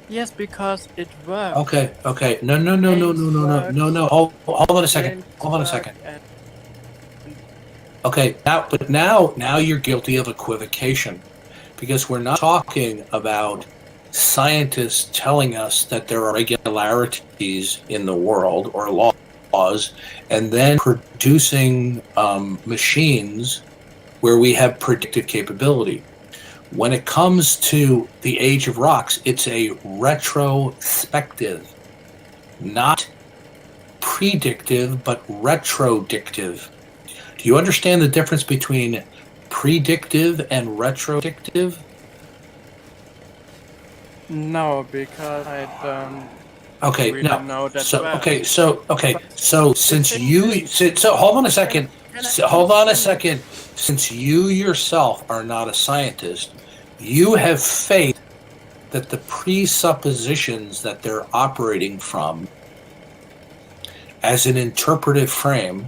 Yes, because it works. Okay. No. Hold on a second. Okay, now you're guilty of equivocation, because we're not talking about scientists telling us that there are regularities in the world or laws, and then producing machines where we have predictive capability. When it comes to the age of rocks, it's a retrospective, not predictive, but retrodictive. Do you understand the difference between predictive and retrodictive? No, because I don't Okay, really no. know that So well. so The since thing you is, so hold on a second. can I Hold please on a finish? second. Since you yourself are not a scientist, you have faith that the presuppositions that they're operating from as an interpretive frame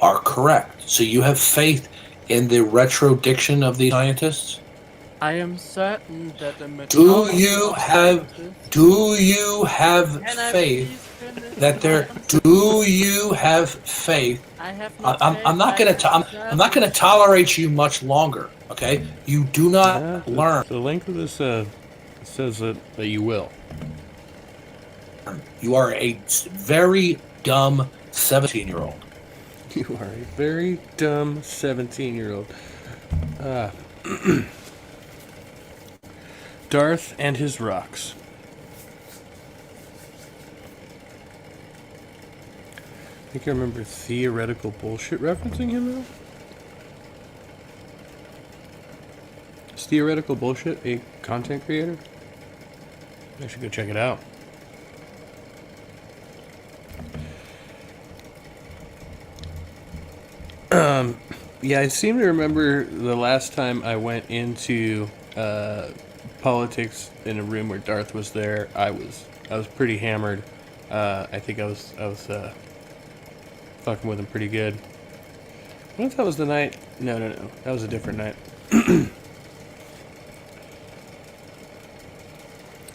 are correct. So you have faith in the retrodiction of these scientists? I am certain that the Do majority you of have scientists. Can I faith please finish that one there sentence? do you have faith? I have not I'm faith. not I gonna am I'm not gonna certain. tolerate you much longer. Okay, you do not learn. The length of this says that you will. You are a very dumb 17-year-old. You are a very dumb 17-year-old. Darth and his rocks. I think I remember theoretical bullshit referencing him though. Is theoretical bullshit a content creator? I should go check it out. Yeah, I seem to remember the last time I went into politics in a room where Darth was there. I was pretty hammered. I think I was fucking with him pretty good. I wonder if that was the night. No, that was a different night.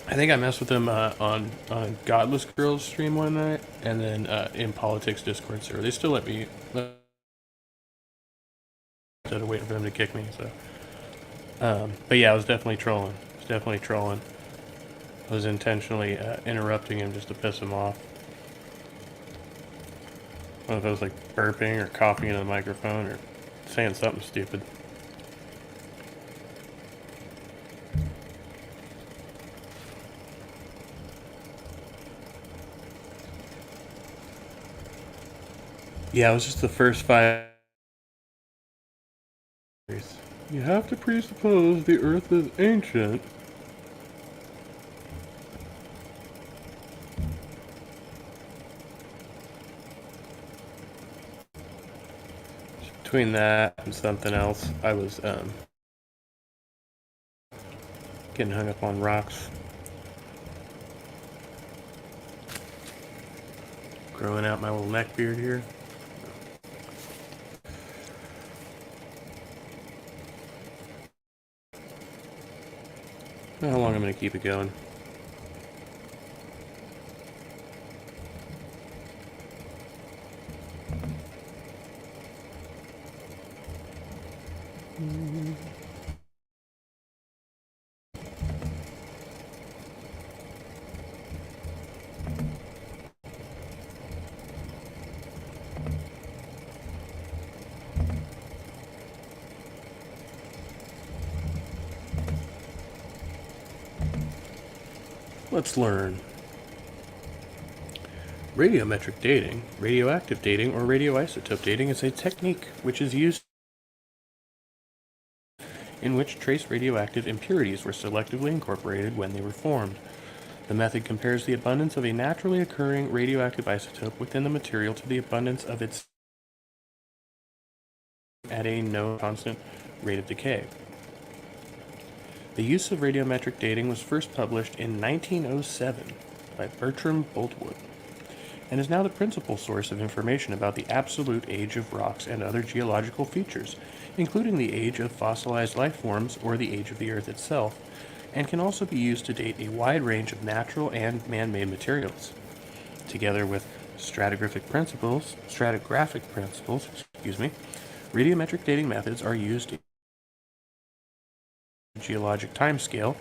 I think I messed with him on Godless Girls stream one night, and then in Politics Discord server. They still let me. Instead of waiting for them to kick me, so. But yeah, I was definitely trolling. I was intentionally interrupting him just to piss him off. I don't know if I was like burping or coughing into the microphone or saying something stupid. Yeah, it was just the first 5. You have to presuppose the Earth is ancient. Between that and something else, I was getting hung up on rocks. Growing out my little neck beard here. How long I'm going to keep it going? Let's learn. Radiometric dating, radioactive dating, or radioisotope dating is a technique which is used in which trace radioactive impurities were selectively incorporated when they were formed. The method compares the abundance of a naturally occurring radioactive isotope within the material to the abundance of its at a known constant rate of decay. The use of radiometric dating was first published in 1907 by Bertram Boltwood, and is now the principal source of information about the absolute age of rocks and other geological features, including the age of fossilized life forms or the age of the Earth itself, and can also be used to date a wide range of natural and man-made materials. Together with stratigraphic principles, Radiometric dating methods are used in geologic timescale.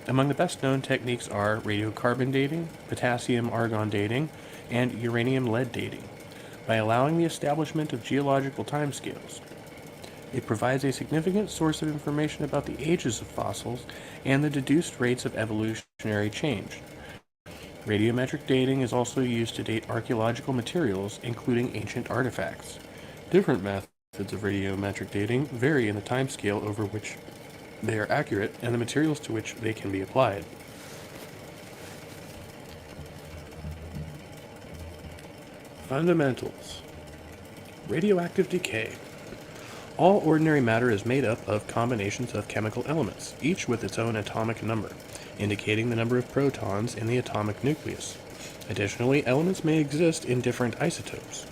Among the best known techniques are radiocarbon dating, potassium-argon dating, and uranium-lead dating. By allowing the establishment of geological timescales, it provides a significant source of information about the ages of fossils and the deduced rates of evolutionary change. Radiometric dating is also used to date archaeological materials, including ancient artifacts. Different methods of radiometric dating vary in the timescale over which they are accurate and the materials to which they can be applied. Fundamentals. Radioactive decay. All ordinary matter is made up of combinations of chemical elements, each with its own atomic number, indicating the number of protons in the atomic nucleus. Additionally, elements may exist in different isotopes,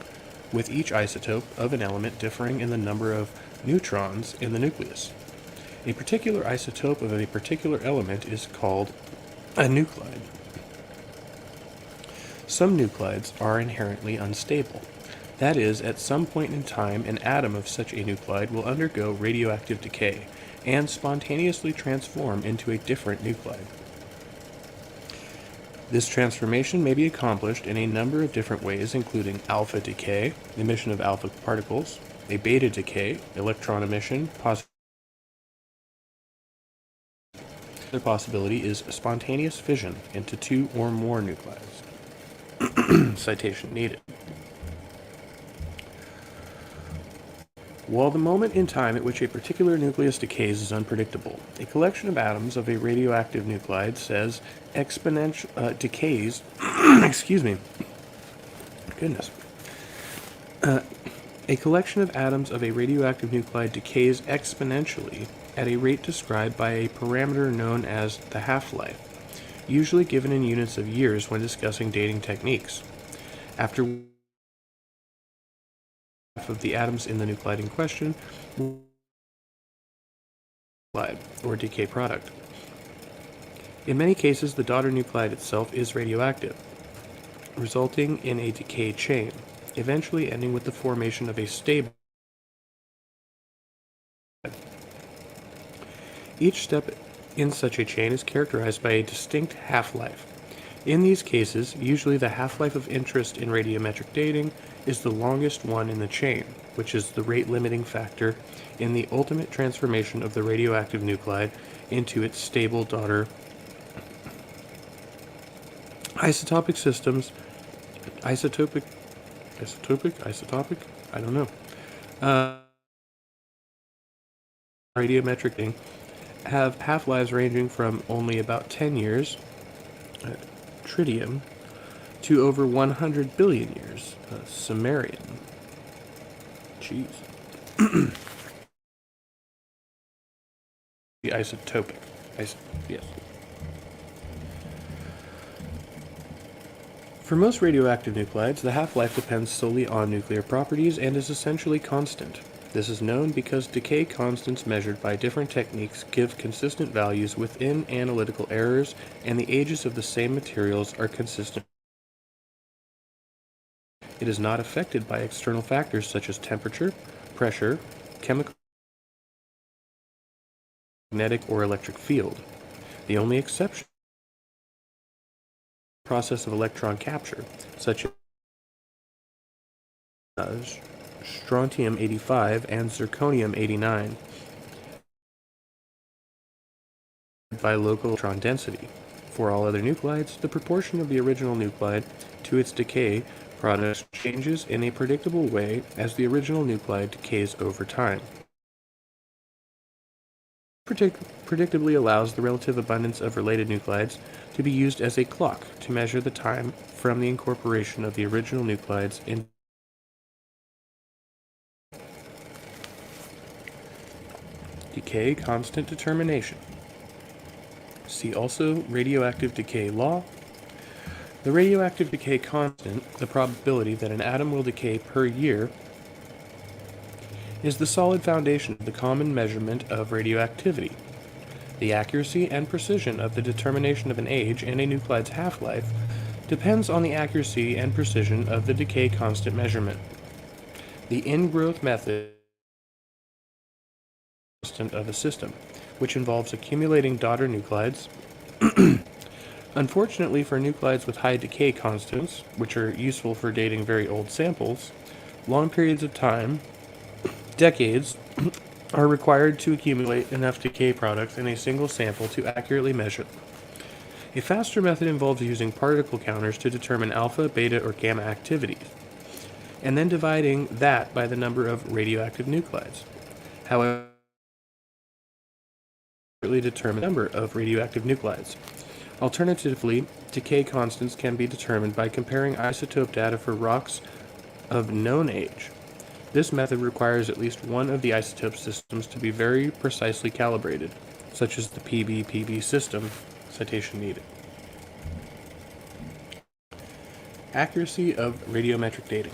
with each isotope of an element differing in the number of neutrons in the nucleus. A particular isotope of a particular element is called a nuclide. Some nuclides are inherently unstable. That is, at some point in time, an atom of such a nuclide will undergo radioactive decay and spontaneously transform into a different nuclide. This transformation may be accomplished in a number of different ways, including alpha decay, emission of alpha particles, a beta decay, electron emission, Another possibility is spontaneous fission into two or more nuclides. Citation needed. While the moment in time at which a particular nucleus decays is unpredictable, a collection of atoms of a radioactive nuclide says decays. Excuse me. Goodness. A collection of atoms of a radioactive nuclide decays exponentially at a rate described by a parameter known as the half-life, usually given in units of years when discussing dating techniques. After half of the atoms in the nuclide in question, or decay product. In many cases, the daughter nuclide itself is radioactive, resulting in a decay chain, eventually ending with the formation of a stable. Each step in such a chain is characterized by a distinct half-life. In these cases, usually the half-life of interest in radiometric dating is the longest one in the chain, which is the rate-limiting factor in the ultimate transformation of the radioactive nuclide into its stable daughter. Isotopic systems, isotopic, I don't know. Radiometric dating have half-lives ranging from only about 10 years, tritium, to over 100 billion years, Sumerian. Jeez. The isotopic. Yes. For most radioactive nuclides, the half-life depends solely on nuclear properties and is essentially constant. This is known because decay constants measured by different techniques give consistent values within analytical errors, and the ages of the same materials are consistent. It is not affected by external factors such as temperature, pressure, chemical, magnetic, or electric field. The only exception is the process of electron capture, such as strontium-85 and zirconium-89 by local electron density. For all other nuclides, the proportion of the original nuclide to its decay product changes in a predictable way as the original nuclide decays over time. Predictably allows the relative abundance of related nuclides to be used as a clock to measure the time from the incorporation of the original nuclides in decay constant determination. See also radioactive decay law. The radioactive decay constant, the probability that an atom will decay per year, is the solid foundation of the common measurement of radioactivity. The accuracy and precision of the determination of an age and a nuclide's half-life depends on the accuracy and precision of the decay constant measurement. The ingrowth method constant of a system, which involves accumulating daughter nuclides. Unfortunately for nuclides with high decay constants, which are useful for dating very old samples, long periods of time, decades, are required to accumulate enough decay products in a single sample to accurately measure them. A faster method involves using particle counters to determine alpha, beta, or gamma activities, and then dividing that by the number of radioactive nuclides. However, determine the number of radioactive nuclides. Alternatively, decay constants can be determined by comparing isotope data for rocks of known age. This method requires at least one of the isotope systems to be very precisely calibrated, such as the PB-PB system, citation needed. Accuracy of radiometric dating.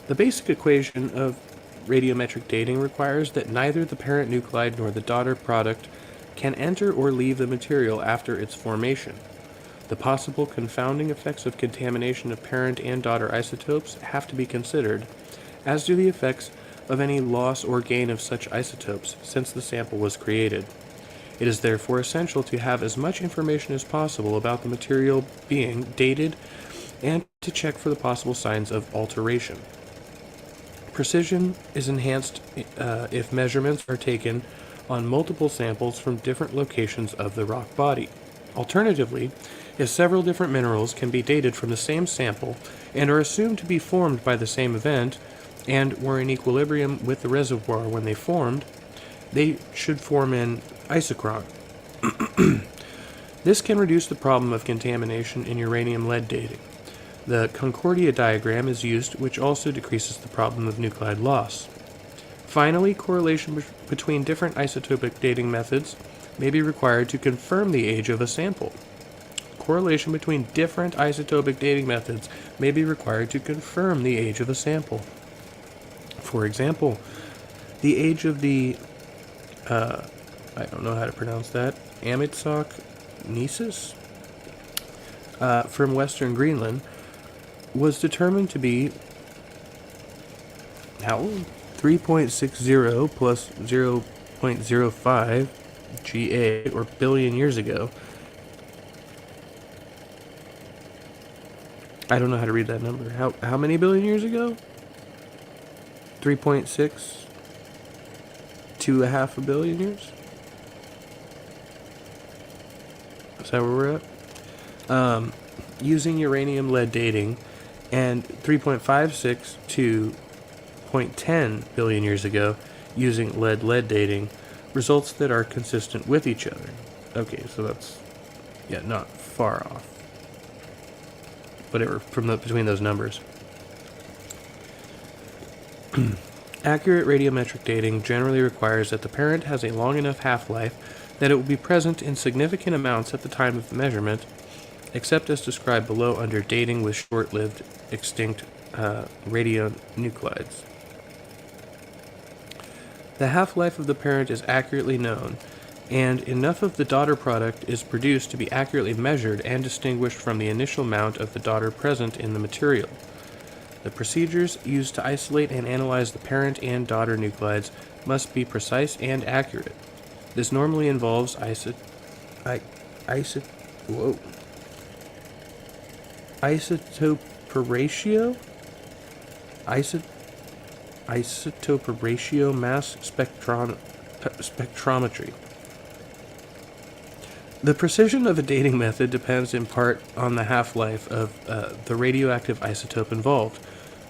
The basic equation of radiometric dating requires that neither the parent nuclide nor the daughter product can enter or leave the material after its formation. The possible confounding effects of contamination of parent and daughter isotopes have to be considered, as do the effects of any loss or gain of such isotopes since the sample was created. It is therefore essential to have as much information as possible about the material being dated and to check for the possible signs of alteration. Precision is enhanced if measurements are taken on multiple samples from different locations of the rock body. Alternatively, if several different minerals can be dated from the same sample and are assumed to be formed by the same event and were in equilibrium with the reservoir when they formed, they should form in isochron. This can reduce the problem of contamination in uranium-lead dating. The Concordia diagram is used, which also decreases the problem of nuclide loss. Finally, correlation between different isotopic dating methods may be required to confirm the age of a sample. Correlation between different isotopic dating methods may be required to confirm the age of a sample. For example, the age of the, I don't know how to pronounce that, Amitsoq Nesis from Western Greenland was determined to be, how old? 3.60 plus 0.05 GA, or billion years ago. I don't know how to read that number. How many billion years ago? 3.6? 2.5 billion years? Is that where we're at? Using uranium-lead dating, and 3.56 to 0.10 billion years ago using lead-lead dating, results that are consistent with each other. Okay, so that's, yeah, not far off. Whatever, between those numbers. Accurate radiometric dating generally requires that the parent has a long enough half-life that it will be present in significant amounts at the time of the measurement, except as described below under dating with short-lived extinct radionuclides. The half-life of the parent is accurately known, and enough of the daughter product is produced to be accurately measured and distinguished from the initial amount of the daughter present in the material. The procedures used to isolate and analyze the parent and daughter nuclides must be precise and accurate. This normally involves isotoperatio mass spectrometry. The precision of a dating method depends in part on the half-life of the radioactive isotope involved.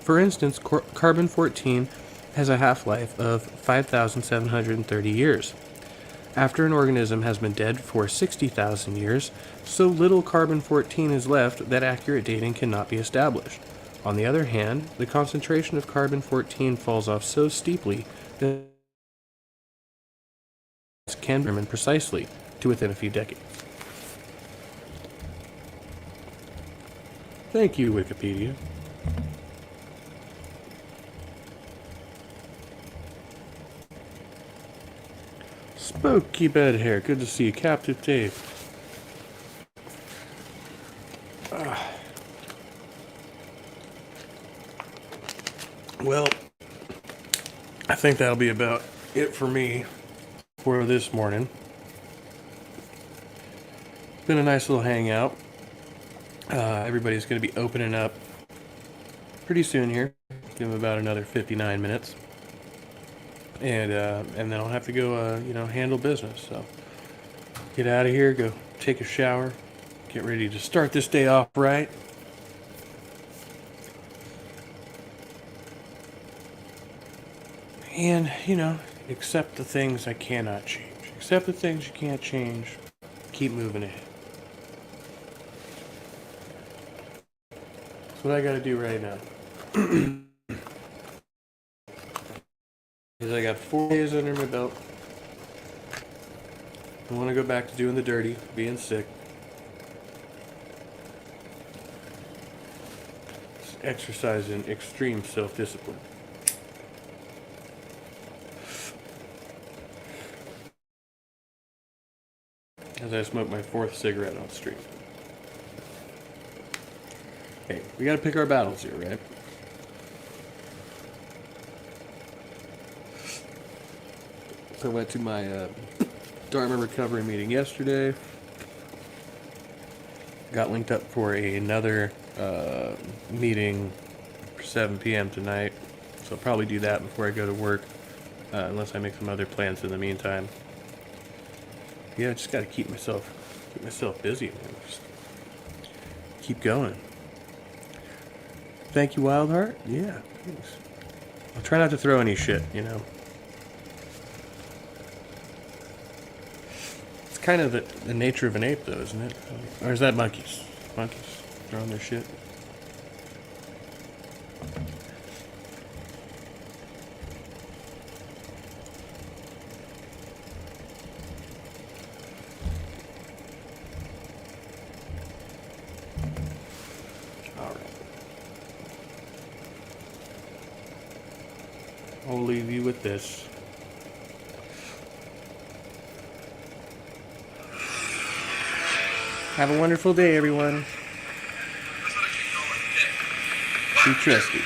For instance, carbon-14 has a half-life of 5,730 years. After an organism has been dead for 60,000 years, so little carbon-14 is left that accurate dating cannot be established. On the other hand, the concentration of carbon-14 falls off so steeply that it can be determined precisely to within a few decades. Thank you, Wikipedia. Spooky bed hair. Good to see you, Captive Dave. Well, I think that'll be about it for me. for this morning. It's been a nice little hangout. Everybody's going to be opening up pretty soon here. Give them about another 59 minutes. And then I'll have to go, handle business. So get out of here, go take a shower, get ready to start this day off right. And, accept the things I cannot change. Accept the things you can't change. Keep moving ahead. That's what I gotta do right now. Because I got 4 days under my belt. I want to go back to doing the dirty, being sick. Exercising extreme self-discipline. As I smoke my 4th cigarette on stream. Hey, we gotta pick our battles here, right? So I went to my Dharma recovery meeting yesterday. Got linked up for another meeting for 7 p.m. tonight. So I'll probably do that before I go to work, unless I make some other plans in the meantime. Yeah, I just got to keep myself busy, man. Just keep going. Thank you, Wildheart. Yeah, thanks. I'll try not to throw any shit, It's kind of the nature of an ape, though, isn't it? Or is that monkeys? Monkeys throwing their shit. I'll leave you with this. Have a wonderful day, everyone. Be trusty.